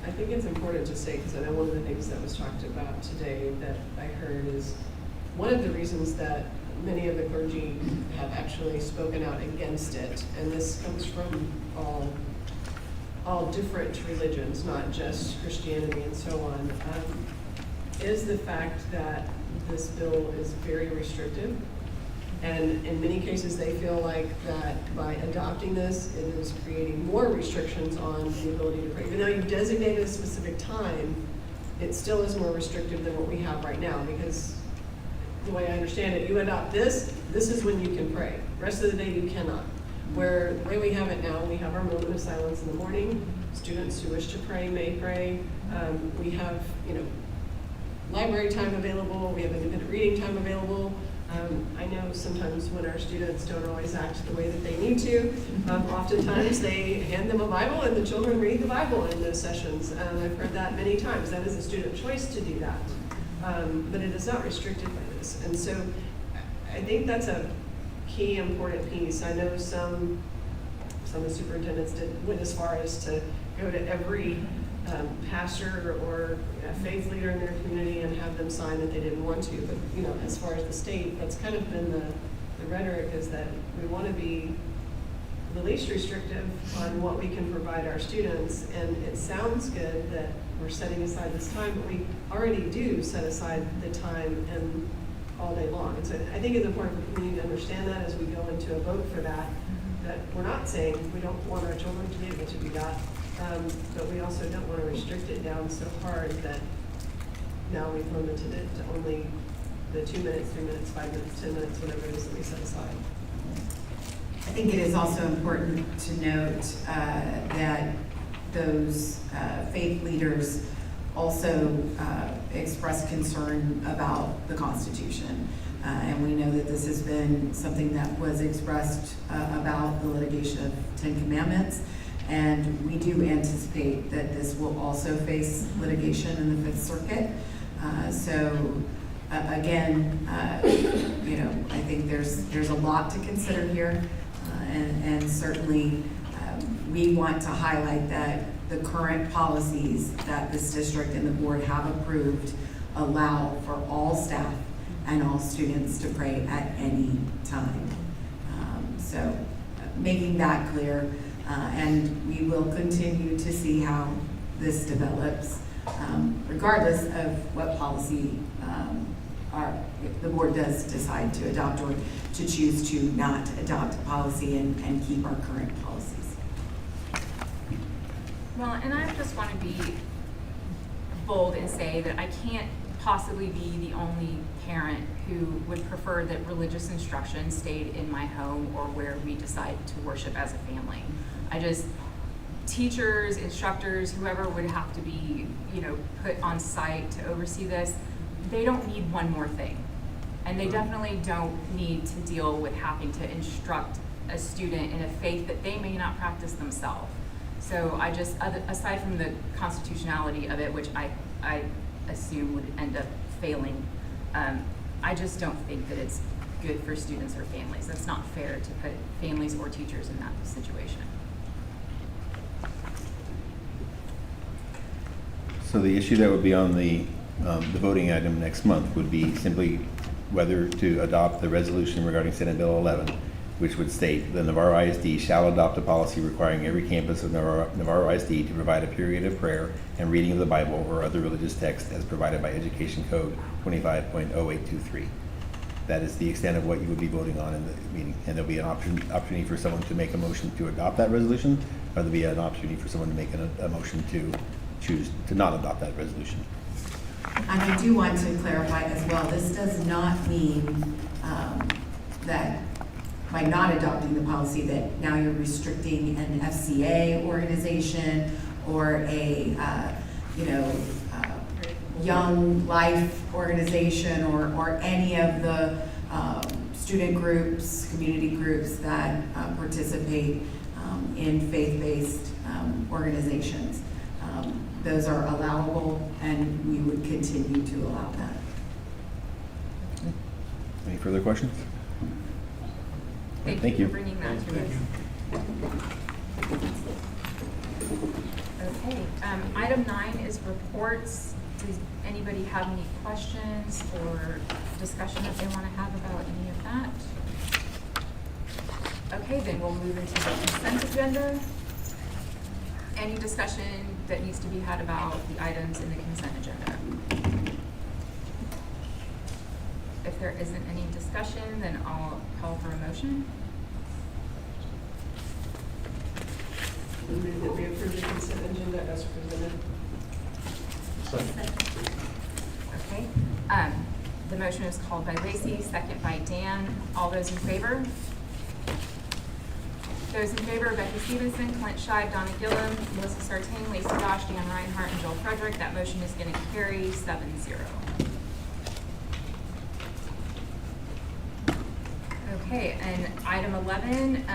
I think it's important to say, because I know one of the things that was talked about today that I heard is one of the reasons that many of the clergy have actually spoken out against it, and this comes from all all different religions, not just Christianity and so on, is the fact that this bill is very restrictive. And in many cases, they feel like that by adopting this, it is creating more restrictions on the ability to pray. Even though you've designated a specific time, it still is more restrictive than what we have right now, because the way I understand it, you adopt this is when you can pray. The rest of the day, you cannot. Where the way we have it now, we have our moment of silence in the morning. Students who wish to pray may pray. We have, library time available. We have independent reading time available. I know sometimes when our students don't always act the way that they need to, oftentimes they hand them a Bible and the children read the Bible in those sessions. I've heard that many times. That is a student choice to do that. But it is not restricted by this. And so I think that's a key important piece. I know some of the superintendents went as far as to go to every pastor or faith leader in their community and have them sign that they didn't want to. But as far as the state, that's kind of been the rhetoric, is that we want to be the least restrictive on what we can provide our students. And it sounds good that we're setting aside this time, but we already do set aside the time and all day long. And so I think it's important for the community to understand that as we go into a vote for that we're not saying we don't want our children to be able to do that, but we also don't want to restrict it down so hard that now we've limited it to only the 2 minutes, 3 minutes, 5 minutes, 10 minutes, whatever it is that we set aside. I think it is also important to note that those faith leaders also express concern about the Constitution. And we know that this has been something that was expressed about the litigation of 10 Commandments. And we do anticipate that this will also face litigation in the Fifth Circuit. Again, I think there's a lot to consider here. And certainly we want to highlight that the current policies that this district and the board have approved allow for all staff and all students to pray at any time. So making that clear, and we will continue to see how this develops, regardless of what policy if the board does decide to adopt or to choose to not adopt a policy and keep our current policies. Well, and I just want to be bold and say that I can't possibly be the only parent who would prefer that religious instruction stayed in my home or where we decide to worship as a family. Teachers, instructors, whoever would have to be, put on site to oversee this, they don't need one more thing. And they definitely don't need to deal with having to instruct a student in a faith that they may not practice themselves. So aside from the constitutionality of it, which I assume would end up failing, I just don't think that it's good for students or families. That's not fair to put families or teachers in that situation. So the issue that would be on the voting item next month would be simply whether to adopt the resolution regarding Senate Bill 11, which would state the Navarro ISD shall adopt a policy requiring every campus of Navarro ISD to provide a period of prayer and reading of the Bible or other religious text as provided by Education Code 25.0823. That is the extent of what you would be voting on in the meeting. And there'll be an opportunity for someone to make a motion to adopt that resolution, or there'll be an opportunity for someone to make a motion to choose to not adopt that resolution. And I do want to clarify as well, this does not mean that by not adopting the policy that now you're restricting an FCA organization or a Young Life organization or any of the student groups, community groups that participate in faith-based organizations. Those are allowable, and we would continue to allow that. Any further questions? Thank you for bringing that to us. Okay, item 9 is reports. Does anybody have any questions or discussion that they want to have about any of that? Okay, then we'll move into the consent agenda. any discussion that needs to be had about the items in the consent agenda? If there isn't any discussion, then I'll call for a motion. I move that we approve the consent agenda as presented. Okay. The motion is called by Lacey, second by Dan. All those in favor? Those in favor, Becky Stevenson, Clint Shive, Donna Gillum, Melissa Sartain, Lacey Dosh, Dan Reinhardt, and Joel Frederick. That motion is going to carry 7-0. Okay, and item 11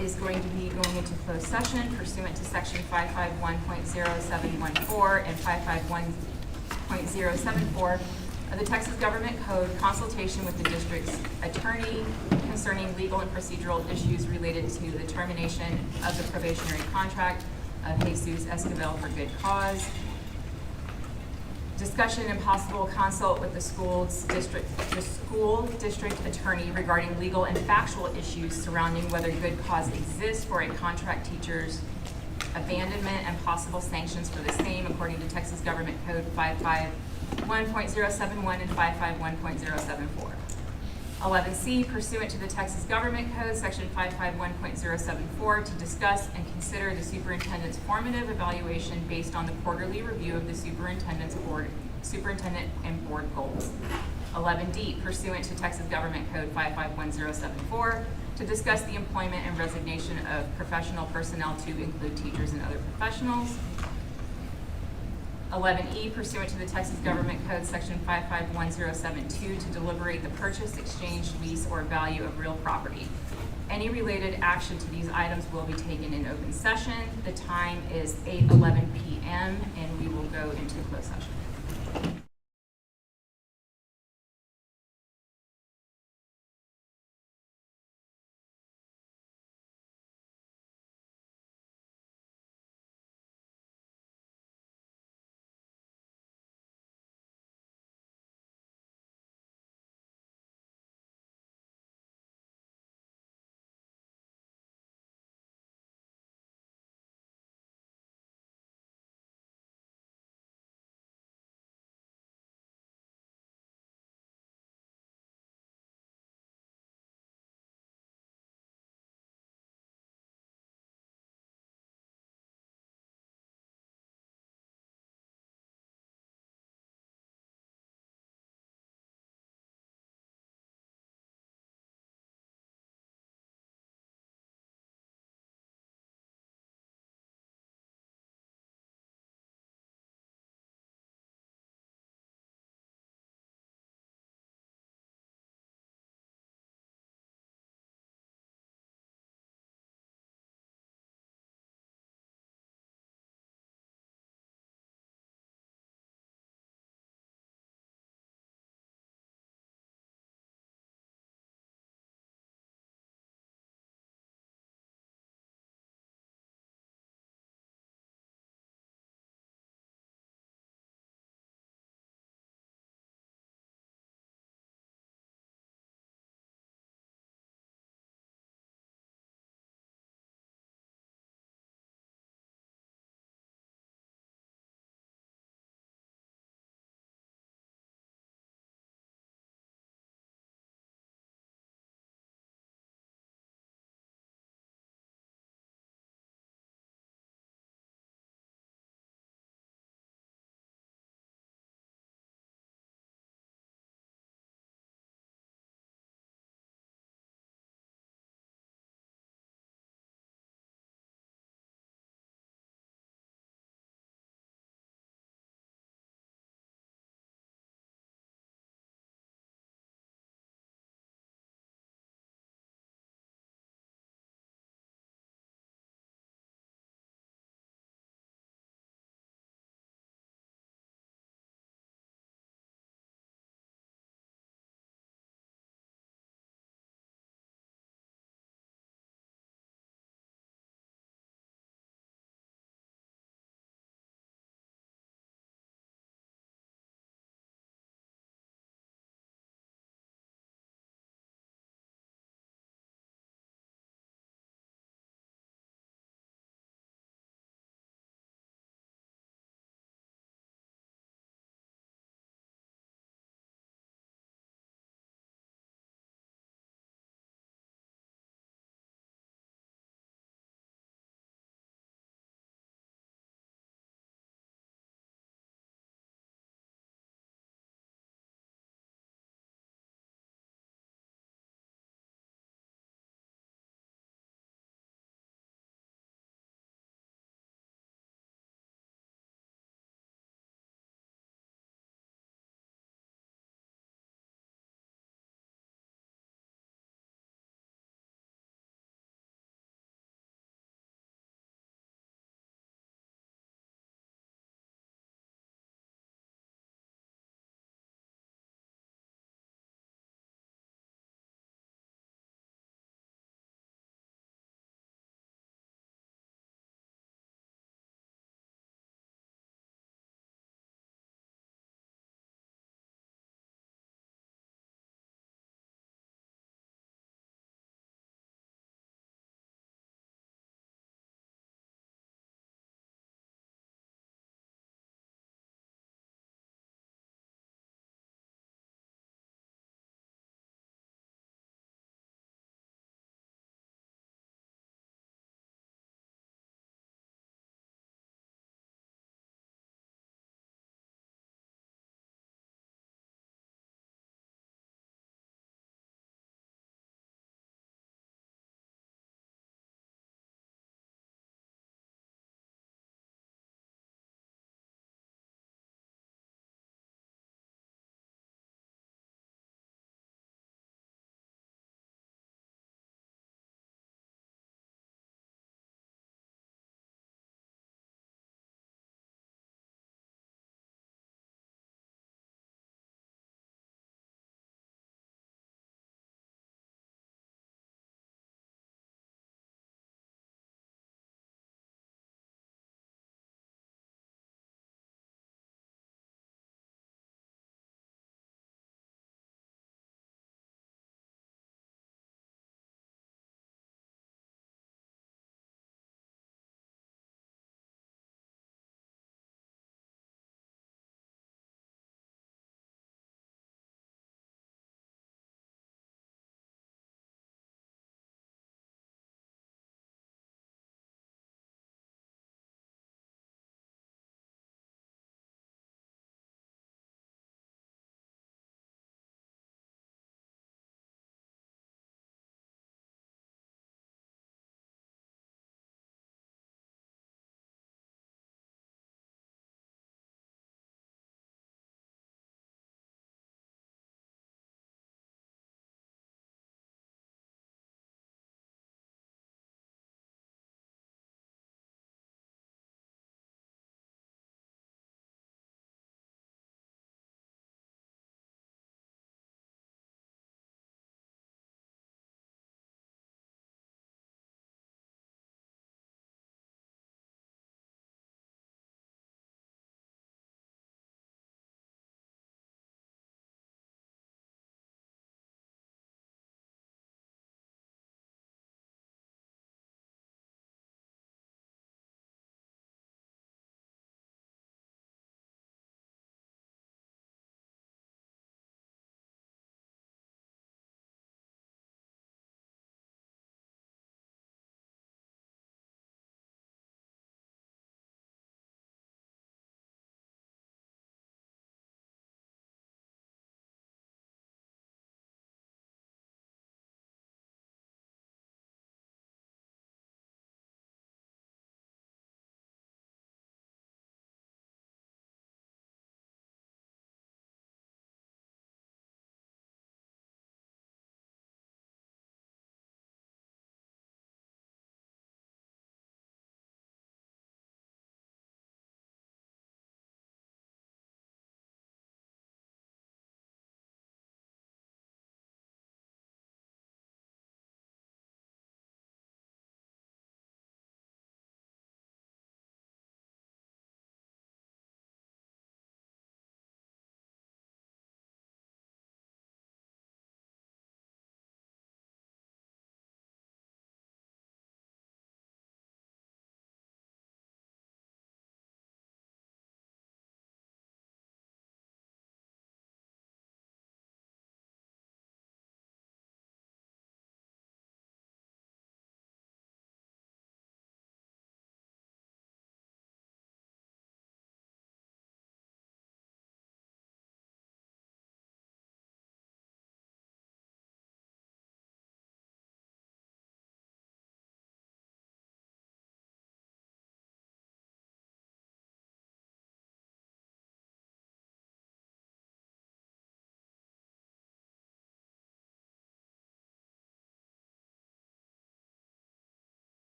is going to be going into closed session pursuant to section 551.0714 and 551.074 of the Texas Government Code, consultation with the district's attorney concerning legal and procedural issues related to the termination of the probationary contract of Jesus Esquivel for good cause. Discussion and possible consult with the school district attorney regarding legal and factual issues surrounding whether good cause exists for a contract teacher's abandonment and possible sanctions for the same according to Texas Government Code 551.071 and 551.074. 11C, pursuant to the Texas Government Code, section 551.074, to discuss and consider the superintendent's formative evaluation based on the quarterly review of the superintendent and board goals. 11D, pursuant to Texas Government Code 551.074, to discuss the employment and resignation of professional personnel to include teachers and other professionals. 11E, pursuant to the Texas Government Code, section 551.072, to deliberate the purchase, exchange, lease, or value of real property. Any related action to these items will be taken in open session. The time is 8:11 p.m. and we will go into closed session.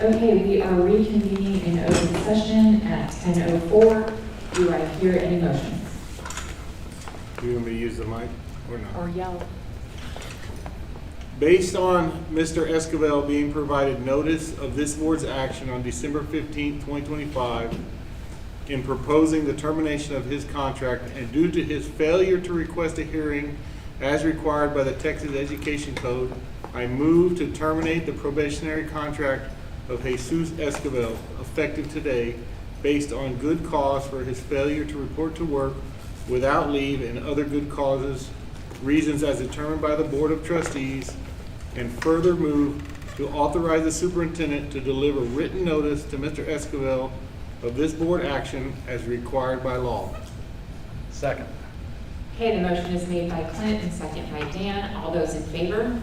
Okay, we are reconvening in open session at 10:04. Do I hear any motions? Do you want me to use the mic or not? Or yell? Based on Mr. Escobar being provided notice of this board's action on December 15th, 2025, in proposing the termination of his contract, and due to his failure to request a hearing as required by the Texas Education Code, I move to terminate the probationary contract of Jesus Escobar effective today, based on good cause for his failure to report to work without leave and other good causes, reasons as determined by the Board of Trustees, and further move to authorize the superintendent to deliver written notice to Mr. Escobar of this board action as required by law. Second. Okay, the motion is made by Clint and second by Dan. All those in favor?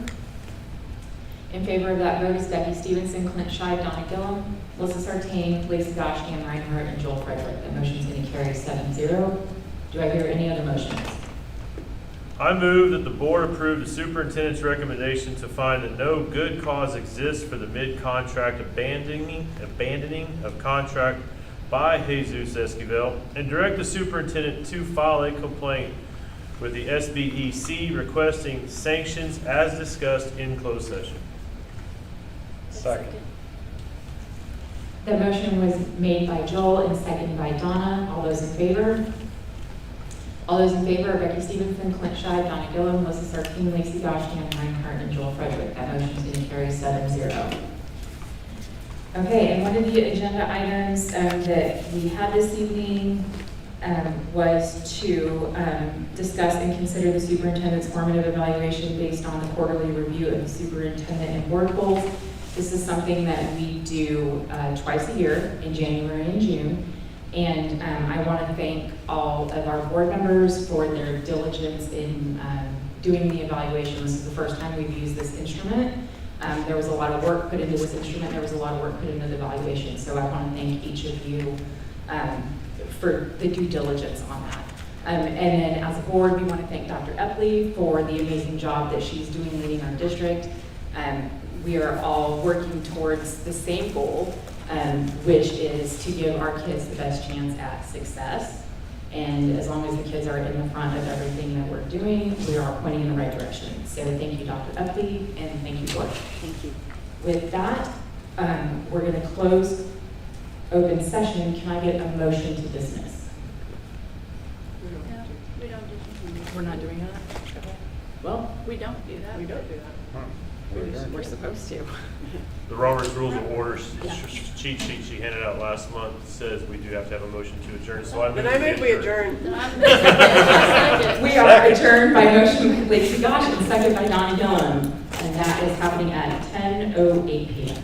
In favor of that vote is Becky Stevenson, Clint Scheib, Donna Gillum, Melissa Sartain, Lacey Gosh, Dan Reinhardt, and Joel Frederick. The motion is going to carry 7-0. Do I hear any other motions? I move that the board approve the superintendent's recommendation to find that no good cause exists for the mid-contract abandoning of contract by Jesus Esquivel, and direct the superintendent to file a complaint with the SBEC requesting sanctions as discussed in closed session. Second. The motion was made by Joel and seconded by Donna. All those in favor? All those in favor are Becky Stevenson, Clint Scheib, Donna Gillum, Melissa Sarkeem, Lacey Gosh, Dan Reinhardt, and Joel Frederick. That motion is going to carry 7-0. Okay, and one of the agenda items that we had this evening was to discuss and consider the superintendent's formative evaluation based on the quarterly review of the superintendent and board goals. This is something that we do twice a year in January and June. And I want to thank all of our board members for their diligence in doing the evaluation. This is the first time we've used this instrument. There was a lot of work put into this instrument. There was a lot of work put into the evaluation. So I want to thank each of you for the due diligence on that. And then as a board, we want to thank Dr. Epley for the amazing job that she's doing leading our district. We are all working towards the same goal, which is to give our kids the best chance at success. And as long as the kids are in the front of everything that we're doing, we are pointing in the right direction. So thank you, Dr. Epley, and thank you, board. Thank you. With that, we're going to close open session. Can I get a motion to dismiss? We don't do We're not doing that? Okay. Well, We don't do that. we don't do that. We're supposed to. The Robert's Rules of Order Yeah. cheat sheet she handed out last month says we do have to have a motion to adjourn, so I move. Then I move we adjourn. We are adjourned by motion by Lacey Gosh and second by Donna Gillum. And that is happening at 10:08 p.m.